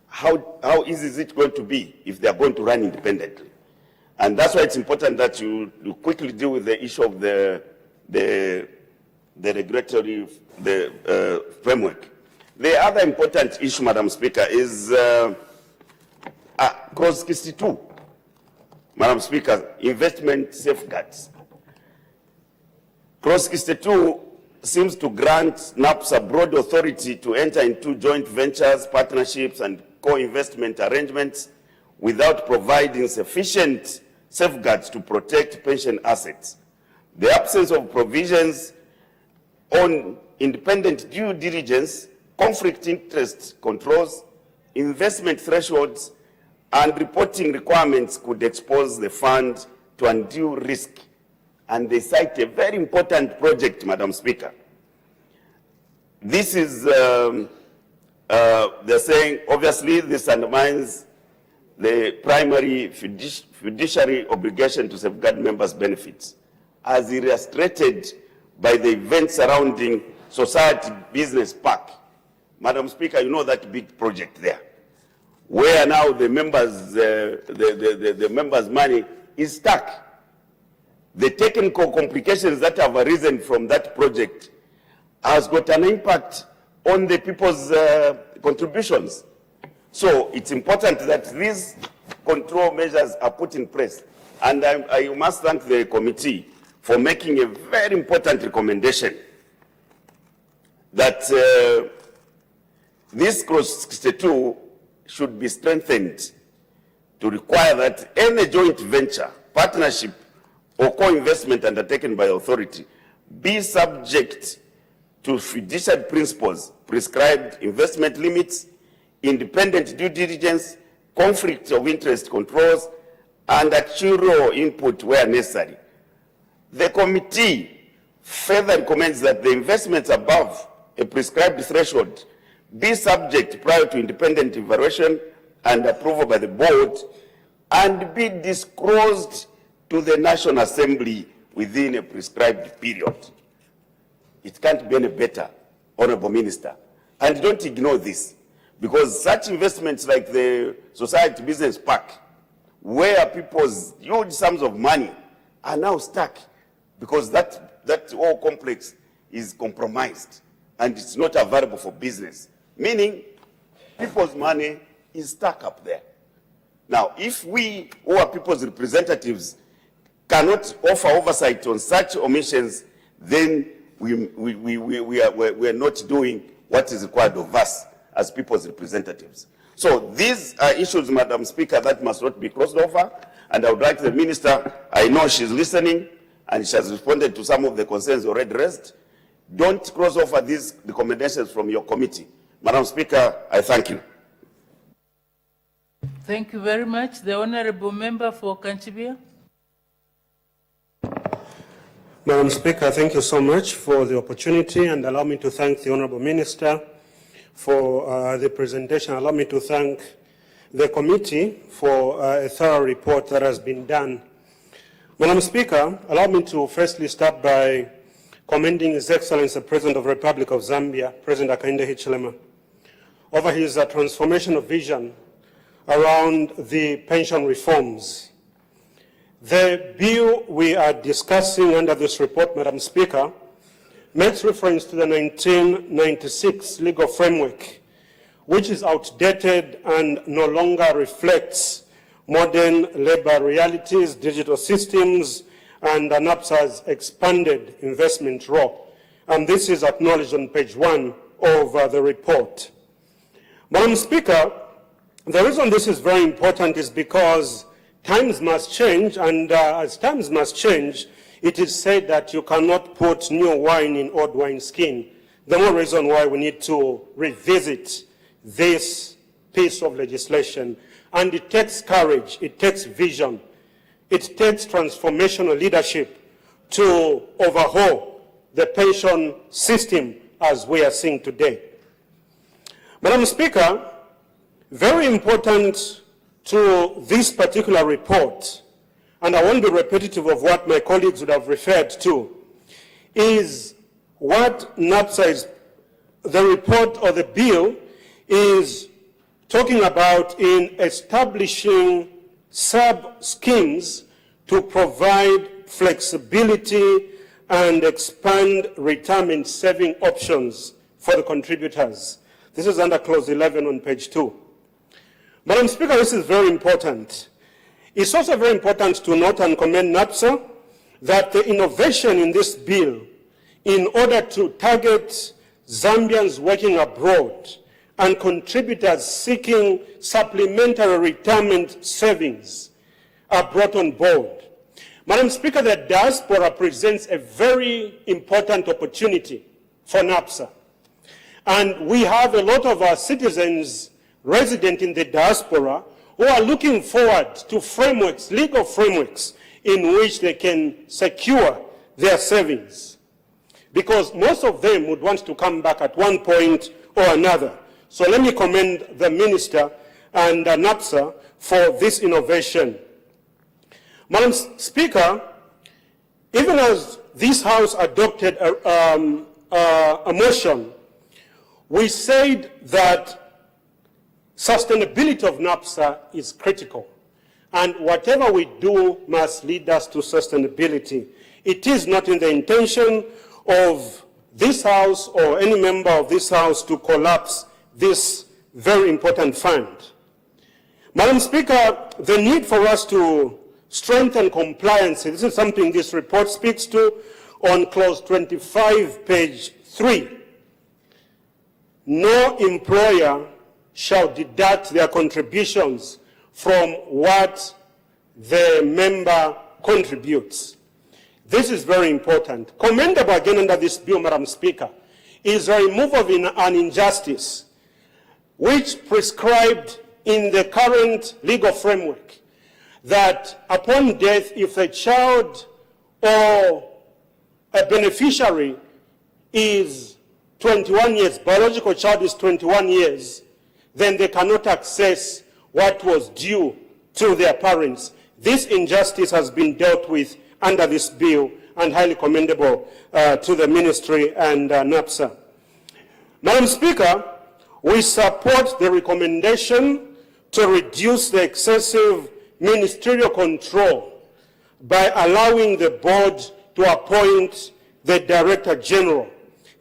How easy is it going to be if they are going to run independently? And that's why it's important that you quickly deal with the issue of the regulatory framework. The other important issue, Madam Speaker, is Clause 62. Madam Speaker, investment safeguards. Clause 62 seems to grant ZAMSA broad authority to enter into joint ventures, partnerships, and co-investment arrangements without providing sufficient safeguards to protect pension assets. The absence of provisions on independent due diligence, conflict interest controls, investment thresholds, and reporting requirements could expose the fund to undue risk. And they cite a very important project, Madam Speaker. This is, they're saying, obviously, this undermines the primary fiduciary obligation to safeguard members' benefits, as illustrated by the events surrounding Society Business Park. Madam Speaker, you know that big project there, where now the members' money is stuck. The technical complications that have arisen from that project has got an impact on the people's contributions. So it's important that these control measures are put in place. And I must thank the committee for making a very important recommendation that this Clause 62 should be strengthened to require that any joint venture, partnership, or co-investment undertaken by authority be subject to fiduciary principles, prescribed investment limits, independent due diligence, conflict of interest controls, and actuarial input where necessary. The committee further recommends that the investments above a prescribed threshold be subject prior to independent evaluation and approval by the board and be disclosed to the National Assembly within a prescribed period. It can't be any better, Honorable Minister. And don't ignore this, because such investments like the Society Business Park, where people's huge sums of money are now stuck because that whole complex is compromised and it's not available for business, meaning people's money is stuck up there. Now, if we, who are people's representatives, cannot offer oversight on such omissions, then we are not doing what is required of us as people's representatives. So these are issues, Madam Speaker, that must not be crossed over. And I would like the Minister, I know she's listening and she has responded to some of the concerns already raised. Don't cross over these recommendations from your committee. Madam Speaker, I thank you. Thank you very much. The Honorable Member for Kanchibia. Madam Speaker, thank you so much for the opportunity, and allow me to thank the Honourable Minister for the presentation. Allow me to thank the committee for a thorough report that has been done. Madam Speaker, allow me to firstly start by commending His Excellency the President of the Republic of Zambia, President Hakainde Hichilema, over his transformational vision around the pension reforms. The bill we are discussing under this report, Madam Speaker, makes reference to the 1996 legal framework, which is outdated and no longer reflects modern labor realities, digital systems, and NAPSA's expanded investment role. And this is acknowledged on page 1 of the report. Madam Speaker, the reason this is very important is because times must change, and as times must change, it is said that you cannot put new wine in old wineskin. The more reason why we need to revisit this piece of legislation. And it takes courage, it takes vision, it takes transformational leadership to overhaul the pension system as we are seeing today. Madam Speaker, very important to this particular report, and I won't be repetitive of what my colleagues would have referred to, is what NAPSA is, the report or the bill is talking about in establishing sub-schemes to provide flexibility and expand retirement saving options for the contributors. This is under clause 11 on page 2. Madam Speaker, this is very important. It's also very important to note and commend NAPSA that the innovation in this bill, in order to target Zambians working abroad and contributors seeking supplementary retirement savings, are brought on board. Madam Speaker, the diaspora presents a very important opportunity for NAPSA. And we have a lot of our citizens resident in the diaspora who are looking forward to frameworks, legal frameworks, in which they can secure their savings. Because most of them would want to come back at one point or another. So let me commend the Minister and NAPSA for this innovation. Madam Speaker, even as this House adopted a motion, we said that sustainability of NAPSA is critical, and whatever we do must lead us to sustainability. It is not in the intention of this House or any member of this House to collapse this very important fund. Madam Speaker, the need for us to strengthen compliance, this is something this report speaks to on clause 25, page 3. No employer shall deduct their contributions from what the member contributes. This is very important. Commendable again under this bill, Madam Speaker, is a removal of an injustice which prescribed in the current legal framework that upon death, if a child or a beneficiary is 21 years, biological child is 21 years, then they cannot access what was due to their parents. This injustice has been dealt with under this bill, and highly commendable to the Ministry and NAPSA. Madam Speaker, we support the recommendation to reduce the excessive ministerial control by allowing the board to appoint the Director General.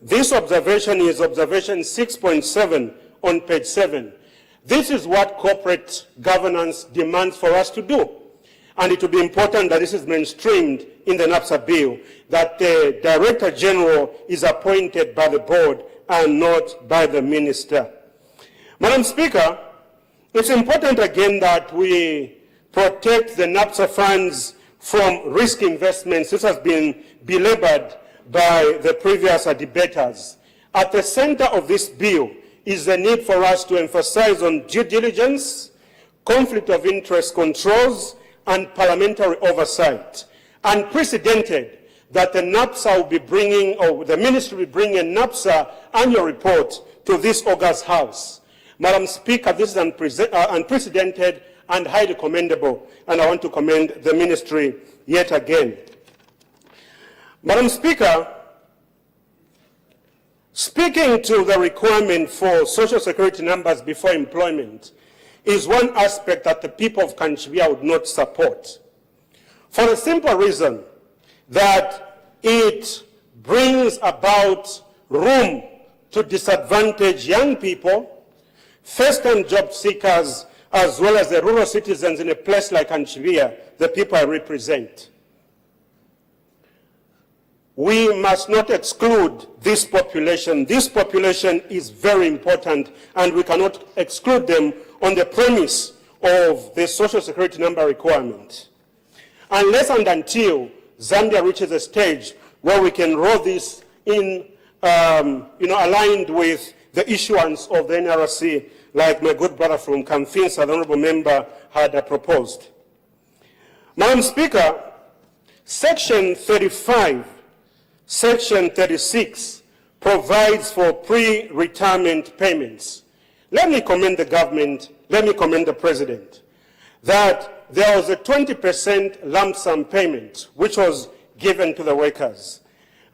This observation is observation 6.7 on page 7. This is what corporate governance demands for us to do. And it will be important that this is mainstreamed in the NAPSA bill, that the Director General is appointed by the board and not by the minister. Madam Speaker, it's important again that we protect the NAPSA funds from risk investments. This has been belabored by the previous debaters. At the center of this bill is the need for us to emphasize on due diligence, conflict of interest controls, and parliamentary oversight. Unprecedented that the NAPSA will be bringing, or the ministry will bring a NAPSA annual report to this August House. Madam Speaker, this is unprecedented and highly commendable, and I want to commend the ministry yet again. Madam Speaker, speaking to the requirement for social security numbers before employment is one aspect that the people of Kanchibia would not support, for the simple reason that it brings about room to disadvantage young people, first-time job seekers, as well as the rural citizens in a place like Kanchibia, the people I represent. We must not exclude this population. This population is very important, and we cannot exclude them on the premise of the social security number requirement. Unless and until Zambia reaches a stage where we can roll this in, aligned with the issuance of the NRC, like my good brother from Kamfinsa, the honorable member, had proposed. Madam Speaker, Section 35, Section 36 provides for pre-retirement payments. Let me commend the government, let me commend the president, that there was a 20% lump sum payment which was given to the workers.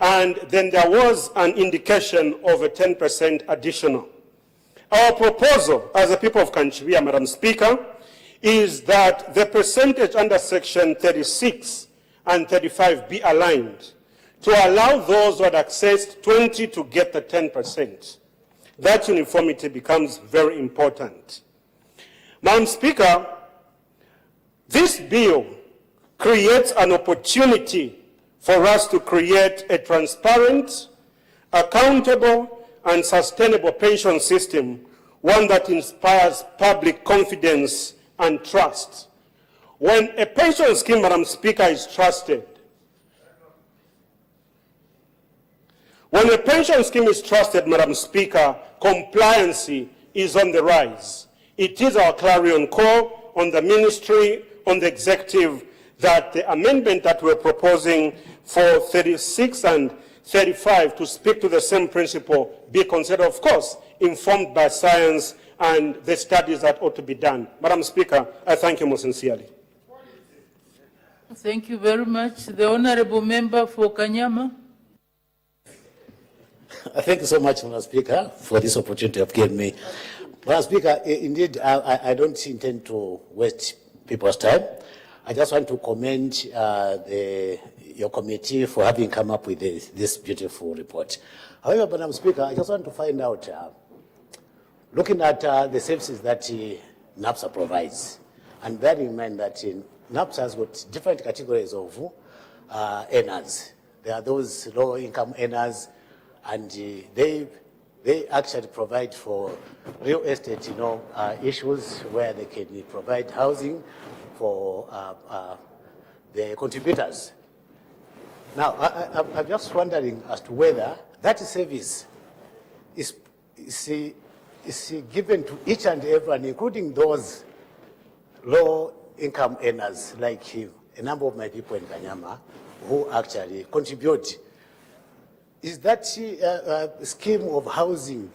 And then there was an indication of a 10% additional. Our proposal as a people of Kanchibia, Madam Speaker, is that the percentage under Section 36 and 35 be aligned to allow those who had accessed 20 to get the 10%. That uniformity becomes very important. Madam Speaker, this bill creates an opportunity for us to create a transparent, accountable, and sustainable pension system, one that inspires public confidence and trust. When a pension scheme, Madam Speaker, is trusted, Madam Speaker, compliance is on the rise. It is our clarion call on the ministry, on the executive, that the amendment that we're proposing for 36 and 35 to speak to the same principle be considered, of course, informed by science and the studies that ought to be done. Madam Speaker, I thank you most sincerely. Thank you very much. The honorable member for Kanyama. Thank you so much, Madam Speaker, for this opportunity of giving me. Madam Speaker, indeed, I don't intend to waste people's time. I just want to commend your committee for having come up with this beautiful report. However, Madam Speaker, I just want to find out, looking at the services that NAPSA provides, and bearing in mind that NAPSA has got different categories of earners. There are those low-income earners, and they actually provide for real estate, issues where they can provide housing for the contributors. Now, I'm just wondering as to whether that service is given to each and everyone, including those low-income earners, like a number of my people in Kanyama, who actually contribute. Is that scheme of housing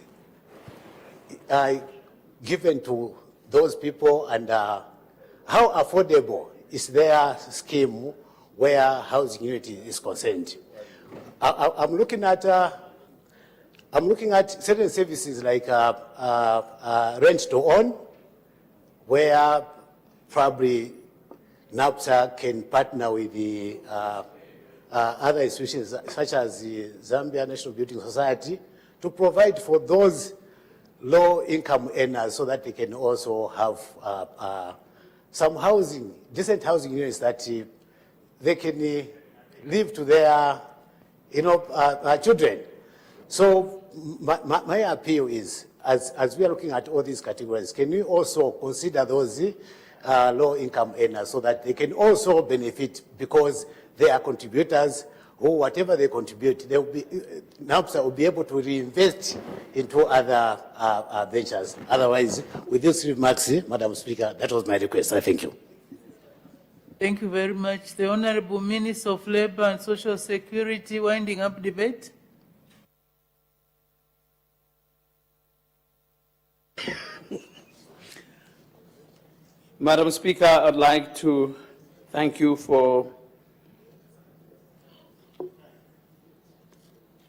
given to those people, and how affordable is their scheme where housing unit is concerned? I'm looking at certain services like rent to own, where probably NAPSA can partner with the other institutions such as the Zambia National Building Society to provide for those low-income earners so that they can also have some housing, decent housing units that they can leave to their children. So my appeal is, as we are looking at all these categories, can we also consider those low-income earners so that they can also benefit because they are contributors or whatever they contribute, they will be, NAPSA will be able to reinvest into other ventures. Otherwise, with these remarks, Madam Speaker, that was my request. I thank you. Thank you very much. The Honorable Minister of Labour and Social Security, winding up debate. Madam Speaker, I'd like to thank you for,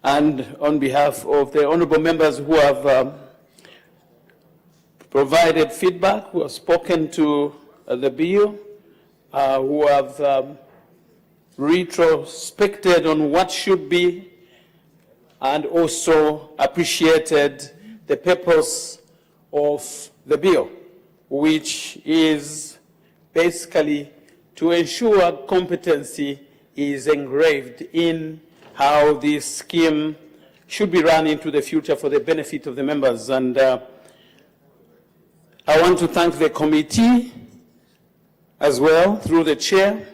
and on behalf of the honourable members who have provided feedback, who have spoken to the bill, who have retrospected on what should be, and also appreciated the purpose of the bill, which is basically to ensure competency is engraved in how this scheme should be run into the future for the benefit of the members. And I want to thank the committee as well, through the chair,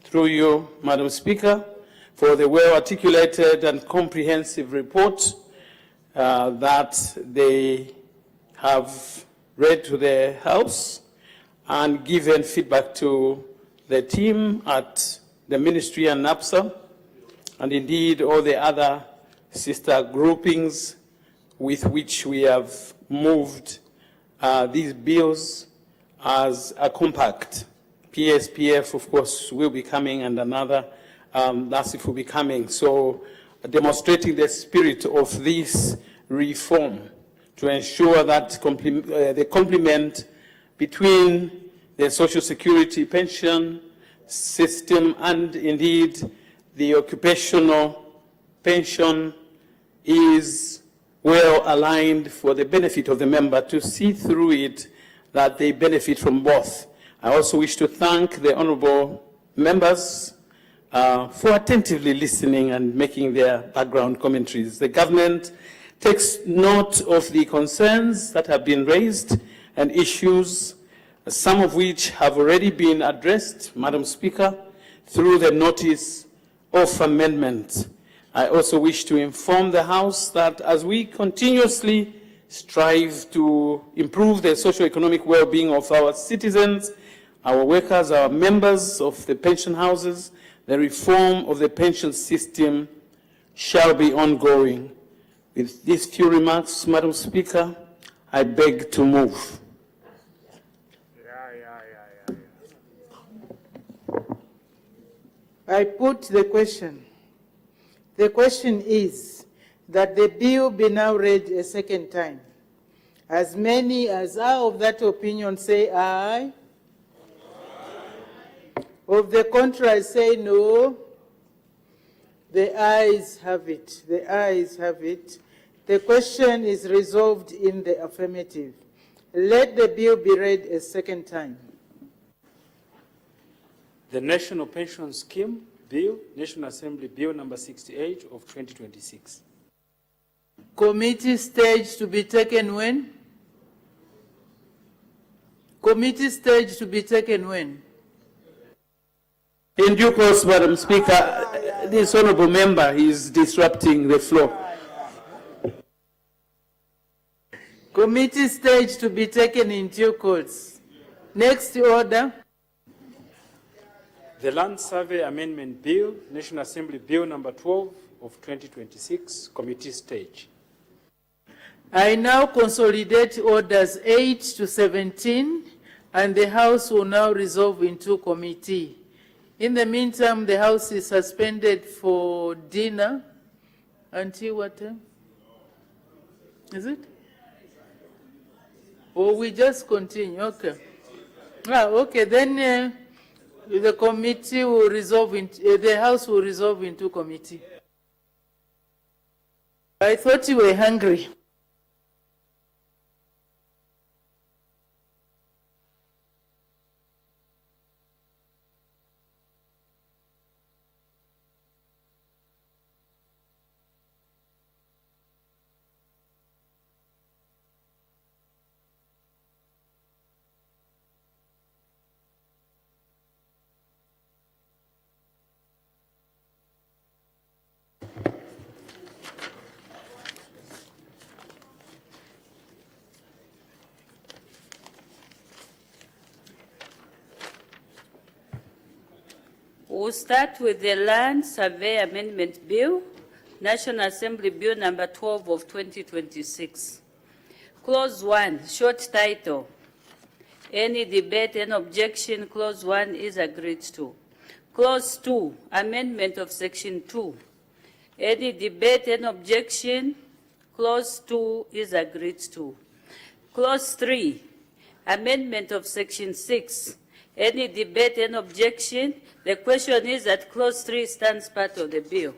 through you, Madam Speaker, for the well-articulated and comprehensive report that they have read to the House and given feedback to the team at the Ministry and NAPSA, and indeed all the other sister groupings with which we have moved these bills as a compact. PSPF, of course, will be coming, and another LASIF will be coming. So demonstrating the spirit of this reform to ensure that the complement between the Social Security pension system and indeed the occupational pension is well aligned for the benefit of the member, to see through it that they benefit from both. I also wish to thank the honourable members for attentively listening and making their background commentaries. The government takes note of the concerns that have been raised and issues, some of which have already been addressed, Madam Speaker, through the notice of amendment. I also wish to inform the House that as we continuously strive to improve the socio-economic well-being of our citizens, our workers, our members of the pension houses, the reform of the pension system shall be ongoing. With these few remarks, Madam Speaker, I beg to move. I put the question. The question is that the bill be now read a second time. As many as are of that opinion say aye. Of the contrary say no. The ayes have it. The ayes have it. The question is resolved in the affirmative. Let the bill be read a second time. The National Pension Scheme Bill, National Assembly Bill number 68 of 2026. Committee stage to be taken when? Committee stage to be taken when? In due course, Madam Speaker, this honourable member is disrupting the floor. Committee stage to be taken in due course. Next order. The Land Survey Amendment Bill, National Assembly Bill number 12 of 2026, committee stage. I now consolidate orders 8 to 17, and the House will now resolve into committee. In the meantime, the House is suspended for dinner until what time? Is it? Or we just continue? Okay. Okay, then the committee will resolve, the House will resolve into committee. I thought you were hungry. We'll start with the Land Survey Amendment Bill, National Assembly Bill number 12 of 2026. Clause 1, short title. Any debate and objection, Clause 1 is agreed to. Clause 2, amendment of Section 2. Any debate and objection, Clause 2 is agreed to. Clause 3, amendment of Section 6. Any debate and objection, the question is that Clause 3 stands part of the bill.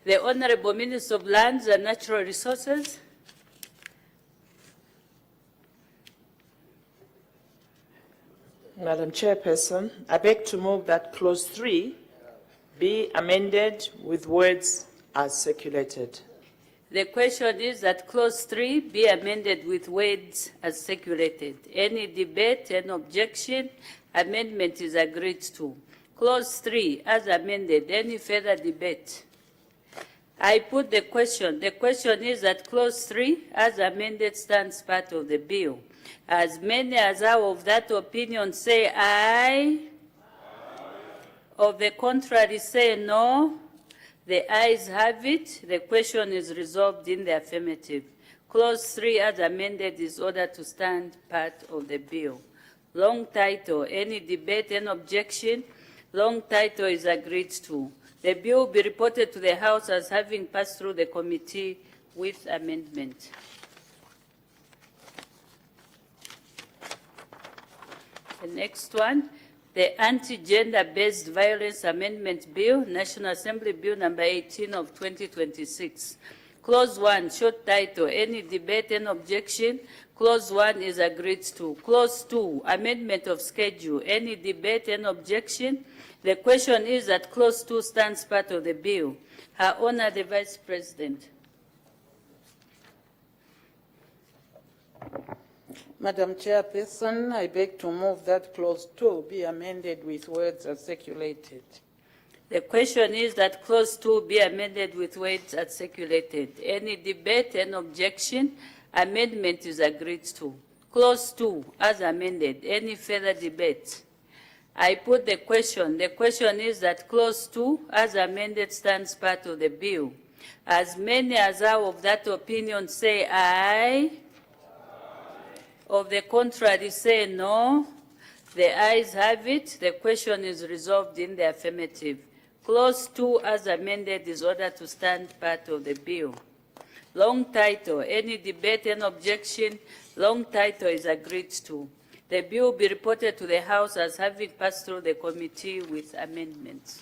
The Honorable Minister of Lands and Natural Resources. Madam Chairperson, I beg to move that Clause 3 be amended with words as circulated. The question is that Clause 3 be amended with words as circulated. Any debate and objection, amendment is agreed to. Clause 3 as amended. Any further debate? I put the question. The question is that Clause 3 as amended stands part of the bill. As many as are of that opinion say aye. Of the contrary say no. The ayes have it. The question is resolved in the affirmative. Clause 3 as amended is ordered to stand part of the bill. Long title, any debate and objection, long title is agreed to. The bill will be reported to the House as having passed through the committee with amendment. The next one, the Anti-Gender-Based Violence Amendment Bill, National Assembly Bill number 18 of 2026. Clause 1, short title, any debate and objection, Clause 1 is agreed to. Clause 2, amendment of schedule, any debate and objection. The question is that Clause 2 stands part of the bill. Her Honor, the Vice President. Madam Chairperson, I beg to move that Clause 2 be amended with words as circulated. The question is that Clause 2 be amended with words as circulated. Any debate and objection, amendment is agreed to. Clause 2 as amended. Any further debate? I put the question. The question is that Clause 2 as amended stands part of the bill. As many as are of that opinion say aye. Of the contrary say no. The ayes have it. The question is resolved in the affirmative. Clause 2 as amended is ordered to stand part of the bill. Long title, any debate and objection, long title is agreed to. The bill will be reported to the House as having passed through the committee with amendments.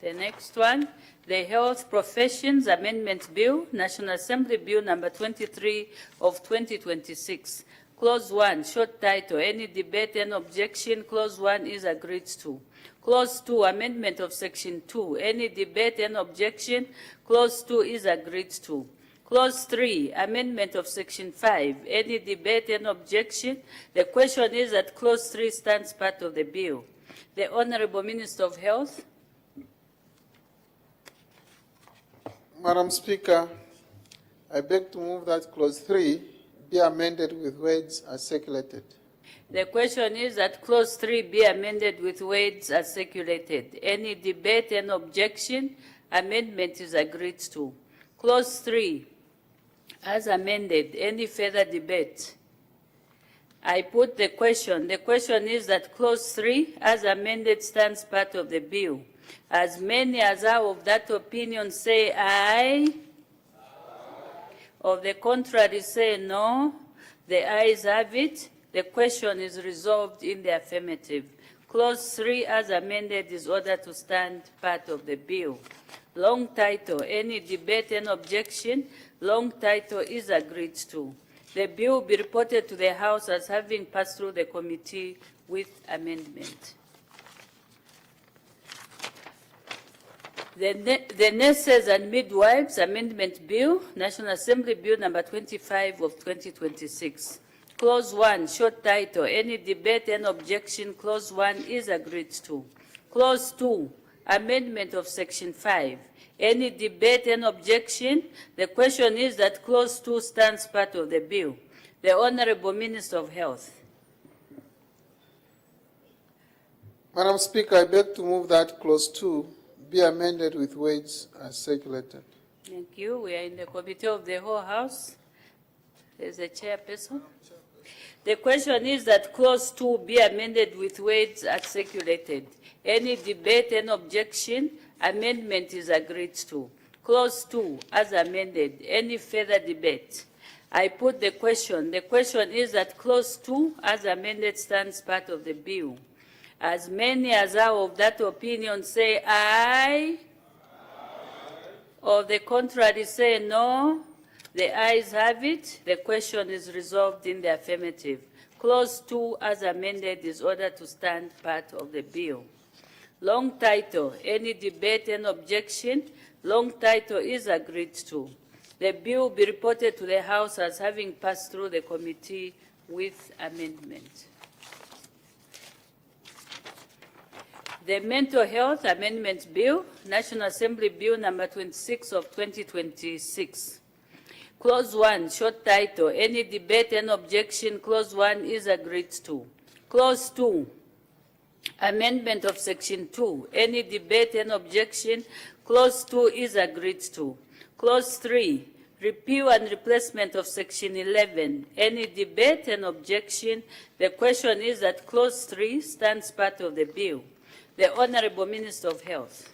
The next one, the Health Professions Amendment Bill, National Assembly Bill number 23 of 2026. Clause 1, short title, any debate and objection, Clause 1 is agreed to. Clause 2, amendment of Section 2, any debate and objection, Clause 2 is agreed to. Clause 3, amendment of Section 5, any debate and objection, the question is that Clause 3 stands part of the bill. The Honorable Minister of Health. Madam Speaker, I beg to move that Clause 3 be amended with words as circulated. The question is that Clause 3 be amended with words as circulated. Any debate and objection, amendment is agreed to. Clause 3, as amended, any further debate? I put the question. The question is that Clause 3, as amended, stands part of the bill. As many as are of that opinion say aye. Of the contrary say no. The ayes have it. The question is resolved in the affirmative. Clause 3 as amended is ordered to stand part of the bill. Long title, any debate and objection, long title is agreed to. The bill will be reported to the House as having passed through the committee with amendment. The Nurses and Midwives Amendment Bill, National Assembly Bill number 25 of 2026. Clause 1, short title, any debate and objection, Clause 1 is agreed to. Clause 2, amendment of Section 5. Any debate and objection, the question is that Clause 2 stands part of the bill. The Honorable Minister of Health. Madam Speaker, I beg to move that clause 2 be amended with words as circulated. Thank you. We are in the committee of the whole House. There's a chairperson. The question is that clause 2 be amended with words as circulated. Any debate and objection, amendment is agreed to. Clause 2 as amended. Any further debate? I put the question. The question is that clause 2 as amended stands part of the bill. As many as are of that opinion say aye. Or the contrary say no. The ayes have it. The question is resolved in the affirmative. Clause 2 as amended is ordered to stand part of the bill. Long title, any debate and objection, long title is agreed to. The bill will be reported to the House as having passed through the committee with amendment. The Mental Health Amendment Bill, National Assembly Bill number 26 of 2026. Clause 1, short title, any debate and objection, clause 1 is agreed to. Clause 2, amendment of section 2, any debate and objection, clause 2 is agreed to. Clause 3, repeal and replacement of section 11, any debate and objection, the question is that clause 3 stands part of the bill. The Honorable Minister of Health.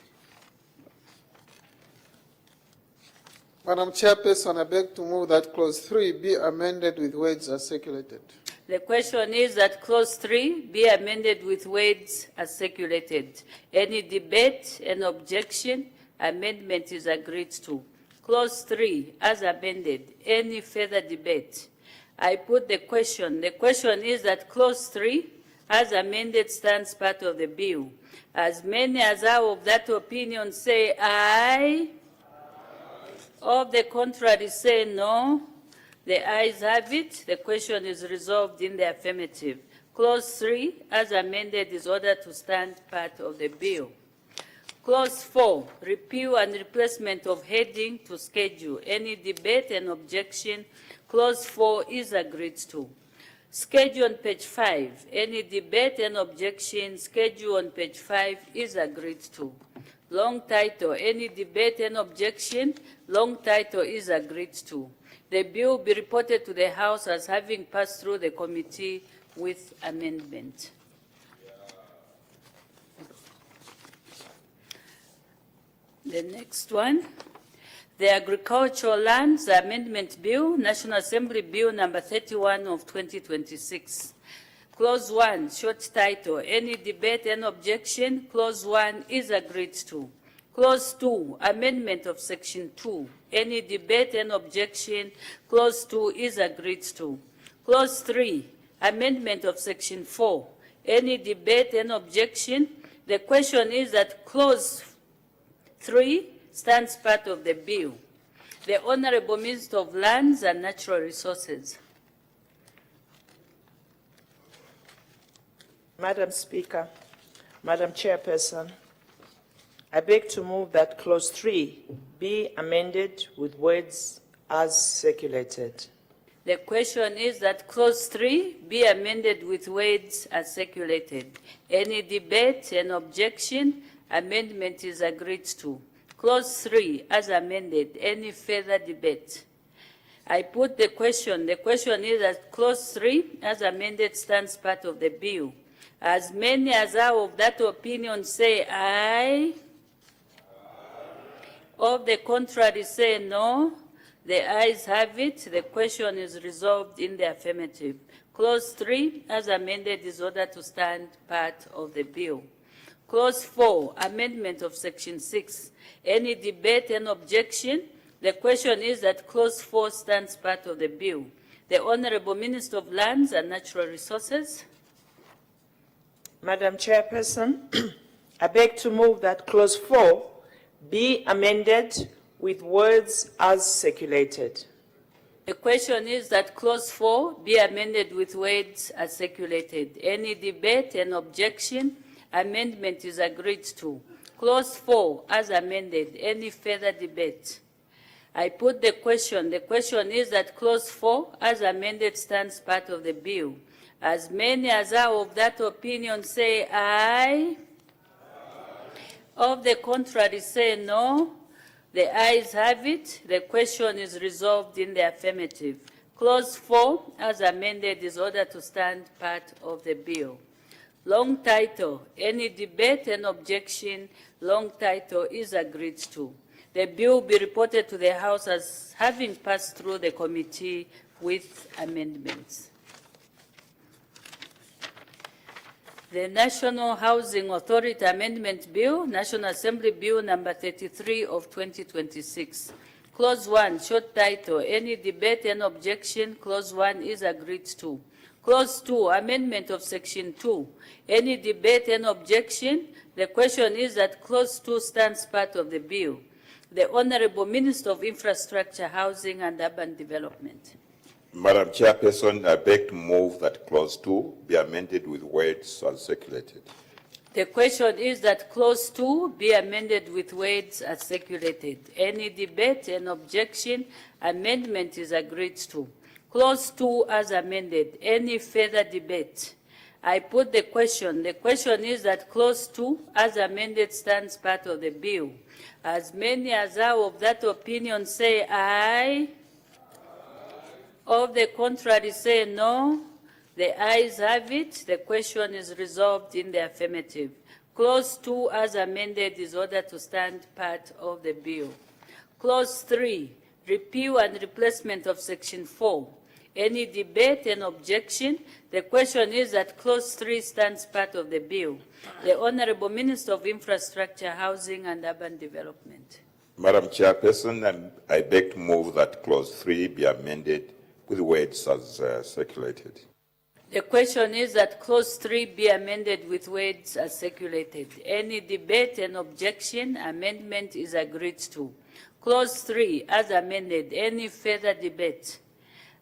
Madam Chairperson, I beg to move that clause 3 be amended with words as circulated. The question is that clause 3 be amended with words as circulated. Any debate and objection, amendment is agreed to. Clause 3 as amended. Any further debate? I put the question. The question is that clause 3 as amended stands part of the bill. As many as are of that opinion say aye. Of the contrary say no. The ayes have it. The question is resolved in the affirmative. Clause 3 as amended is ordered to stand part of the bill. Clause 4, repeal and replacement of heading to schedule. Any debate and objection, clause 4 is agreed to. Schedule on page 5, any debate and objection, schedule on page 5 is agreed to. Long title, any debate and objection, long title is agreed to. The bill will be reported to the House as having passed through the committee with amendment. The next one, the Agricultural Lands Amendment Bill, National Assembly Bill number 31 of 2026. Clause 1, short title, any debate and objection, clause 1 is agreed to. Clause 2, amendment of section 2, any debate and objection, clause 2 is agreed to. Clause 3, amendment of section 4, any debate and objection, the question is that clause 3 stands part of the bill. The Honorable Minister of Lands and Natural Resources. Madam Speaker, Madam Chairperson, I beg to move that clause 3 be amended with words as circulated. The question is that clause 3 be amended with words as circulated. Any debate and objection, amendment is agreed to. Clause 3 as amended. Any further debate? I put the question. The question is that clause 3 as amended stands part of the bill. As many as are of that opinion say aye. Of the contrary say no. The ayes have it. The question is resolved in the affirmative. Clause 3 as amended is ordered to stand part of the bill. Clause 4, amendment of section 6. Any debate and objection? The question is that clause 4 stands part of the bill. The Honorable Minister of Lands and Natural Resources. Madam Chairperson, I beg to move that clause 4 be amended with words as circulated. The question is that clause 4 be amended with words as circulated. Any debate and objection? Amendment is agreed to. Clause 4 as amended. Any further debate? I put the question. The question is that clause 4 as amended stands part of the bill. As many as are of that opinion say aye. Of the contrary say no. The ayes have it. The question is resolved in the affirmative. Clause 4, as amended, is ordered to stand part of the bill. Long title, any debate and objection, long title is agreed to. The bill will be reported to the House as having passed through the committee with amendments. The National Housing Authority Amendment Bill, National Assembly Bill number 33 of 2026. Clause 1, short title, any debate and objection, Clause 1 is agreed to. Clause 2, amendment of Section 2, any debate and objection, the question is that Clause 2 stands part of the bill. The Honorable Minister of Infrastructure, Housing and Urban Development. Madam Chairperson, I beg to move that Clause 2 be amended with words as circulated. The question is that Clause 2 be amended with words as circulated. Any debate and objection, amendment is agreed to. Clause 2 as amended. Any further debate? I put the question. The question is that Clause 2 as amended stands part of the bill. As many as are of that opinion say aye. Of the contrary say no. The ayes have it. The question is resolved in the affirmative. Clause 2 as amended is ordered to stand part of the bill. Clause 3, repeal and replacement of Section 4. Any debate and objection? The question is that Clause 3 stands part of the bill. The Honorable Minister of Infrastructure, Housing and Urban Development. Madam Chairperson, I beg to move that Clause 3 be amended with words as circulated. The question is that Clause 3 be amended with words as circulated. Any debate and objection, amendment is agreed to. Clause 3 as amended. Any further debate?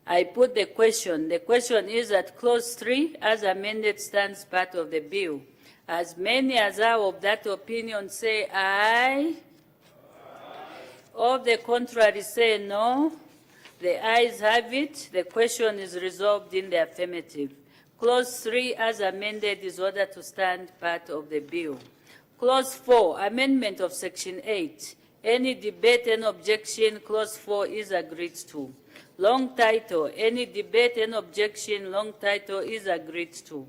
I put the question. The question is that Clause 3 as amended stands part of the bill. As many as are of that opinion say aye. Of the contrary say no. The ayes have it. The question is resolved in the affirmative. Clause 3 as amended is ordered to stand part of the bill. Clause 4, amendment of Section 8. Any debate and objection, Clause 4 is agreed to. Long title, any debate and objection, long title is agreed to.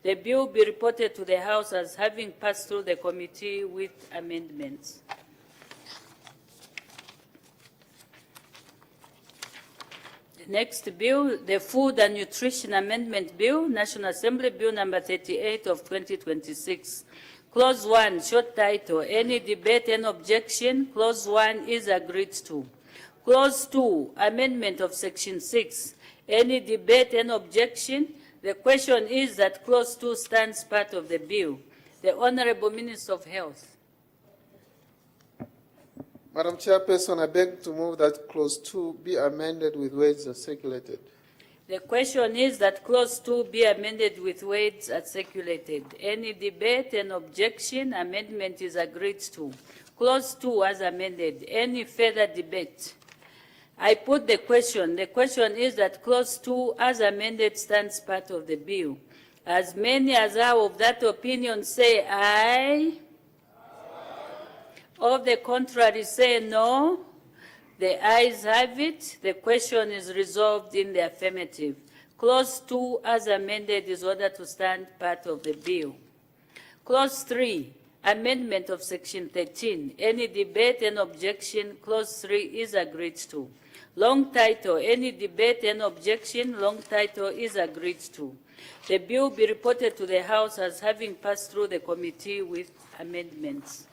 The bill will be reported to the House as having passed through the committee with amendments. Next bill, the Food and Nutrition Amendment Bill, National Assembly Bill number 38 of 2026. Clause 1, short title, any debate and objection, Clause 1 is agreed to. Clause 2, amendment of Section 6, any debate and objection, the question is that Clause 2 stands part of the bill. The Honorable Minister of Health. Madam Chairperson, I beg to move that Clause 2 be amended with words as circulated. The question is that Clause 2 be amended with words as circulated. Any debate and objection, amendment is agreed to. Clause 2 as amended. Any further debate? I put the question. The question is that Clause 2 as amended stands part of the bill. As many as are of that opinion say aye. Of the contrary say no. The ayes have it. The question is resolved in the affirmative. Clause 2 as amended is ordered to stand part of the bill. Clause 3, amendment of Section 13. Any debate and objection, Clause 3 is agreed to. Long title, any debate and objection, long title is agreed to. The bill will be reported to the House as having passed through the committee with amendments.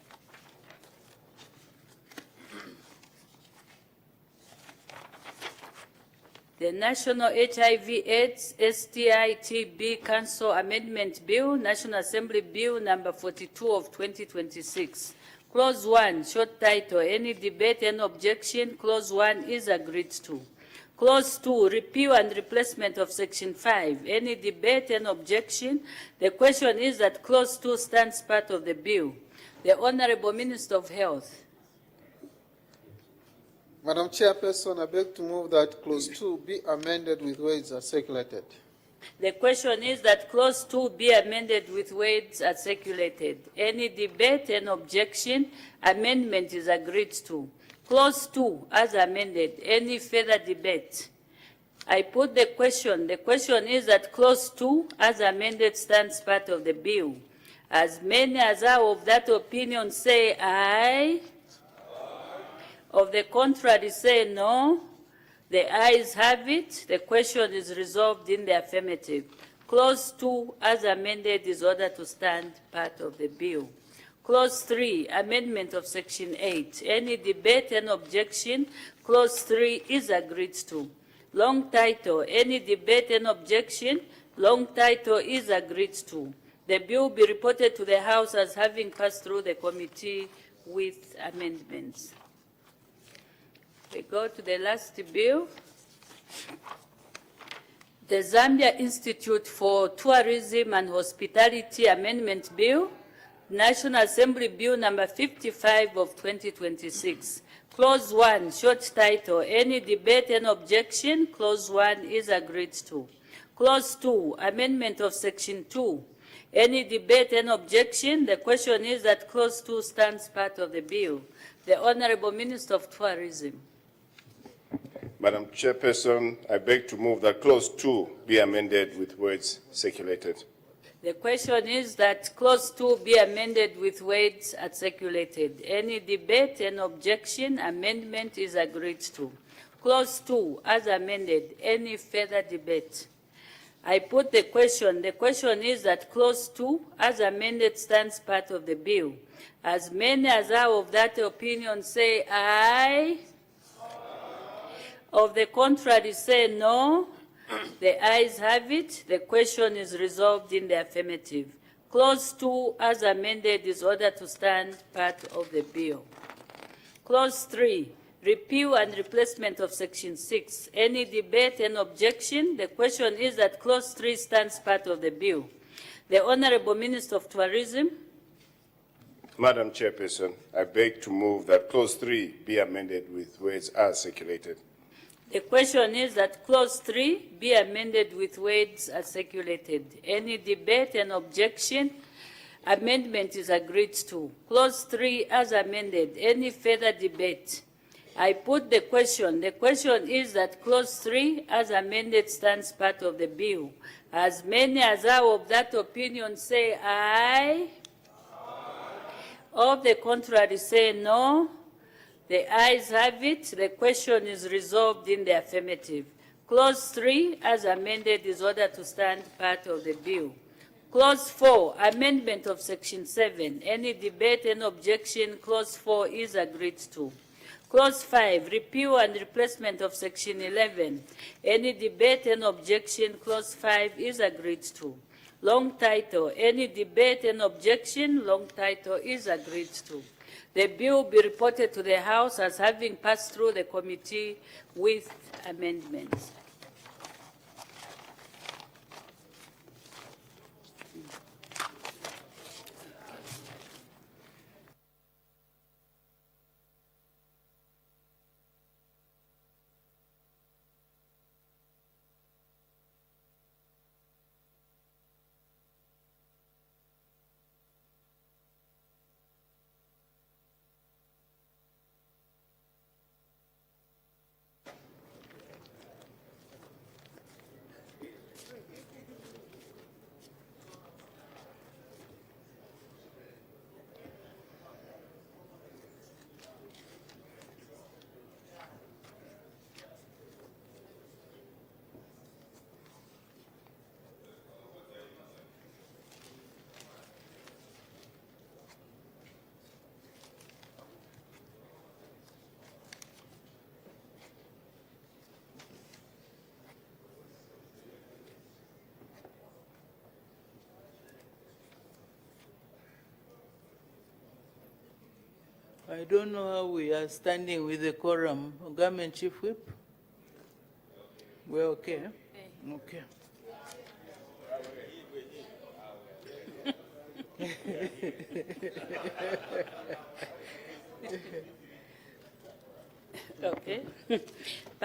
The National HIV/AIDS STI/TB Council Amendment Bill, National Assembly Bill number 42 of 2026. Clause 1, short title, any debate and objection, Clause 1 is agreed to. Clause 2, repeal and replacement of Section 5. Any debate and objection? The question is that Clause 2 stands part of the bill. The Honorable Minister of Health. Madam Chairperson, I beg to move that Clause 2 be amended with words as circulated. The question is that clause 2 be amended with words as circulated. Any debate and objection, amendment is agreed to. Clause 2 as amended, any further debate? I put the question. The question is that clause 2 as amended stands part of the bill. As many as are of that opinion say aye. Of the contrary say no. The ayes have it. The question is resolved in the affirmative. Clause 2 as amended is ordered to stand part of the bill. Clause 3, amendment of section 8. Any debate and objection, clause 3 is agreed to. Long title, any debate and objection, long title is agreed to. The bill be reported to the House as having passed through the committee with amendments. We go to the last bill. The Zambia Institute for Tourism and Hospitality Amendment Bill, National Assembly Bill number 55 of 2026. Clause 1, short title, any debate and objection, clause 1 is agreed to. Clause 2, amendment of section 2. Any debate and objection, the question is that clause 2 stands part of the bill. The Honorable Minister of Tourism. Madam Chairperson, I beg to move that clause 2 be amended with words circulated. The question is that clause 2 be amended with words as circulated. Any debate and objection, amendment is agreed to. Clause 2 as amended, any further debate? I put the question. The question is that clause 2 as amended stands part of the bill. As many as are of that opinion say aye. Of the contrary say no. The ayes have it. The question is resolved in the affirmative. Clause 2 as amended is ordered to stand part of the bill. Clause 3, repeal and replacement of section 6. Any debate and objection? The question is that clause 3 stands part of the bill. The Honorable Minister of Tourism. Madam Chairperson, I beg to move that clause 3 be amended with words as circulated. The question is that clause 3 be amended with words as circulated. Any debate and objection? Amendment is agreed to. Clause 3 as amended. Any further debate? I put the question. The question is that clause 3 as amended stands part of the bill. As many as are of that opinion say aye. Of the contrary say no. The ayes have it. The question is resolved in the affirmative. Clause 3, as amended, is ordered to stand part of the bill. Clause 4, amendment of section 7. Any debate and objection, clause 4 is agreed to. Clause 5, repeal and replacement of section 11. Any debate and objection, clause 5 is agreed to. Long title, any debate and objection, long title is agreed to. The bill be reported to the House as having passed through the committee with amendments. I don't know how we are standing with the quorum. Government Chief Whip? We're okay? Okay. Okay.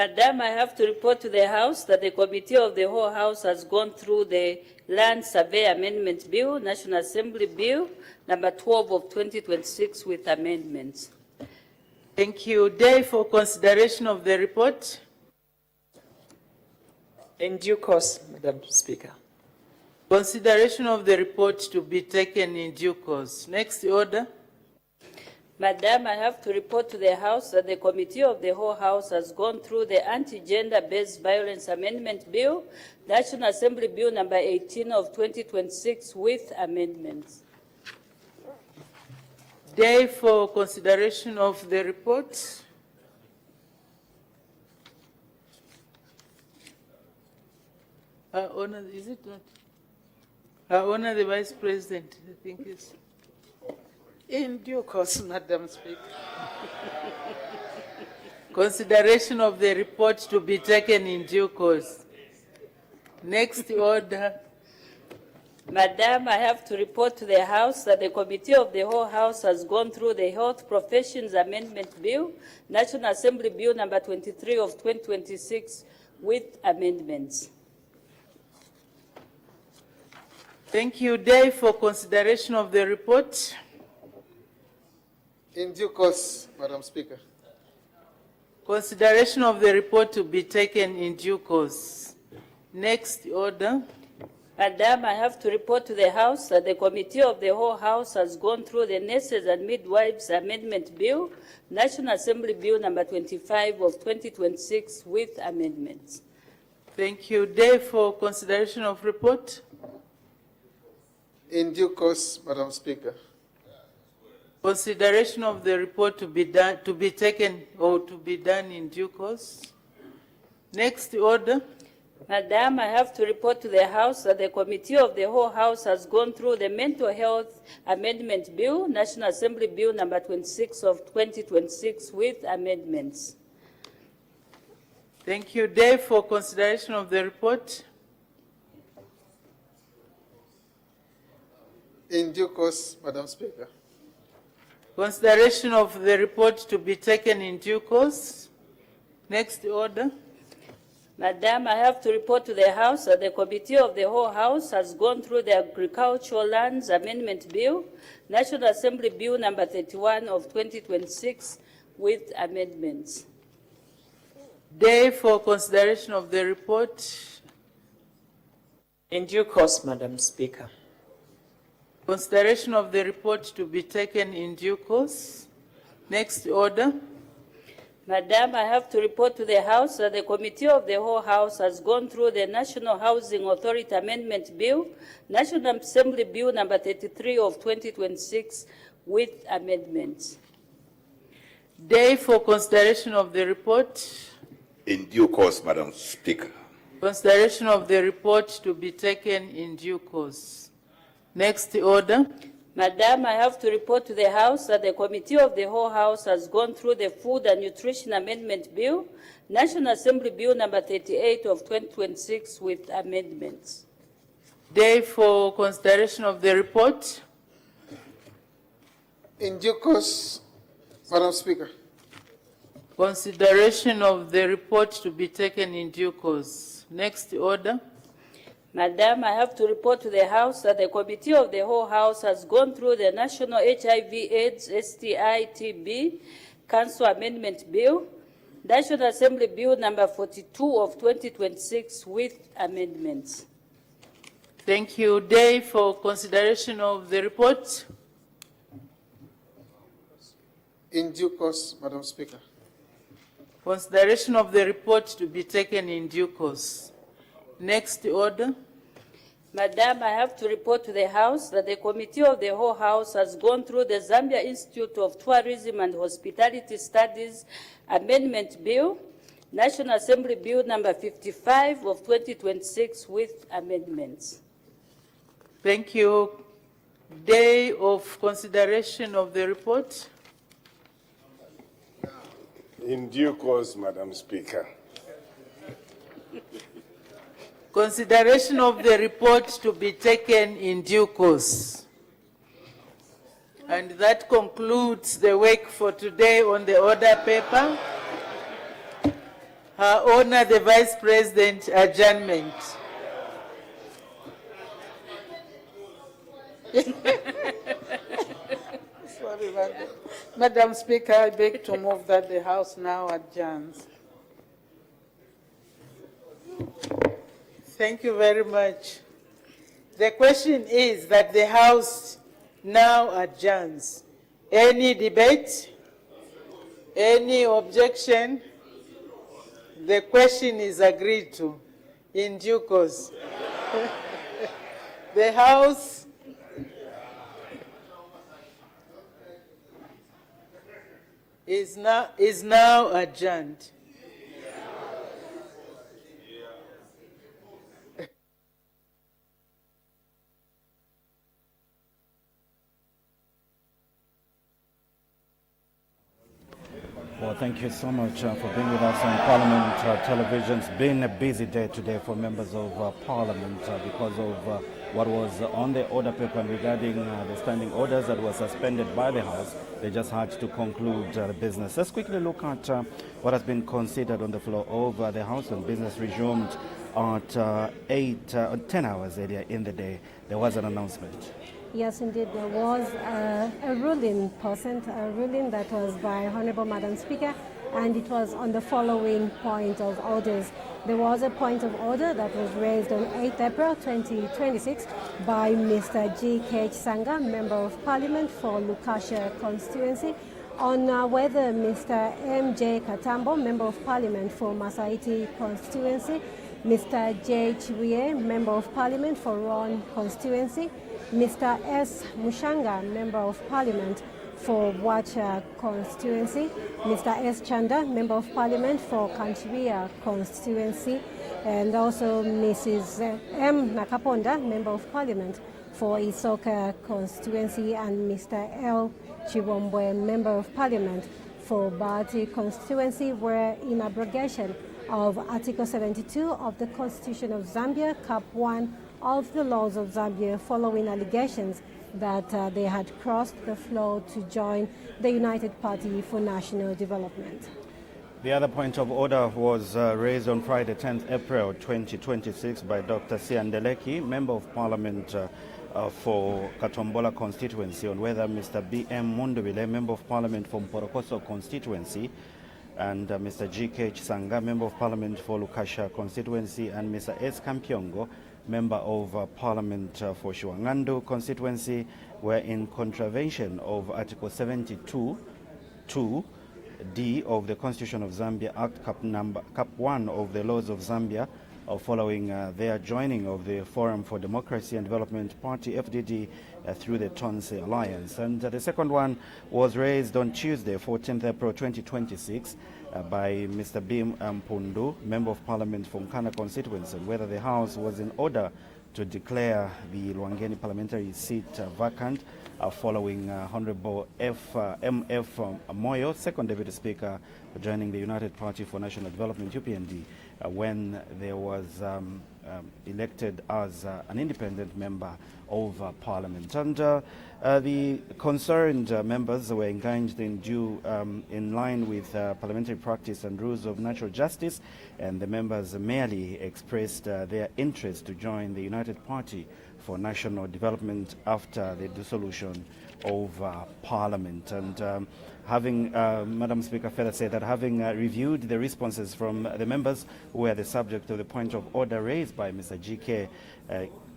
Madam, I have to report to the House that the Committee of the Whole House has gone through the Land Survey Amendment Bill, National Assembly Bill, number 12 of 2026 with amendments. Thank you. Day for consideration of the report. In due course, Madam Speaker. Consideration of the report to be taken in due course. Next order. Madam, I have to report to the House that the Committee of the Whole House has gone through the Anti-Gender-Based Violence Amendment Bill, National Assembly Bill number 18 of 2026 with amendments. Day for consideration of the report. Her Honor, is it not? Her Honor, the Vice President, I think is. In due course, Madam Speaker. Consideration of the report to be taken in due course. Next order. Madam, I have to report to the House that the Committee of the Whole House has gone through the Health Professions Amendment Bill, National Assembly Bill number 23 of 2026 with amendments. Thank you. Day for consideration of the report. In due course, Madam Speaker. Consideration of the report to be taken in due course. Next order. Madam, I have to report to the House that the Committee of the Whole House has gone through the Nurses and Midwives Amendment Bill, National Assembly Bill number 25 of 2026 with amendments. Thank you. Day for consideration of report. In due course, Madam Speaker. Consideration of the report to be done, to be taken or to be done in due course. Next order. Madam, I have to report to the House that the Committee of the Whole House has gone through the Mental Health Amendment Bill, National Assembly Bill number 26 of 2026 with amendments. Thank you. Day for consideration of the report. In due course, Madam Speaker. Consideration of the report to be taken in due course. Next order. Madam, I have to report to the House that the Committee of the Whole House has gone through the Agricultural Lands Amendment Bill, National Assembly Bill number 31 of 2026 with amendments. Day for consideration of the report. In due course, Madam Speaker. Consideration of the report to be taken in due course. Next order. Madam, I have to report to the House that the Committee of the Whole House has gone through the National Housing Authority Amendment Bill, National Assembly Bill number 33 of 2026 with amendments. Day for consideration of the report. In due course, Madam Speaker. Consideration of the report to be taken in due course. Next order. Madam, I have to report to the House that the Committee of the Whole House has gone through the Food and Nutrition Amendment Bill, National Assembly Bill number 38 of 2026 with amendments. Day for consideration of the report. In due course, Madam Speaker. Consideration of the report to be taken in due course. Next order. Madam, I have to report to the House that the Committee of the Whole House has gone through the National HIV/AIDS STI/TB Council Amendment Bill, National Assembly Bill number 42 of 2026 with amendments. Thank you. Day for consideration of the report. In due course, Madam Speaker. Consideration of the report to be taken in due course. Next order. Madam, I have to report to the House that the Committee of the Whole House has gone through the Zambia Institute of Tourism and Hospitality Studies Amendment Bill, National Assembly Bill number 55 of 2026 with amendments. Thank you. Day of consideration of the report. In due course, Madam Speaker. Consideration of the report to be taken in due course. And that concludes the work for today on the order paper. Her Honor, the Vice President, adjournment. Sorry, Madam Speaker, I beg to move that the House now adjourns. Thank you very much. The question is that the House now adjourns. Any debate? Any objection? The question is agreed to in due course. The House is now adjourned. Well, thank you so much for being with us on Parliament Television. It's been a busy day today for members of Parliament because of what was on the order paper and regarding the standing orders that were suspended by the House. They just had to conclude the business. Let's quickly look at what has been considered on the floor of the House when business resumed at 10 hours earlier in the day. There was an announcement. Yes, indeed, there was a ruling that was by Honorable Madam Speaker, and it was on the following point of orders. There was a point of order that was raised on 8th April 2026 by Mr. G.K. Chisanga, Member of Parliament for Lukasha constituency, on whether Mr. M.J. Katambo, Member of Parliament for Masaiti constituency, Mr. J. Chibuye, Member of Parliament for Ron constituency, Mr. S. Mushanga, Member of Parliament for Wacha constituency, Mr. S. Chanda, Member of Parliament for Kanchiria constituency, and also Mrs. M. Nakaponda, Member of Parliament for Isoka constituency, and Mr. L. Chibombwe, Member of Parliament for Bahati constituency, were in abrogation of Article 72 of the Constitution of Zambia, Cap 1 of the laws of Zambia, following allegations that they had crossed the floor to join the United Party for National Development. The other point of order was raised on Friday, 10th April 2026 by Dr. Siandeleki, Member of Parliament for Katombola constituency, on whether Mr. B.M. Mundubile, Member of Parliament for Mporokoso constituency, and Mr. G.K. Chisanga, Member of Parliament for Lukasha constituency, and Mr. S. Kampiongo, Member of Parliament for Shuangandu constituency, were in contravention of Article 72(2)(d) of the Constitution of Zambia, Act Cap 1 of the laws of Zambia, following their joining of the Forum for Democracy and Development Party, FDD, through the Tonse Alliance. And the second one was raised on Tuesday, 14th April 2026, by Mr. Bim Mpundu, Member of Parliament from Nkana constituency, whether the House was in order to declare the Lwangeni parliamentary seat vacant following Honorable M.F. Moyo, Second Deputy Speaker, joining the United Party for National Development, UPND, when there was elected as an independent member of Parliament. And the concerned members were engaged in line with parliamentary practice and rules of natural justice, and the members merely expressed their interest to join the United Party for National Development after the dissolution of Parliament. And having, Madam Speaker further said that having reviewed the responses from the members who were the subject of the point of order raised by Mr. G.K.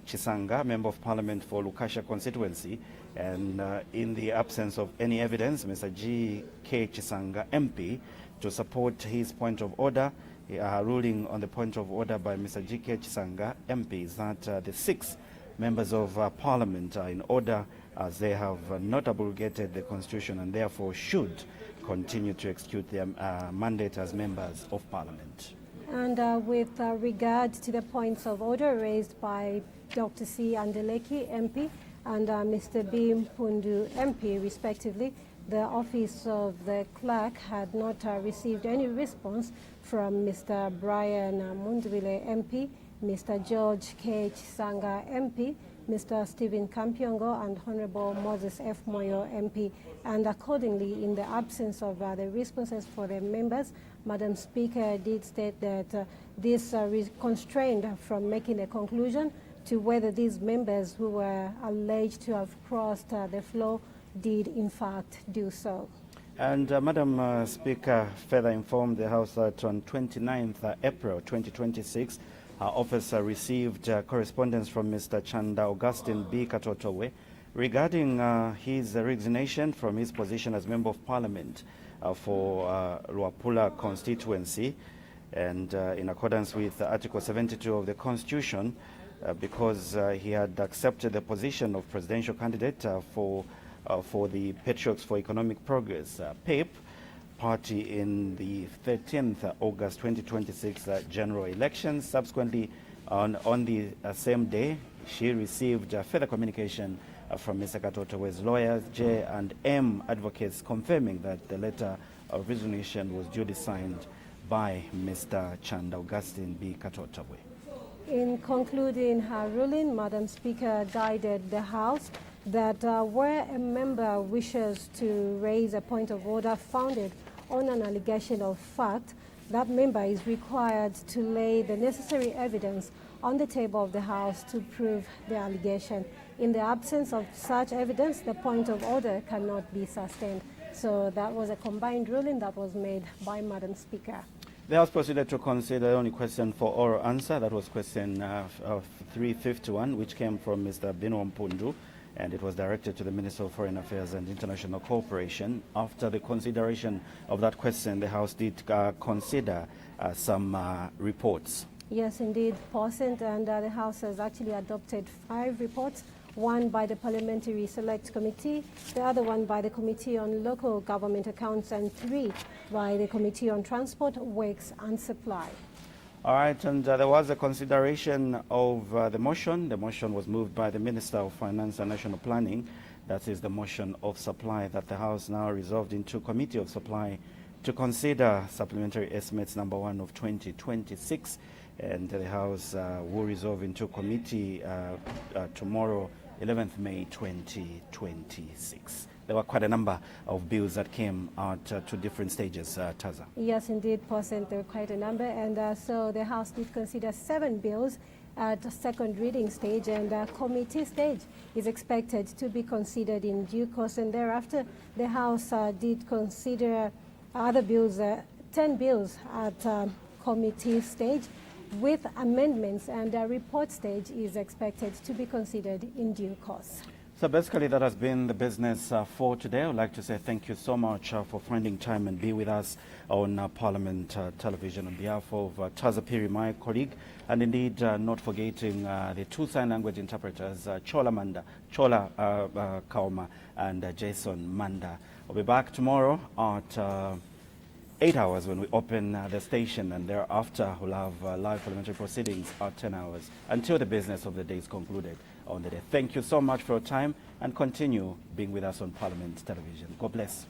Chisanga, Member of Parliament for Lukasha constituency, and in the absence of any evidence, Mr. G.K. Chisanga, MP, to support his point of order, ruling on the point of order by Mr. G.K. Chisanga, MP, is that the 6 members of Parliament are in order, as they have not abrogated the Constitution and therefore should continue to execute their mandate as members of Parliament. And with regard to the points of order raised by Dr. C. Andeleki, MP, and Mr. B. Mpundu, MP, respectively, the Office of the Clerk had not received any response from Mr. Brian Mundubile, MP, Mr. George K. Chisanga, MP, Mr. Stephen Kampiongo and Honorable Moses F. Moyo, MP. And accordingly, in the absence of the responses for the members, Madam Speaker did state that this constrained from making a conclusion to whether these members who were alleged to have crossed the floor did in fact do so. And Madam Speaker further informed the House that on 29th April 2026, our office received correspondence from Mr. Chanda Augustine B. Katotowe regarding his resignation from his position as Member of Parliament for Luapula constituency, and in accordance with Article 72 of the Constitution, because he had accepted the position of presidential candidate for the Patriots for Economic Progress, PEP, party in the 13th August 2026 general elections. Subsequently, on the same day, she received further communication from Mr. Katotowe's lawyers, J and M advocates, confirming that the letter of resignation was duly signed by Mr. Chanda Augustine B. Katotowe. In concluding her ruling, Madam Speaker guided the House that where a member wishes to raise a point of order founded on an allegation of fact, that member is required to lay the necessary evidence on the table of the House to prove the allegation. In the absence of such evidence, the point of order cannot be sustained. So that was a combined ruling that was made by Madam Speaker. The House proceeded to consider the only question for oral answer. That was question 351, which came from Mr. Bino Mpundu, and it was directed to the Minister of Foreign Affairs and International Cooperation. After the consideration of that question, the House did consider some reports. Yes, indeed, President, and the House has actually adopted 5 reports, one by the Parliamentary Select Committee, the other one by the Committee on Local Government Accounts, and 3 by the Committee on Transport, Works and Supply. All right, and there was a consideration of the motion. The motion was moved by the Minister of Finance and National Planning. That is the motion of supply that the House now resolved into Committee of Supply to consider Supplementary Estimates number 1 of 2026. And the House will resolve into committee tomorrow, 11th May 2026. There were quite a number of bills that came out to different stages, Taza. Yes, indeed, President, there were quite a number. And so the House did consider 7 bills at the second reading stage, and committee stage is expected to be considered in due course. And thereafter, the House did consider other bills, 10 bills at committee stage, with amendments, and a report stage is expected to be considered in due course. So basically that has been the business for today. I would like to say thank you so much for finding time and be with us on Parliament Television. On behalf of Taza Piri, my colleague, and indeed not forgetting the 2 sign language interpreters, Chola Kauma and Jason Manda. We'll be back tomorrow at 8 hours when we open the station, and thereafter we'll have live parliamentary proceedings at 10 hours until the business of the day is concluded on the day. Thank you so much for your time, and continue being with us on Parliament Television. God bless.